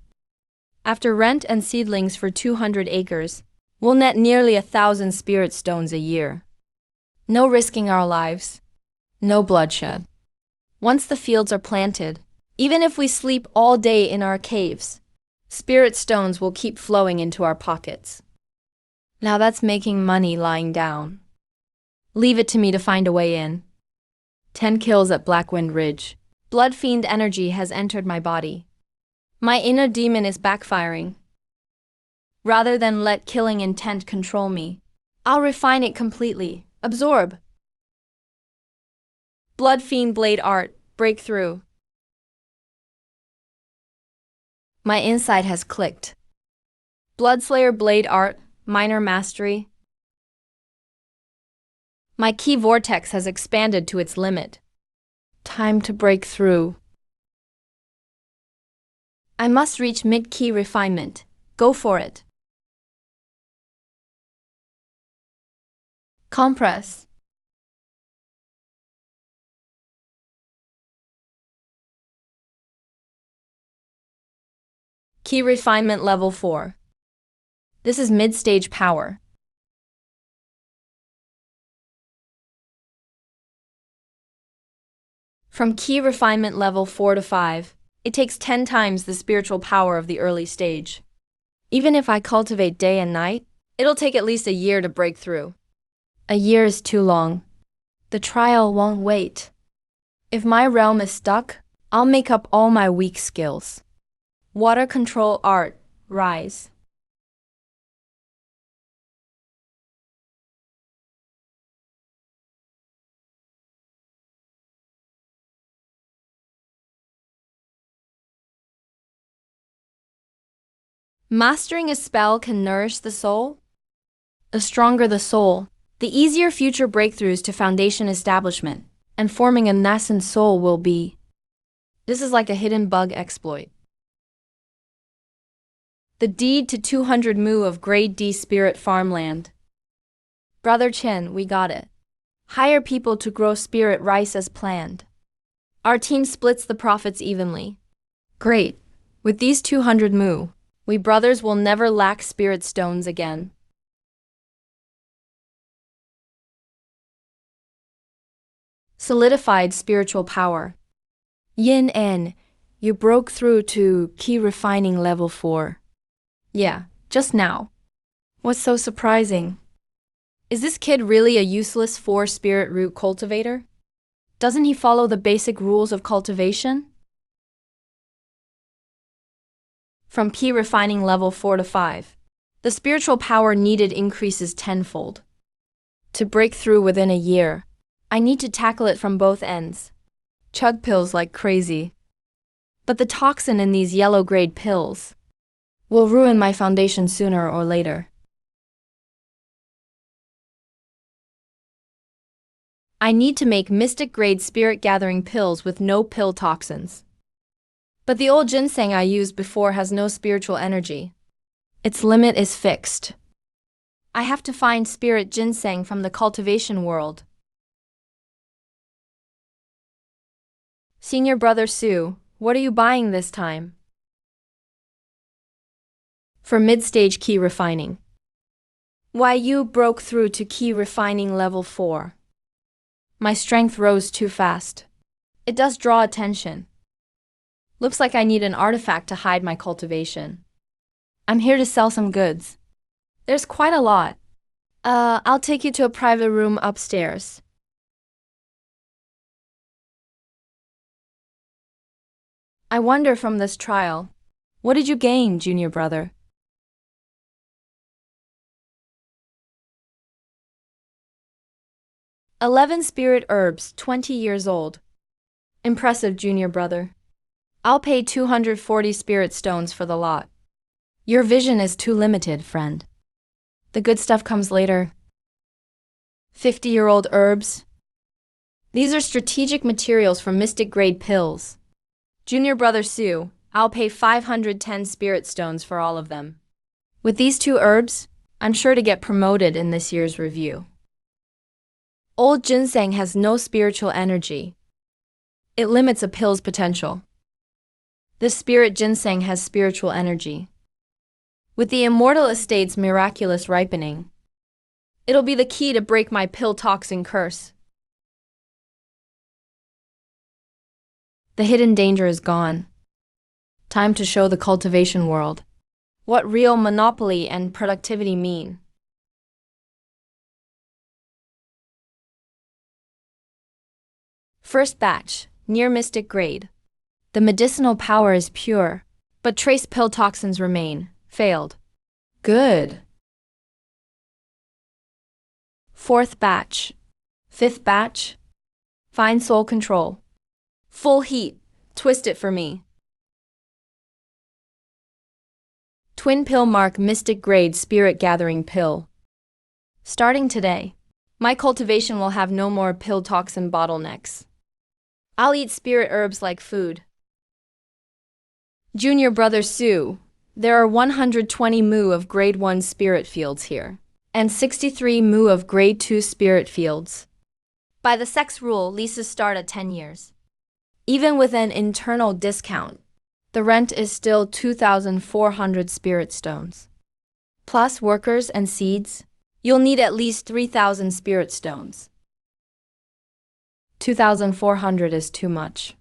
After rent and seedlings for 200 acres, we'll net nearly 1,000 spirit stones a year. No risking our lives. No bloodshed. Once the fields are planted, even if we sleep all day in our caves, spirit stones will keep flowing into our pockets. Now that's making money lying down. Leave it to me to find a way in. 10 kills at Blackwind Ridge. Blood fiend energy has entered my body. My inner demon is backfiring. Rather than let killing intent control me, I'll refine it completely. Absorb. Blood fiend blade art. Breakthrough. My insight has clicked. Bloodslayer blade art. Minor mastery. My key vortex has expanded to its limit. Time to break through. I must reach mid-key refinement. Go for it. Compress. Key refinement level 4. This is mid-stage power. From key refinement level 4 to 5, it takes 10 times the spiritual power of the early stage. Even if I cultivate day and night, it'll take at least a year to break through. A year is too long. The trial won't wait. If my realm is stuck, I'll make up all my weak skills. Water control art, rise. Mastering a spell can nourish the soul. The stronger the soul, the easier future breakthroughs to foundation establishment and forming a nascent soul will be. This is like a hidden bug exploit. The deed to 200 mu of grade D spirit farmland. Brother Chen, we got it. Hire people to grow spirit rice as planned. Our team splits the profits evenly. Great. With these 200 mu, we brothers will never lack spirit stones again. Solidified spiritual power. Yin N, you broke through to key refining level 4. Yeah, just now. What's so surprising? Is this kid really a useless 4 spirit root cultivator? Doesn't he follow the basic rules of cultivation? From key refining level 4 to 5, the spiritual power needed increases tenfold. To break through within a year, I need to tackle it from both ends. Chug pills like crazy. But the toxin in these yellow-grade pills will ruin my foundation sooner or later. I need to make mystic-grade spirit-gathering pills with no pill toxins. But the old ginseng I used before has no spiritual energy. Its limit is fixed. I have to find spirit ginseng from the cultivation world. Senior Brother Sue, what are you buying this time? For mid-stage key refining. Why, you broke through to key refining level 4. My strength rose too fast. It does draw attention. Looks like I need an artifact to hide my cultivation. I'm here to sell some goods. There's quite a lot. I'll take you to a private room upstairs. I wonder from this trial, what did you gain, junior brother? "11 spirit herbs, 20 years old. Impressive, junior brother. I'll pay 240 spirit stones for the lot. Your vision is too limited, friend. The good stuff comes later. 50-year-old herbs. These are strategic materials for mystic grade pills. Junior brother Sue, I'll pay 510 spirit stones for all of them. With these 2 herbs, I'm sure to get promoted in this year's review. Old ginseng has no spiritual energy. It limits a pill's potential. This spirit ginseng has spiritual energy. With the immortal estate's miraculous ripening, it'll be the key to break my pill toxin curse. The hidden danger is gone. Time to show the cultivation world what real monopoly and productivity mean. First batch, near mystic grade. The medicinal power is pure, but trace pill toxins remain. Failed. Good. Fourth batch. Fifth batch. Fine soul control. Full heat. Twist it for me. Twin pill mark mystic grade spirit gathering pill. Starting today, my cultivation will have no more pill toxin bottlenecks. I'll eat spirit herbs like food. Junior brother Sue, there are 120 mu of grade 1 spirit fields here, and 63 mu of grade 2 spirit fields. By the sex rule, leases start at 10 years. Even with an internal discount, the rent is still 2,400 spirit stones. Plus workers and seeds, you'll need at least 3,000 spirit stones. 2,400 is too much.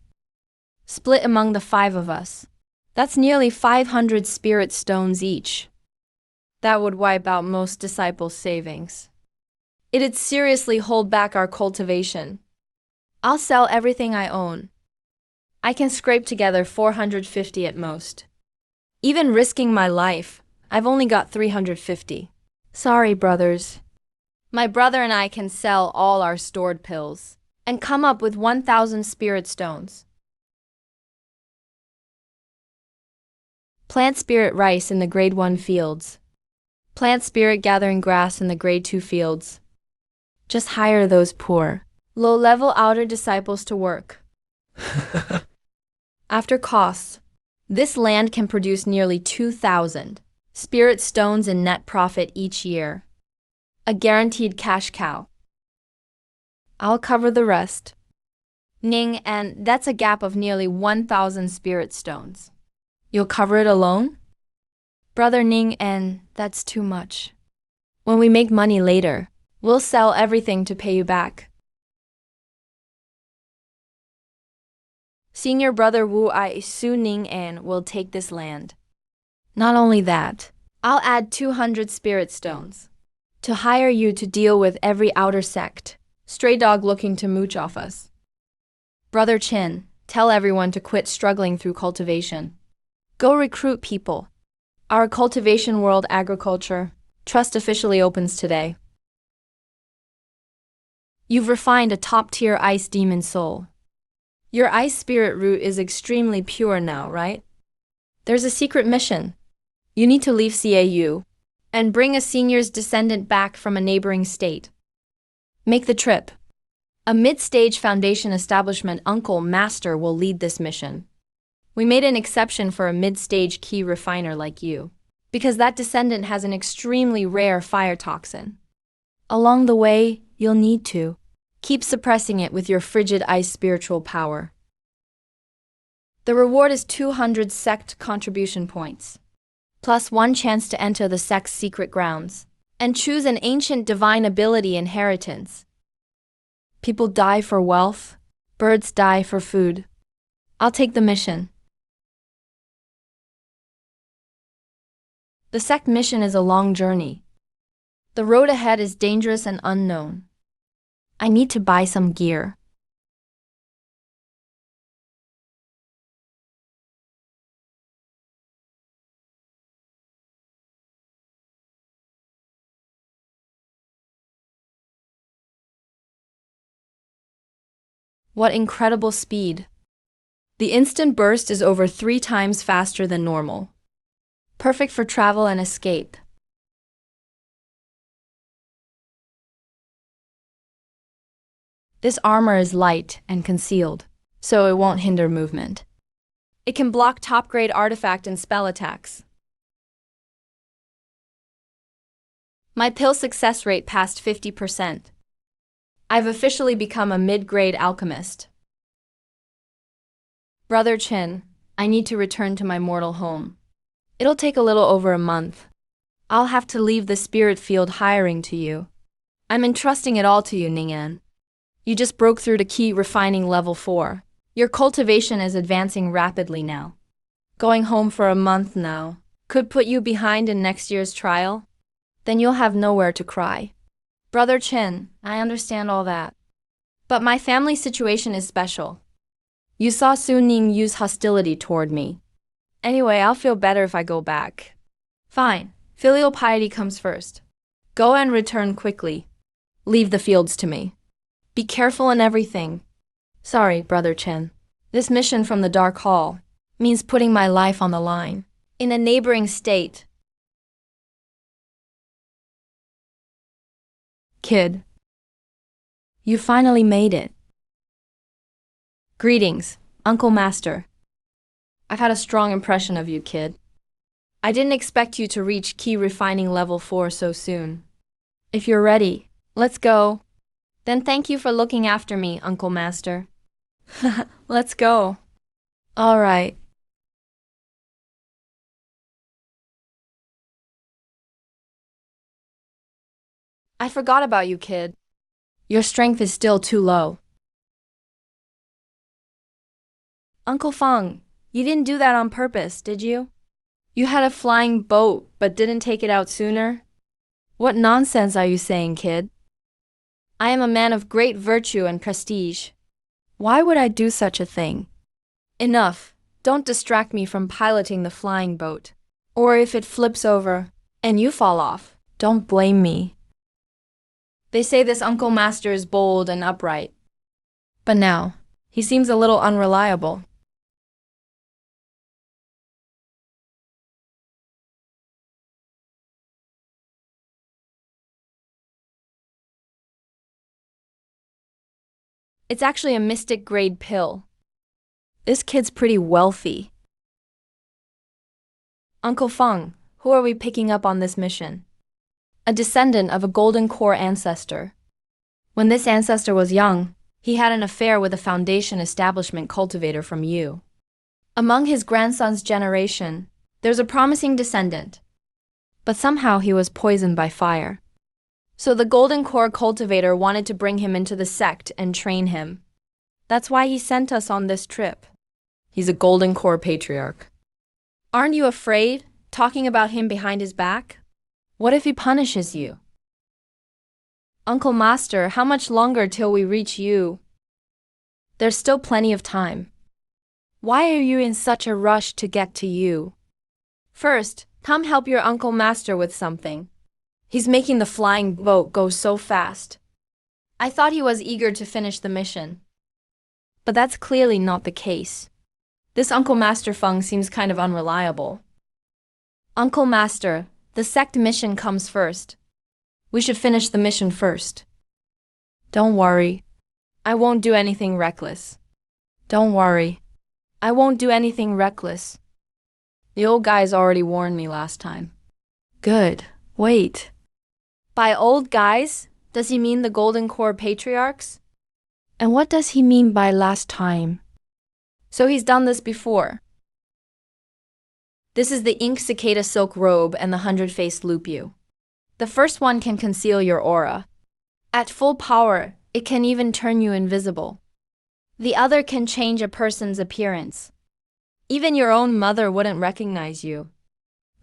Split among the 5 of us. That's nearly 500 spirit stones each. That would wipe out most disciples' savings. It'd seriously hold back our cultivation. I'll sell everything I own. I can scrape together 450 at most. Even risking my life, I've only got 350. Sorry, brothers. My brother and I can sell all our stored pills and come up with 1,000 spirit stones. Plant spirit rice in the grade 1 fields. Plant spirit gathering grass in the grade 2 fields. Just hire those poor, low-level outer disciples to work. After costs, this land can produce nearly 2,000 spirit stones in net profit each year. A guaranteed cash cow. I'll cover the rest. Ning, and that's a gap of nearly 1,000 spirit stones. You'll cover it alone? Brother Ning, and that's too much. When we make money later, we'll sell everything to pay you back. Senior brother Wu I Su Ning An will take this land. Not only that, I'll add 200 spirit stones to hire you to deal with every outer sect, stray dog looking to mooch off us. Brother Chin, tell everyone to quit struggling through cultivation. Go recruit people. Our Cultivation World Agriculture Trust officially opens today. You've refined a top-tier ice demon soul. Your ice spirit root is extremely pure now, right? There's a secret mission. You need to leave CAU and bring a senior's descendant back from a neighboring state. Make the trip. A mid-stage foundation establishment uncle master will lead this mission. We made an exception for a mid-stage key refiner like you, because that descendant has an extremely rare fire toxin. Along the way, you'll need to keep suppressing it with your frigid ice spiritual power. The reward is 200 sect contribution points, plus 1 chance to enter the sect's secret grounds, and choose an ancient divine ability inheritance. People die for wealth, birds die for food. I'll take the mission. The sect mission is a long journey. The road ahead is dangerous and unknown. I need to buy some gear. What incredible speed! The instant burst is over 3 times faster than normal. Perfect for travel and escape. This armor is light and concealed, so it won't hinder movement. It can block top-grade artifact and spell attacks. My pill success rate passed 50%. I've officially become a mid-grade alchemist. Brother Chin, I need to return to my mortal home. It'll take a little over a month. I'll have to leave the spirit field hiring to you. I'm entrusting it all to you, Ning'an. You just broke through to key refining level 4. Your cultivation is advancing rapidly now. Going home for a month now could put you behind in next year's trial. Then you'll have nowhere to cry. Brother Chin, I understand all that. But my family situation is special. You saw Su Ning use hostility toward me. Anyway, I'll feel better if I go back. Fine, filial piety comes first. Go and return quickly. Leave the fields to me. Be careful in everything. Sorry, Brother Chen. This mission from the Dark Hall means putting my life on the line in a neighboring state. Kid, you finally made it. Greetings, Uncle Master. I've had a strong impression of you, kid. I didn't expect you to reach key refining level 4 so soon. If you're ready, let's go. Then thank you for looking after me, Uncle Master. Let's go. All right. I forgot about you, kid. Your strength is still too low. Uncle Feng, you didn't do that on purpose, did you? You had a flying boat, but didn't take it out sooner? What nonsense are you saying, kid? I am a man of great virtue and prestige. Why would I do such a thing? Enough. Don't distract me from piloting the flying boat. Or if it flips over and you fall off, don't blame me. They say this Uncle Master is bold and upright. But now, he seems a little unreliable. It's actually a mystic grade pill. This kid's pretty wealthy. Uncle Feng, who are we picking up on this mission? A descendant of a golden core ancestor. When this ancestor was young, he had an affair with a foundation establishment cultivator from you. Among his grandson's generation, there's a promising descendant. But somehow he was poisoned by fire. So the golden core cultivator wanted to bring him into the sect and train him. That's why he sent us on this trip. He's a golden core patriarch. Aren't you afraid, talking about him behind his back? What if he punishes you? Uncle Master, how much longer till we reach you? There's still plenty of time. Why are you in such a rush to get to you? First, come help your Uncle Master with something. He's making the flying boat go so fast. I thought he was eager to finish the mission. But that's clearly not the case. This Uncle Master Feng seems kind of unreliable. Uncle Master, the sect mission comes first. We should finish the mission first. Don't worry. I won't do anything reckless. Don't worry. I won't do anything reckless. The old guy's already warned me last time. Good. Wait. By old guys, does he mean the Golden Core patriarchs? And what does he mean by last time? So he's done this before. This is the ink cicada silk robe and the 100-faced lupu. The first one can conceal your aura. At full power, it can even turn you invisible. The other can change a person's appearance. Even your own mother wouldn't recognize you.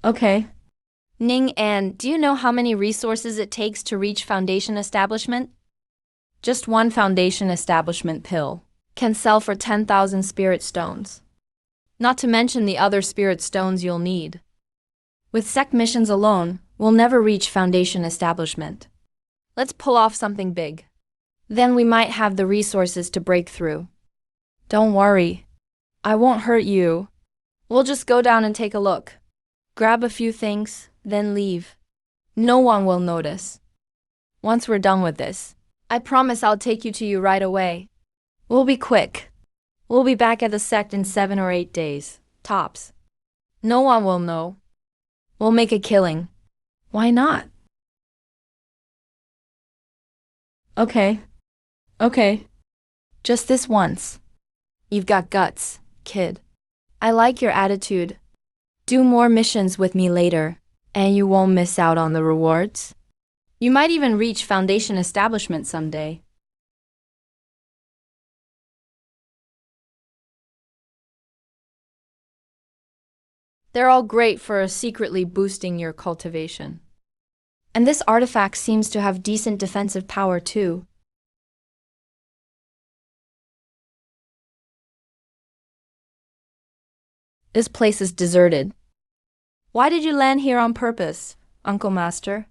Okay. Ning An, do you know how many resources it takes to reach Foundation Establishment? Just one Foundation Establishment pill can sell for 10,000 spirit stones. Not to mention the other spirit stones you'll need. With sect missions alone, we'll never reach Foundation Establishment. Let's pull off something big. Then we might have the resources to break through. Don't worry. I won't hurt you. We'll just go down and take a look. Grab a few things, then leave. No one will notice. Once we're done with this, I promise I'll take you to you right away. We'll be quick. We'll be back at the sect in 7 or 8 days, tops. No one will know. We'll make a killing. Why not? Okay. Just this once. You've got guts, kid. I like your attitude. Do more missions with me later, and you won't miss out on the rewards. You might even reach Foundation Establishment someday. They're all great for secretly boosting your cultivation. And this artifact seems to have decent defensive power too. This place is deserted. Why did you land here on purpose, Uncle Master?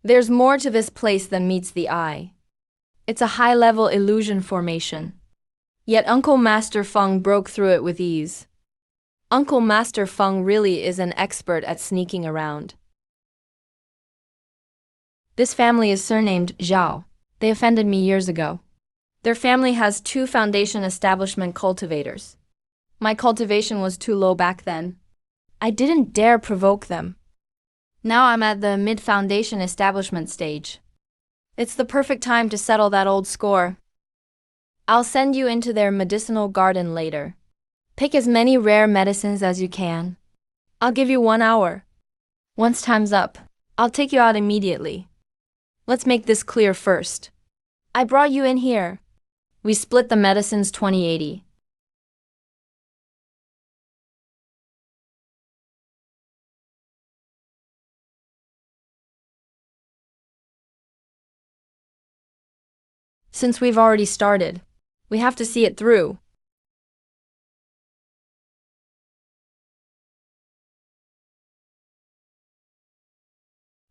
There's more to this place than meets the eye. It's a high-level illusion formation. Yet Uncle Master Feng broke through it with ease. Uncle Master Feng really is an expert at sneaking around. This family is surnamed Zhao. They offended me years ago. Their family has 2 foundation establishment cultivators. My cultivation was too low back then. I didn't dare provoke them. Now I'm at the mid-foundation establishment stage. It's the perfect time to settle that old score. I'll send you into their medicinal garden later. Pick as many rare medicines as you can. I'll give you 1 hour. Once time's up, I'll take you out immediately. Let's make this clear first. I brought you in here. We split the medicines 20/80. Since we've already started, we have to see it through.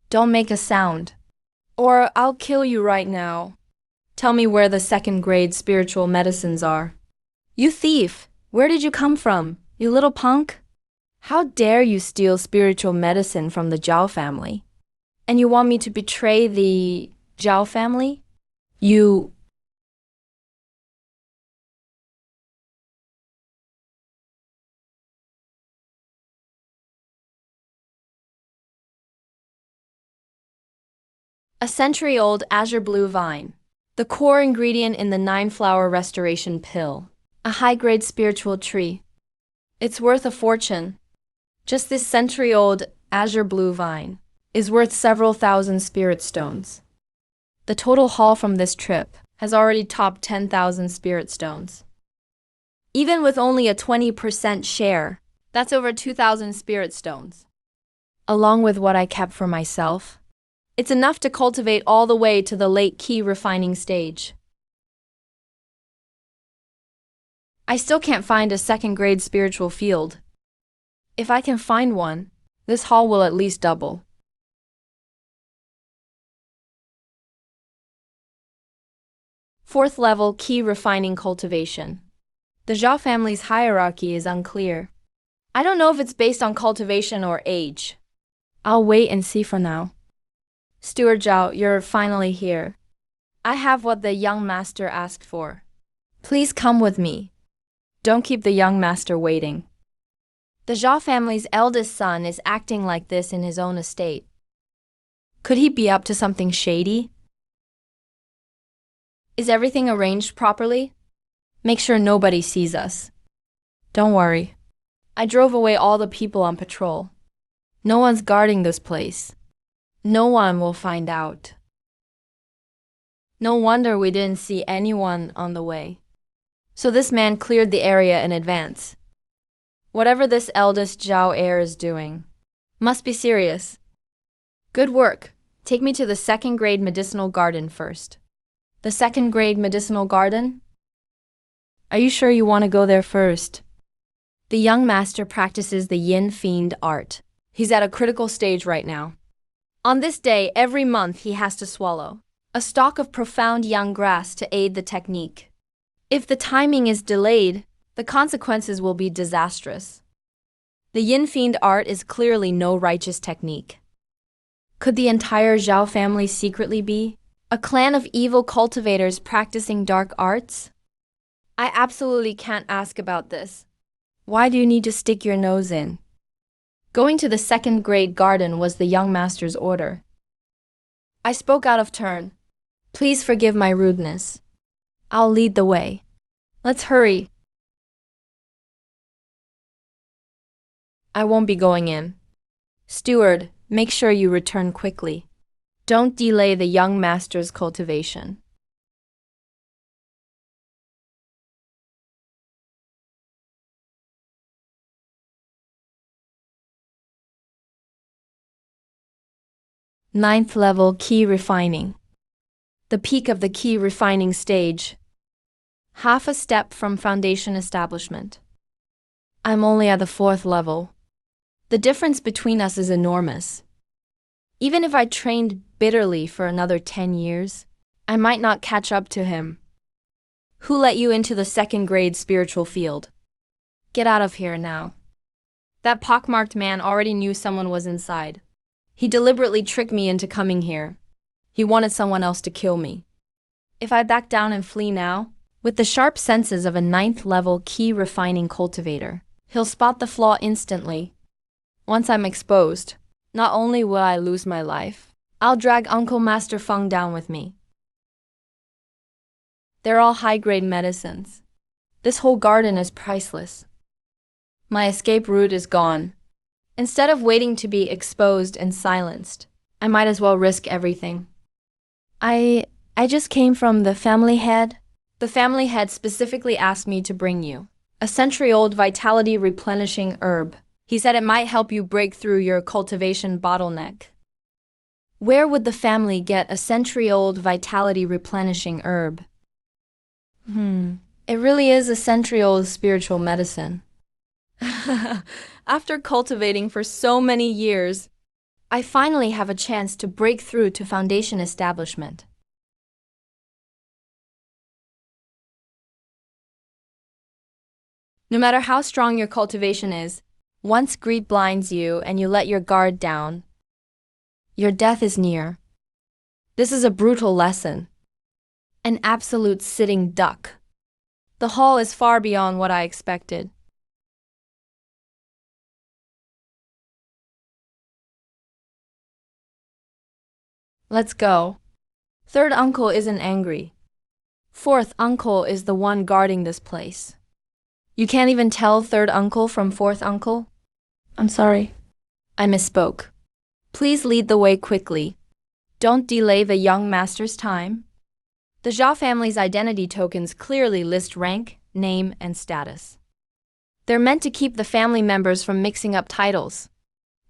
Don't make a sound, or I'll kill you right now. Tell me where the second-grade spiritual medicines are. You thief! Where did you come from, you little punk? How dare you steal spiritual medicine from the Zhao family? And you want me to betray the Zhao family? You... A century-old azure blue vine. The core ingredient in the 9-flower restoration pill. A high-grade spiritual tree. It's worth a fortune. Just this century-old azure blue vine is worth several thousand spirit stones. The total haul from this trip has already topped 10,000 spirit stones. Even with only a 20% share, that's over 2,000 spirit stones. Along with what I kept for myself, it's enough to cultivate all the way to the late key refining stage. I still can't find a second-grade spiritual field. If I can find one, this haul will at least double. Fourth level key refining cultivation. The Zhao family's hierarchy is unclear. I don't know if it's based on cultivation or age. I'll wait and see for now. Steward Zhao, you're finally here. I have what the young master asked for. Please come with me. Don't keep the young master waiting. The Zhao family's eldest son is acting like this in his own estate. Could he be up to something shady? Is everything arranged properly? Make sure nobody sees us. Don't worry. I drove away all the people on patrol. No one's guarding this place. No one will find out. No wonder we didn't see anyone on the way. So this man cleared the area in advance. Whatever this eldest Zhao heir is doing must be serious. Good work. Take me to the second-grade medicinal garden first. The second-grade medicinal garden? Are you sure you want to go there first? The young master practices the yin fiend art. He's at a critical stage right now. On this day, every month, he has to swallow a stalk of profound young grass to aid the technique. If the timing is delayed, the consequences will be disastrous. The yin fiend art is clearly no righteous technique. Could the entire Zhao family secretly be a clan of evil cultivators practicing dark arts? I absolutely can't ask about this. Why do you need to stick your nose in? Going to the second-grade garden was the young master's order. I spoke out of turn. Please forgive my rudeness. I'll lead the way. Let's hurry. I won't be going in. Steward, make sure you return quickly. Don't delay the young master's cultivation. Ninth level key refining. The peak of the key refining stage. Half a step from foundation establishment. I'm only at the 4th level. The difference between us is enormous. Even if I trained bitterly for another 10 years, I might not catch up to him. Who let you into the second-grade spiritual field? Get out of here now. That pockmarked man already knew someone was inside. He deliberately tricked me into coming here. He wanted someone else to kill me. If I back down and flee now, with the sharp senses of a ninth-level key refining cultivator, he'll spot the flaw instantly. Once I'm exposed, not only will I lose my life, I'll drag Uncle Master Feng down with me. They're all high-grade medicines. This whole garden is priceless. My escape route is gone. Instead of waiting to be exposed and silenced, I might as well risk everything. I just came from the family head. The family head specifically asked me to bring you a century-old vitality replenishing herb. He said it might help you break through your cultivation bottleneck. Where would the family get a century-old vitality replenishing herb? It really is a century-old spiritual medicine. After cultivating for so many years, I finally have a chance to break through to foundation establishment. No matter how strong your cultivation is, once greed blinds you and you let your guard down, your death is near. This is a brutal lesson. An absolute sitting duck. The haul is far beyond what I expected. Let's go. Third uncle isn't angry. Fourth uncle is the one guarding this place. You can't even tell third uncle from fourth uncle? I'm sorry. I misspoke. Please lead the way quickly. Don't delay the young master's time. The Zhao family's identity tokens clearly list rank, name, and status. They're meant to keep the family members from mixing up titles,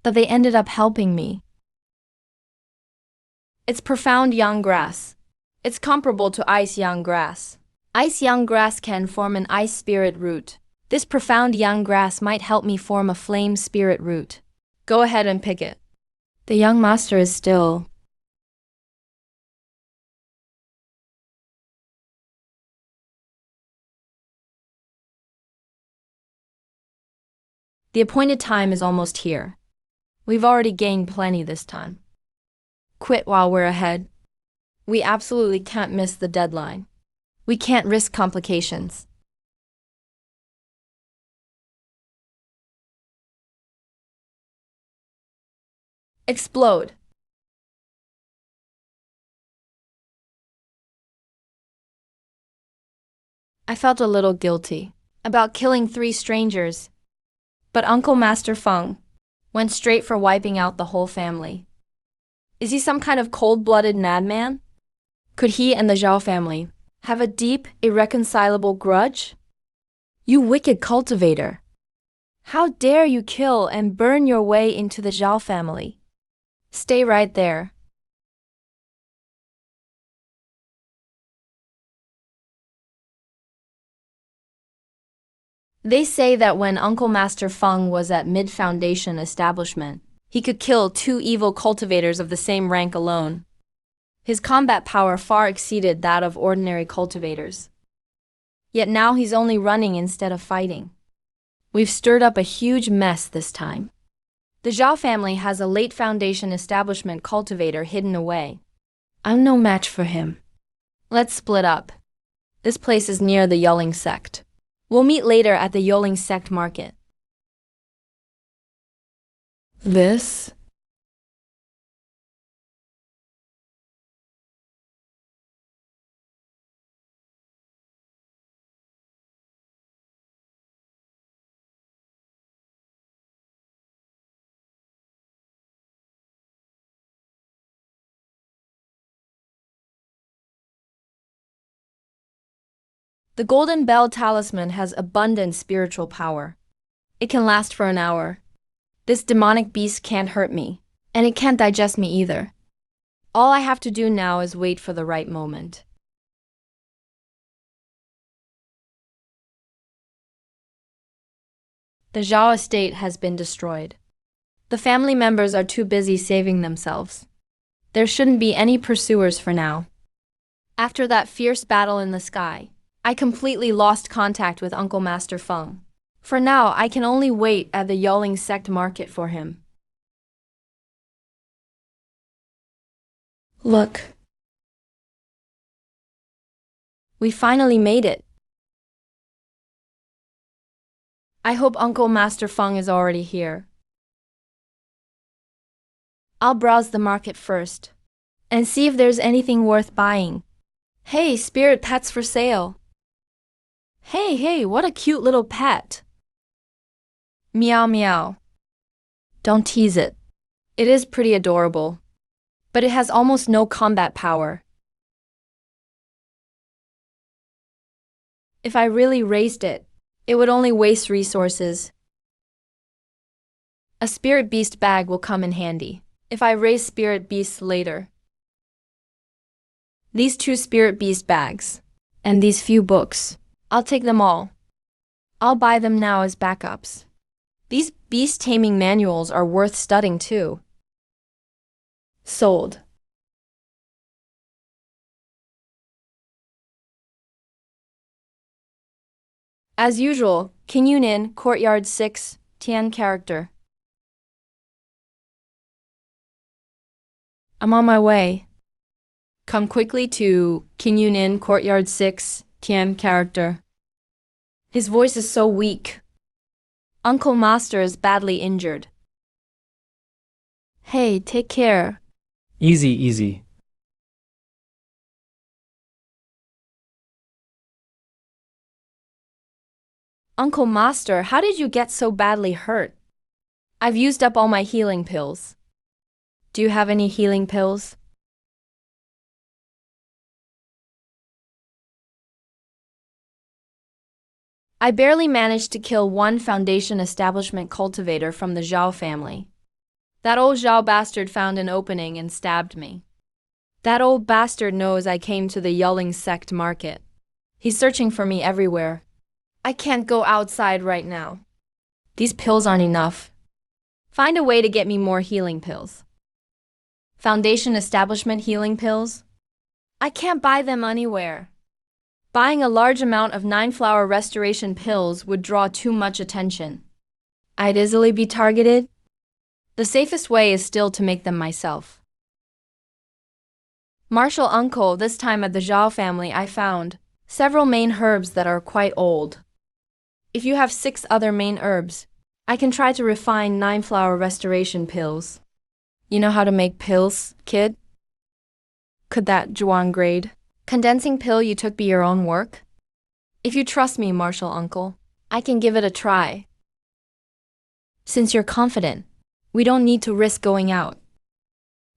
but they ended up helping me. It's profound young grass. It's comparable to ice young grass. Ice young grass can form an ice spirit root. This profound young grass might help me form a flame spirit root. Go ahead and pick it. The young master is still. The appointed time is almost here. We've already gained plenty this time. Quit while we're ahead. We absolutely can't miss the deadline. We can't risk complications. Explode. I felt a little guilty about killing 3 strangers, but Uncle Master Feng went straight for wiping out the whole family. Is he some kind of cold-blooded madman? Could he and the Zhao family have a deep, irreconcilable grudge? You wicked cultivator! How dare you kill and burn your way into the Zhao family? Stay right there. They say that when Uncle Master Feng was at mid-foundation establishment, he could kill 2 evil cultivators of the same rank alone. His combat power far exceeded that of ordinary cultivators. Yet now he's only running instead of fighting. We've stirred up a huge mess this time. The Zhao family has a late foundation establishment cultivator hidden away. I'm no match for him. Let's split up. This place is near the Yulling sect. We'll meet later at the Yulling sect market. This? The Golden Bell Talisman has abundant spiritual power. It can last for an hour. This demonic beast can't hurt me, and it can't digest me either. All I have to do now is wait for the right moment. The Zhao estate has been destroyed. The family members are too busy saving themselves. There shouldn't be any pursuers for now. After that fierce battle in the sky, I completely lost contact with Uncle Master Feng. For now, I can only wait at the Yulling sect market for him. Look. We finally made it. I hope Uncle Master Feng is already here. I'll browse the market first and see if there's anything worth buying. Hey, spirit pets for sale. Hey, what a cute little pet. Meow meow. Don't tease it. It is pretty adorable, but it has almost no combat power. If I really raised it, it would only waste resources. A spirit beast bag will come in handy if I raise spirit beasts later. These 2 spirit beast bags and these few books, I'll take them all. I'll buy them now as backups. These beast taming manuals are worth studying too. Sold. As usual, King Yunin, Courtyard 6, Tian character. I'm on my way. Come quickly to King Yunin, Courtyard 6, Tian character. His voice is so weak. Uncle Master is badly injured. Hey, take care. Easy. Uncle Master, how did you get so badly hurt? I've used up all my healing pills. Do you have any healing pills? I barely managed to kill one Foundation establishment cultivator from the Zhao family. That old Zhao bastard found an opening and stabbed me. That old bastard knows I came to the Yulling sect market. He's searching for me everywhere. I can't go outside right now. These pills aren't enough. Find a way to get me more healing pills. Foundation establishment healing pills? I can't buy them anywhere. Buying a large amount of 9-flower restoration pills would draw too much attention. I'd easily be targeted. The safest way is still to make them myself. Martial uncle, this time at the Zhao family I found several main herbs that are quite old. If you have 6 other main herbs, I can try to refine 9-flower restoration pills. You know how to make pills, kid? Could that Zhuang grade condensing pill you took be your own work? If you trust me, Martial uncle, I can give it a try. Since you're confident, we don't need to risk going out.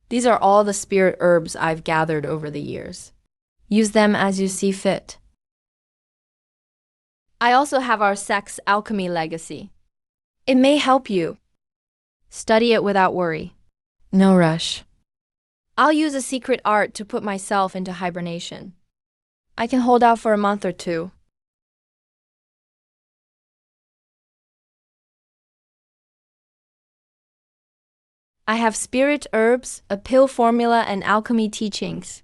These are all the spirit herbs I've gathered over the years. Use them as you see fit. I also have our sex alchemy legacy. It may help you. Study it without worry. No rush. I'll use a secret art to put myself into hibernation. I can hold out for a month or 2. I have spirit herbs, a pill formula, and alchemy teachings.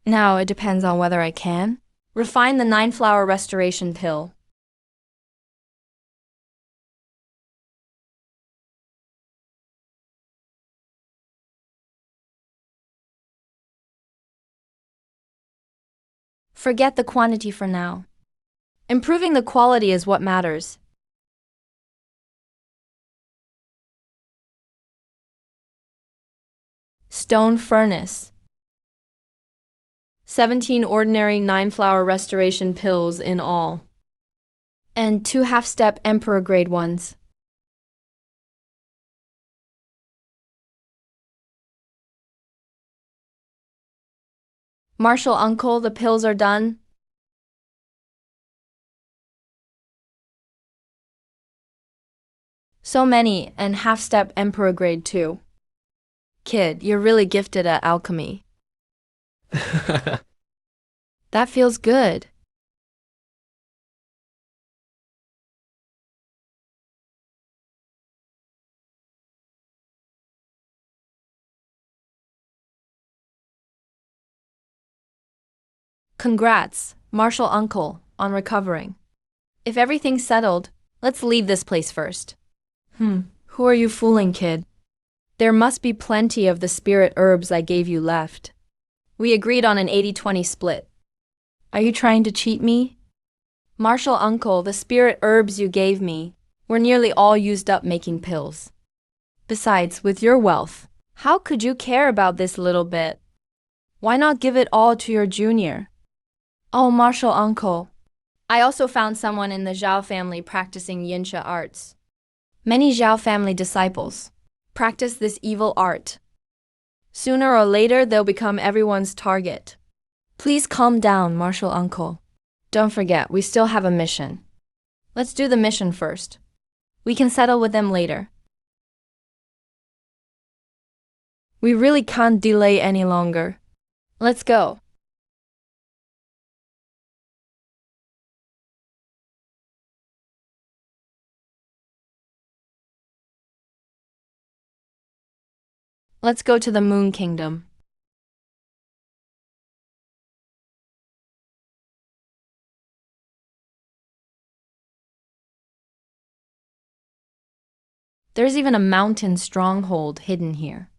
Now it depends on whether I can refine the 9-flower restoration pill. Forget the quantity for now. Improving the quality is what matters. Stone furnace. 17 ordinary 9-flower restoration pills in all. And 2 half-step emperor grade ones. Martial uncle, the pills are done. So many, and half-step emperor grade 2. Kid, you're really gifted at alchemy. That feels good. Congrats, Martial uncle, on recovering. If everything's settled, let's leave this place first. Who are you fooling, kid? There must be plenty of the spirit herbs I gave you left. We agreed on an 80-20 split. Are you trying to cheat me? Martial uncle, the spirit herbs you gave me were nearly all used up making pills. Besides, with your wealth, how could you care about this little bit? Why not give it all to your junior? Oh, martial uncle. I also found someone in the Zhao family practicing Yinsha arts. Many Zhao family disciples practice this evil art. Sooner or later, they'll become everyone's target. Please calm down, martial uncle. Don't forget, we still have a mission. Let's do the mission first. We can settle with them later. We really can't delay any longer. Let's go. Let's go to the Moon Kingdom. There's even a mountain stronghold hidden here.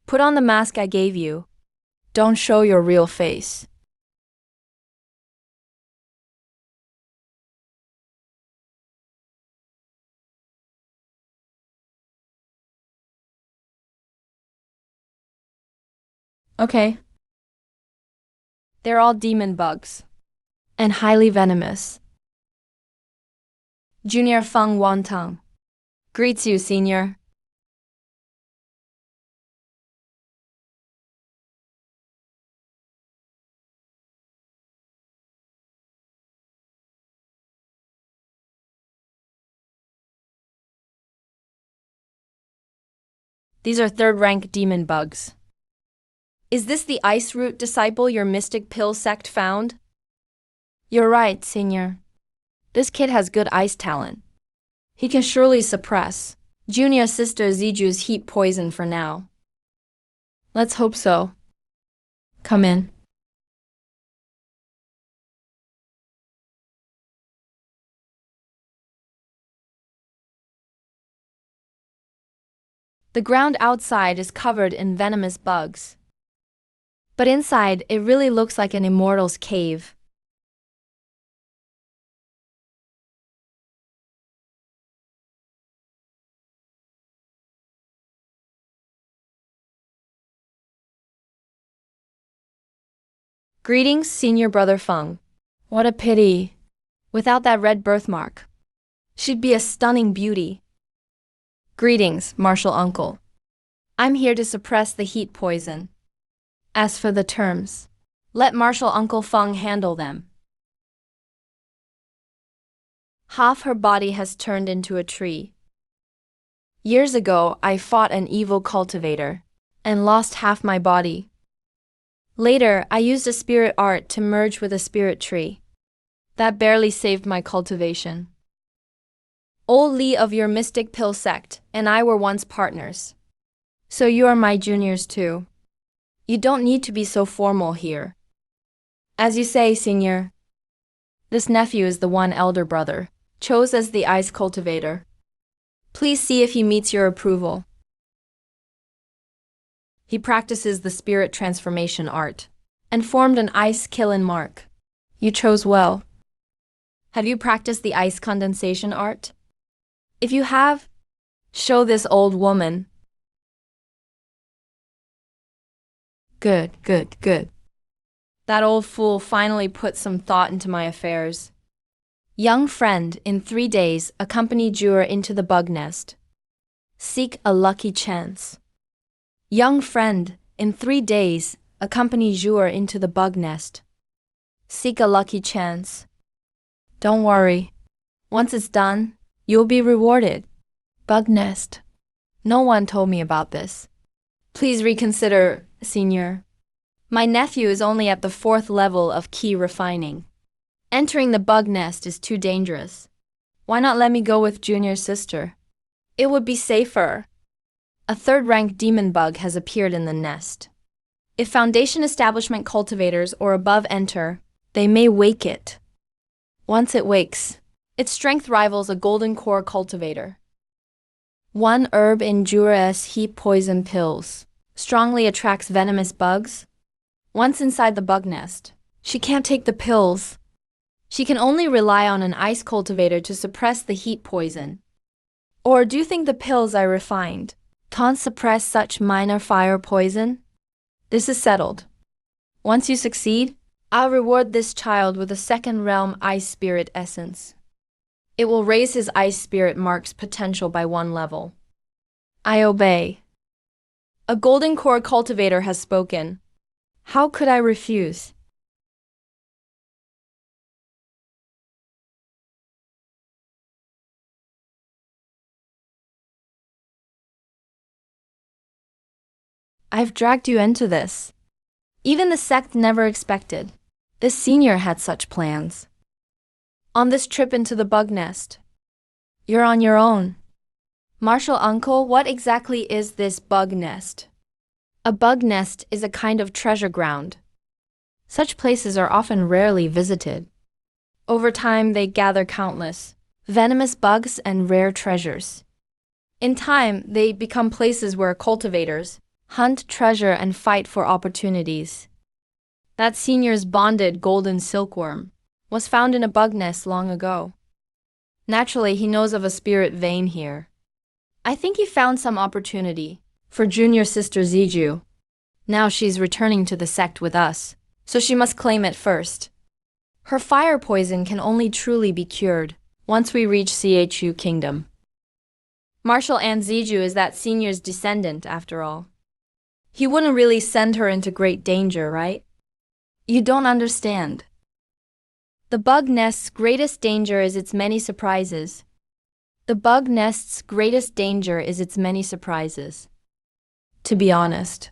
Put on the mask I gave you. Don't show your real face. Okay. They're all demon bugs. And highly venomous. Junior Feng Wantang greets you, Senior. These are third-rank demon bugs. Is this the ice root disciple your mystic pill sect found? You're right, Senior. This kid has good ice talent. He can surely suppress Junior Sister Ziju's heat poison for now. Let's hope so. Come in. The ground outside is covered in venomous bugs. But inside, it really looks like an immortal's cave. Greetings, Senior Brother Feng. What a pity. Without that red birthmark, she'd be a stunning beauty. Greetings, Martial Uncle. I'm here to suppress the heat poison. As for the terms, let Martial Uncle Feng handle them. Half her body has turned into a tree. Years ago, I fought an evil cultivator and lost half my body. Later, I used a spirit art to merge with a spirit tree. That barely saved my cultivation. Old Li of your mystic pill sect and I were once partners. So you are my juniors too. You don't need to be so formal here. As you say, Senior. This nephew is the one elder brother, chose as the ice cultivator. Please see if he meets your approval. He practices the spirit transformation art and formed an ice kiln mark. You chose well. Have you practiced the ice condensation art? If you have, show this old woman. Good. That old fool finally put some thought into my affairs. Young friend, in 3 days, accompany Jur into the bug nest. Seek a lucky chance. Young friend, in 3 days, accompany Jur into the bug nest. Seek a lucky chance. Don't worry. Once it's done, you'll be rewarded. Bug nest. No one told me about this. Please reconsider, Senior. My nephew is only at the 4th level of key refining. Entering the bug nest is too dangerous. Why not let me go with Junior Sister? It would be safer. A 3rd-rank demon bug has appeared in the nest. If Foundation Establishment cultivators or above enter, they may wake it. Once it wakes, its strength rivals a golden core cultivator. One herb injurious heat poison pills. Strongly attracts venomous bugs. Once inside the bug nest, she can't take the pills. She can only rely on an ice cultivator to suppress the heat poison. Or do you think the pills I refined can't suppress such minor fire poison? This is settled. Once you succeed, I'll reward this child with a second realm ice spirit essence. It will raise his ice spirit mark's potential by 1 level. I obey. A golden core cultivator has spoken. How could I refuse? I've dragged you into this. Even the sect never expected. This senior had such plans. On this trip into the bug nest, you're on your own. Marshal Uncle, what exactly is this bug nest? A bug nest is a kind of treasure ground. Such places are often rarely visited. Over time, they gather countless venomous bugs and rare treasures. In time, they become places where cultivators hunt treasure and fight for opportunities. That senior's bonded golden silkworm was found in a bug nest long ago. Naturally, he knows of a spirit vein here. I think he found some opportunity for junior sister Ziju. Now she's returning to the sect with us, so she must claim it first. Her fire poison can only truly be cured once we reach CHU Kingdom. Marshal An Ziju is that senior's descendant, after all. He wouldn't really send her into great danger, right? You don't understand. The bug nest's greatest danger is its many surprises. The bug nest's greatest danger is its many surprises. To be honest,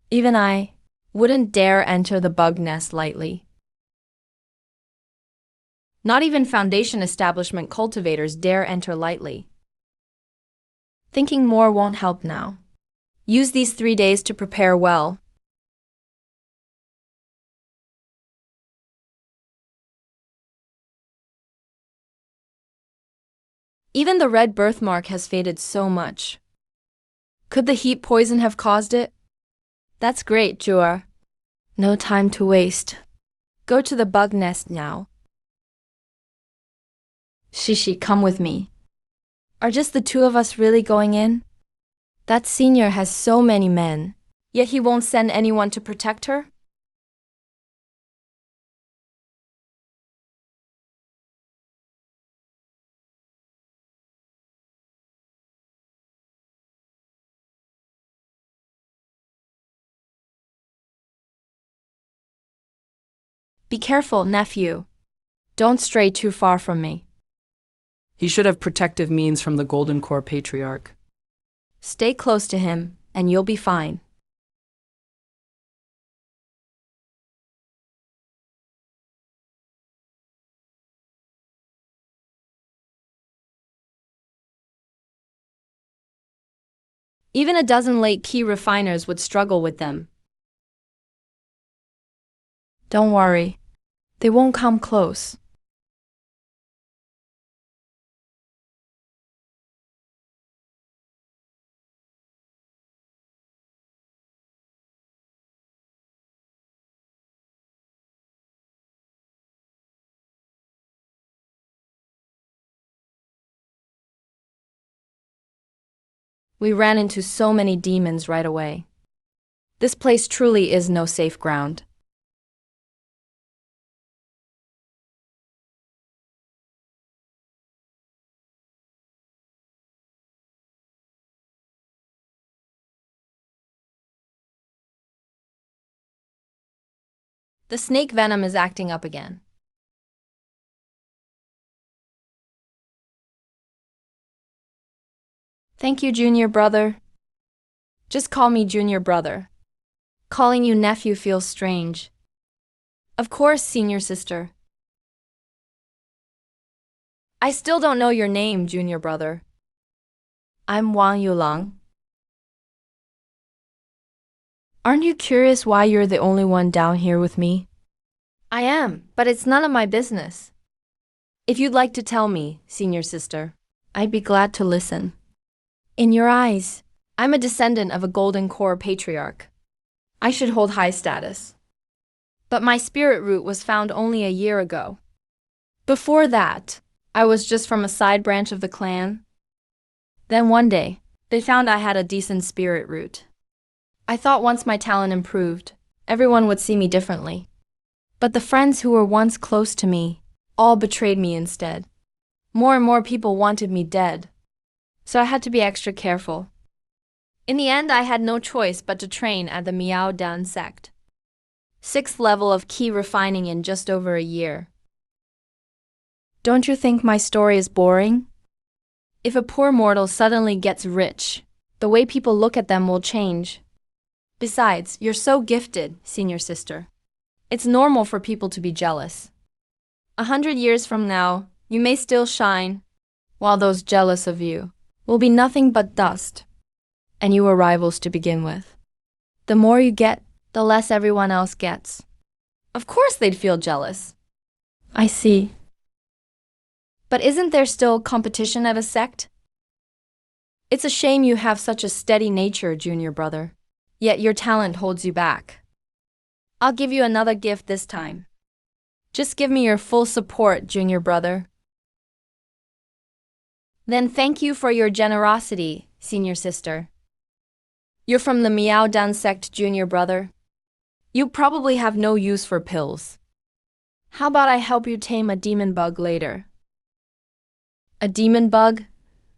even I wouldn't dare enter the bug nest lightly. Not even Foundation establishment cultivators dare enter lightly. Thinking more won't help now. Use these 3 days to prepare well. Even the red birthmark has faded so much. Could the heat poison have caused it? That's great, Jur. No time to waste. Go to the bug nest now. Shishi, come with me. Are just the 2 of us really going in? That senior has so many men, yet he won't send anyone to protect her? Be careful, nephew. Don't stray too far from me. He should have protective means from the Golden Core Patriarch. Stay close to him, and you'll be fine. Even a dozen late key refiners would struggle with them. Don't worry, they won't come close. We ran into so many demons right away. This place truly is no safe ground. The snake venom is acting up again. Thank you, junior brother. Just call me junior brother. Calling you nephew feels strange. Of course, senior sister. I still don't know your name, junior brother. I'm Wang Yulang. Aren't you curious why you're the only one down here with me? I am, but it's none of my business. If you'd like to tell me, senior sister, I'd be glad to listen. In your eyes, I'm a descendant of a golden core patriarch. I should hold high status. But my spirit root was found only a year ago. Before that, I was just from a side branch of the clan. Then one day, they found I had a decent spirit root. I thought once my talent improved, everyone would see me differently. But the friends who were once close to me all betrayed me instead. More and more people wanted me dead. So I had to be extra careful. In the end, I had no choice but to train at the Miao Dan sect. 6th level of key refining in just over a year. Don't you think my story is boring? If a poor mortal suddenly gets rich, the way people look at them will change. Besides, you're so gifted, senior sister. It's normal for people to be jealous. 100 years from now, you may still shine, while those jealous of you will be nothing but dust, and you were rivals to begin with. The more you get, the less everyone else gets. Of course they'd feel jealous. I see. But isn't there still competition at a sect? It's a shame you have such a steady nature, junior brother. Yet your talent holds you back. I'll give you another gift this time. Just give me your full support, junior brother. Then thank you for your generosity, senior sister. You're from the Miao Dan sect, junior brother. You probably have no use for pills. How about I help you tame a demon bug later? A demon bug?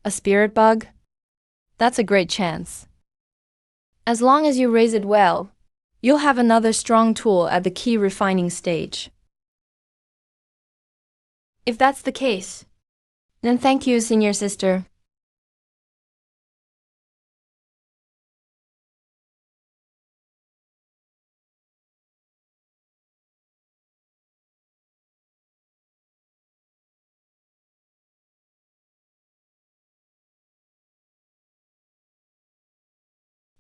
A spirit bug? That's a great chance. As long as you raise it well, you'll have another strong tool at the key refining stage. If that's the case, then thank you, senior sister.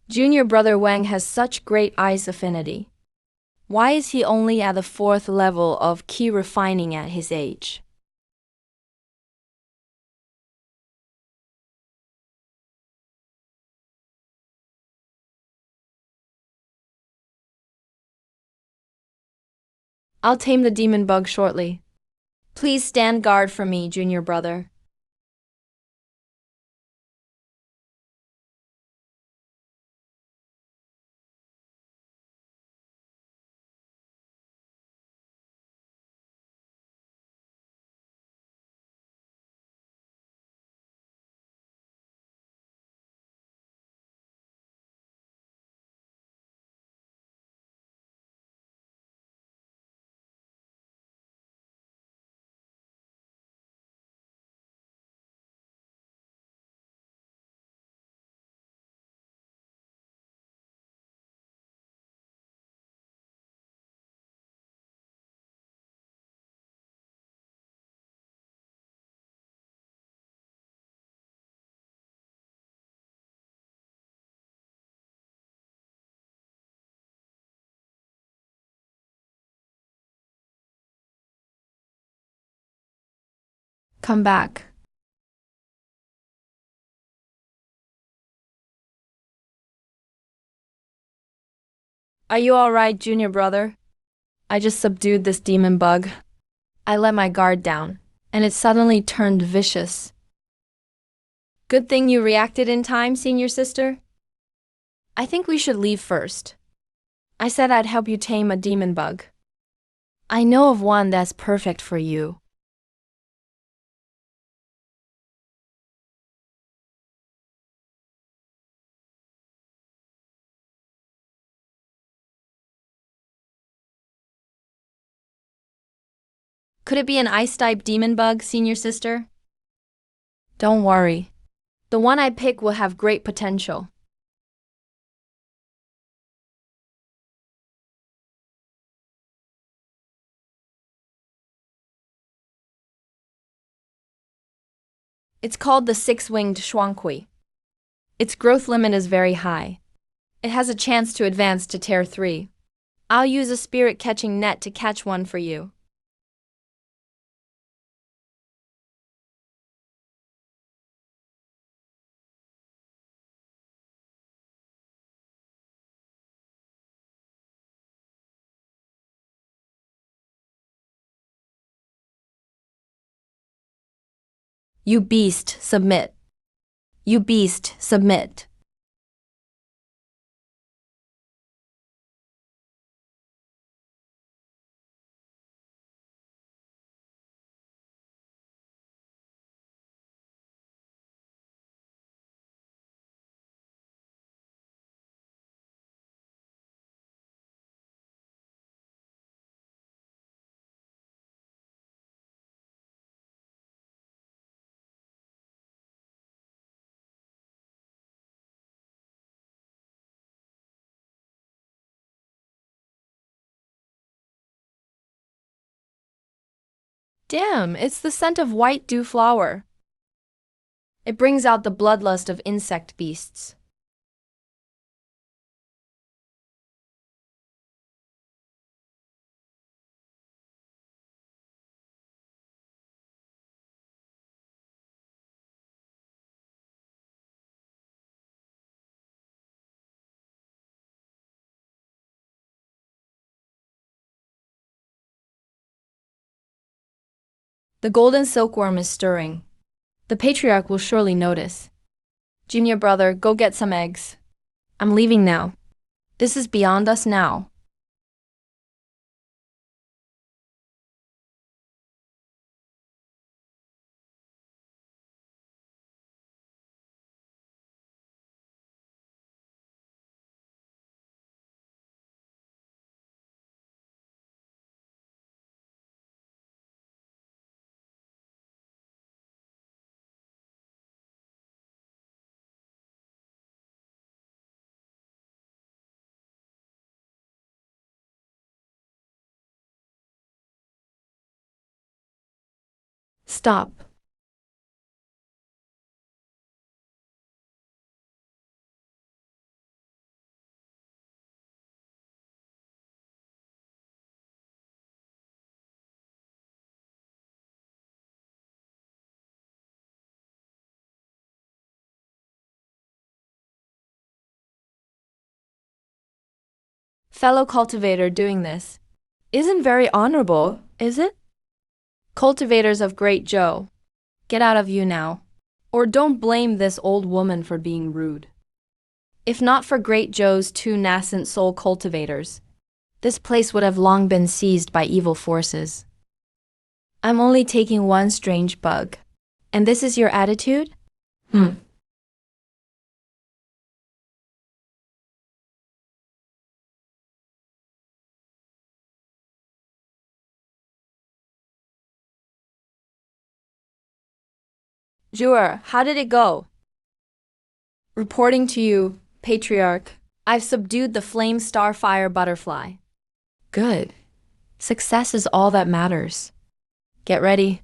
Junior brother Wang has such great ice affinity. Why is he only at the 4th level of key refining at his age? I'll tame the demon bug shortly. Please stand guard for me, junior brother. Come back. Are you alright, junior brother? I just subdued this demon bug. I let my guard down, and it suddenly turned vicious. Good thing you reacted in time, senior sister. I think we should leave first. I said I'd help you tame a demon bug. I know of one that's perfect for you. Could it be an ice-type demon bug, senior sister? Don't worry. The one I pick will have great potential. It's called the six-winged shuanghui. Its growth limit is very high. It has a chance to advance to Tier 3. I'll use a spirit-catching net to catch one for you. You beast, submit. You beast, submit. Damn, it's the scent of white dew flower. It brings out the bloodlust of insect beasts. The golden silkworm is stirring. The patriarch will surely notice. Junior brother, go get some eggs. I'm leaving now. This is beyond us now. Stop. Fellow cultivator doing this isn't very honorable, is it? Cultivators of Great Joe, get out of you now. Or don't blame this old woman for being rude. If not for Great Joe's two nascent soul cultivators, this place would have long been seized by evil forces. I'm only taking one strange bug. And this is your attitude? Jur, how did it go? Reporting to you, Patriarch. I've subdued the flame starfire butterfly. Good. Success is all that matters. Get ready.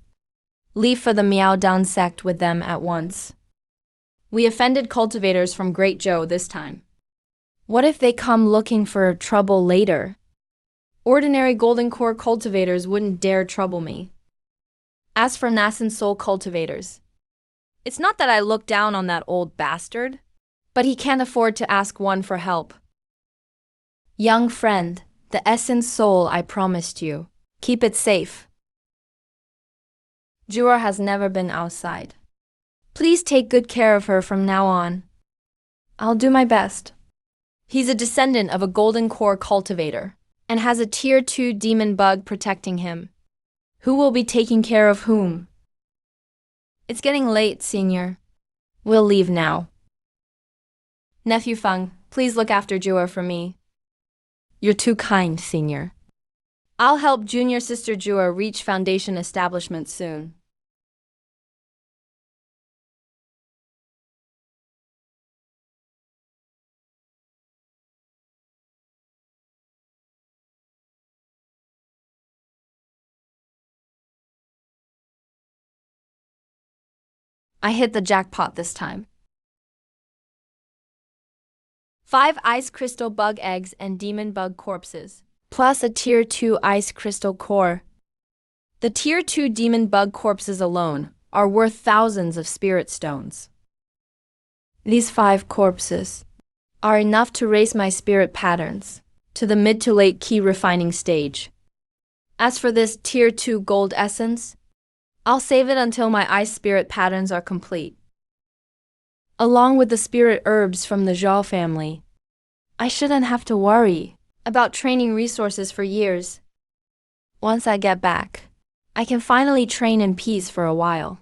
Leave for the Meow Down sect with them at once. We offended cultivators from Great Joe this time. What if they come looking for trouble later? Ordinary Golden Core cultivators wouldn't dare trouble me. As for nascent soul cultivators, it's not that I look down on that old bastard, but he can't afford to ask one for help. Young friend, the essence soul I promised you, keep it safe. Jura has never been outside. Please take good care of her from now on. I'll do my best. He's a descendant of a Golden Core cultivator and has a Tier 2 demon bug protecting him. Who will be taking care of whom? It's getting late, Senior. We'll leave now. Nephew Feng, please look after Jua for me. You're too kind, Senior. I'll help Junior Sister Jua reach Foundation establishment soon. I hit the jackpot this time. 5 ice crystal bug eggs and demon bug corpses, plus a Tier 2 ice crystal core. The Tier 2 demon bug corpses alone are worth thousands of spirit stones. These 5 corpses are enough to raise my spirit patterns to the mid to late key refining stage. As for this Tier 2 gold essence, I'll save it until my ice spirit patterns are complete. Along with the spirit herbs from the Zhao family, I shouldn't have to worry about training resources for years. Once I get back, I can finally train in peace for a while.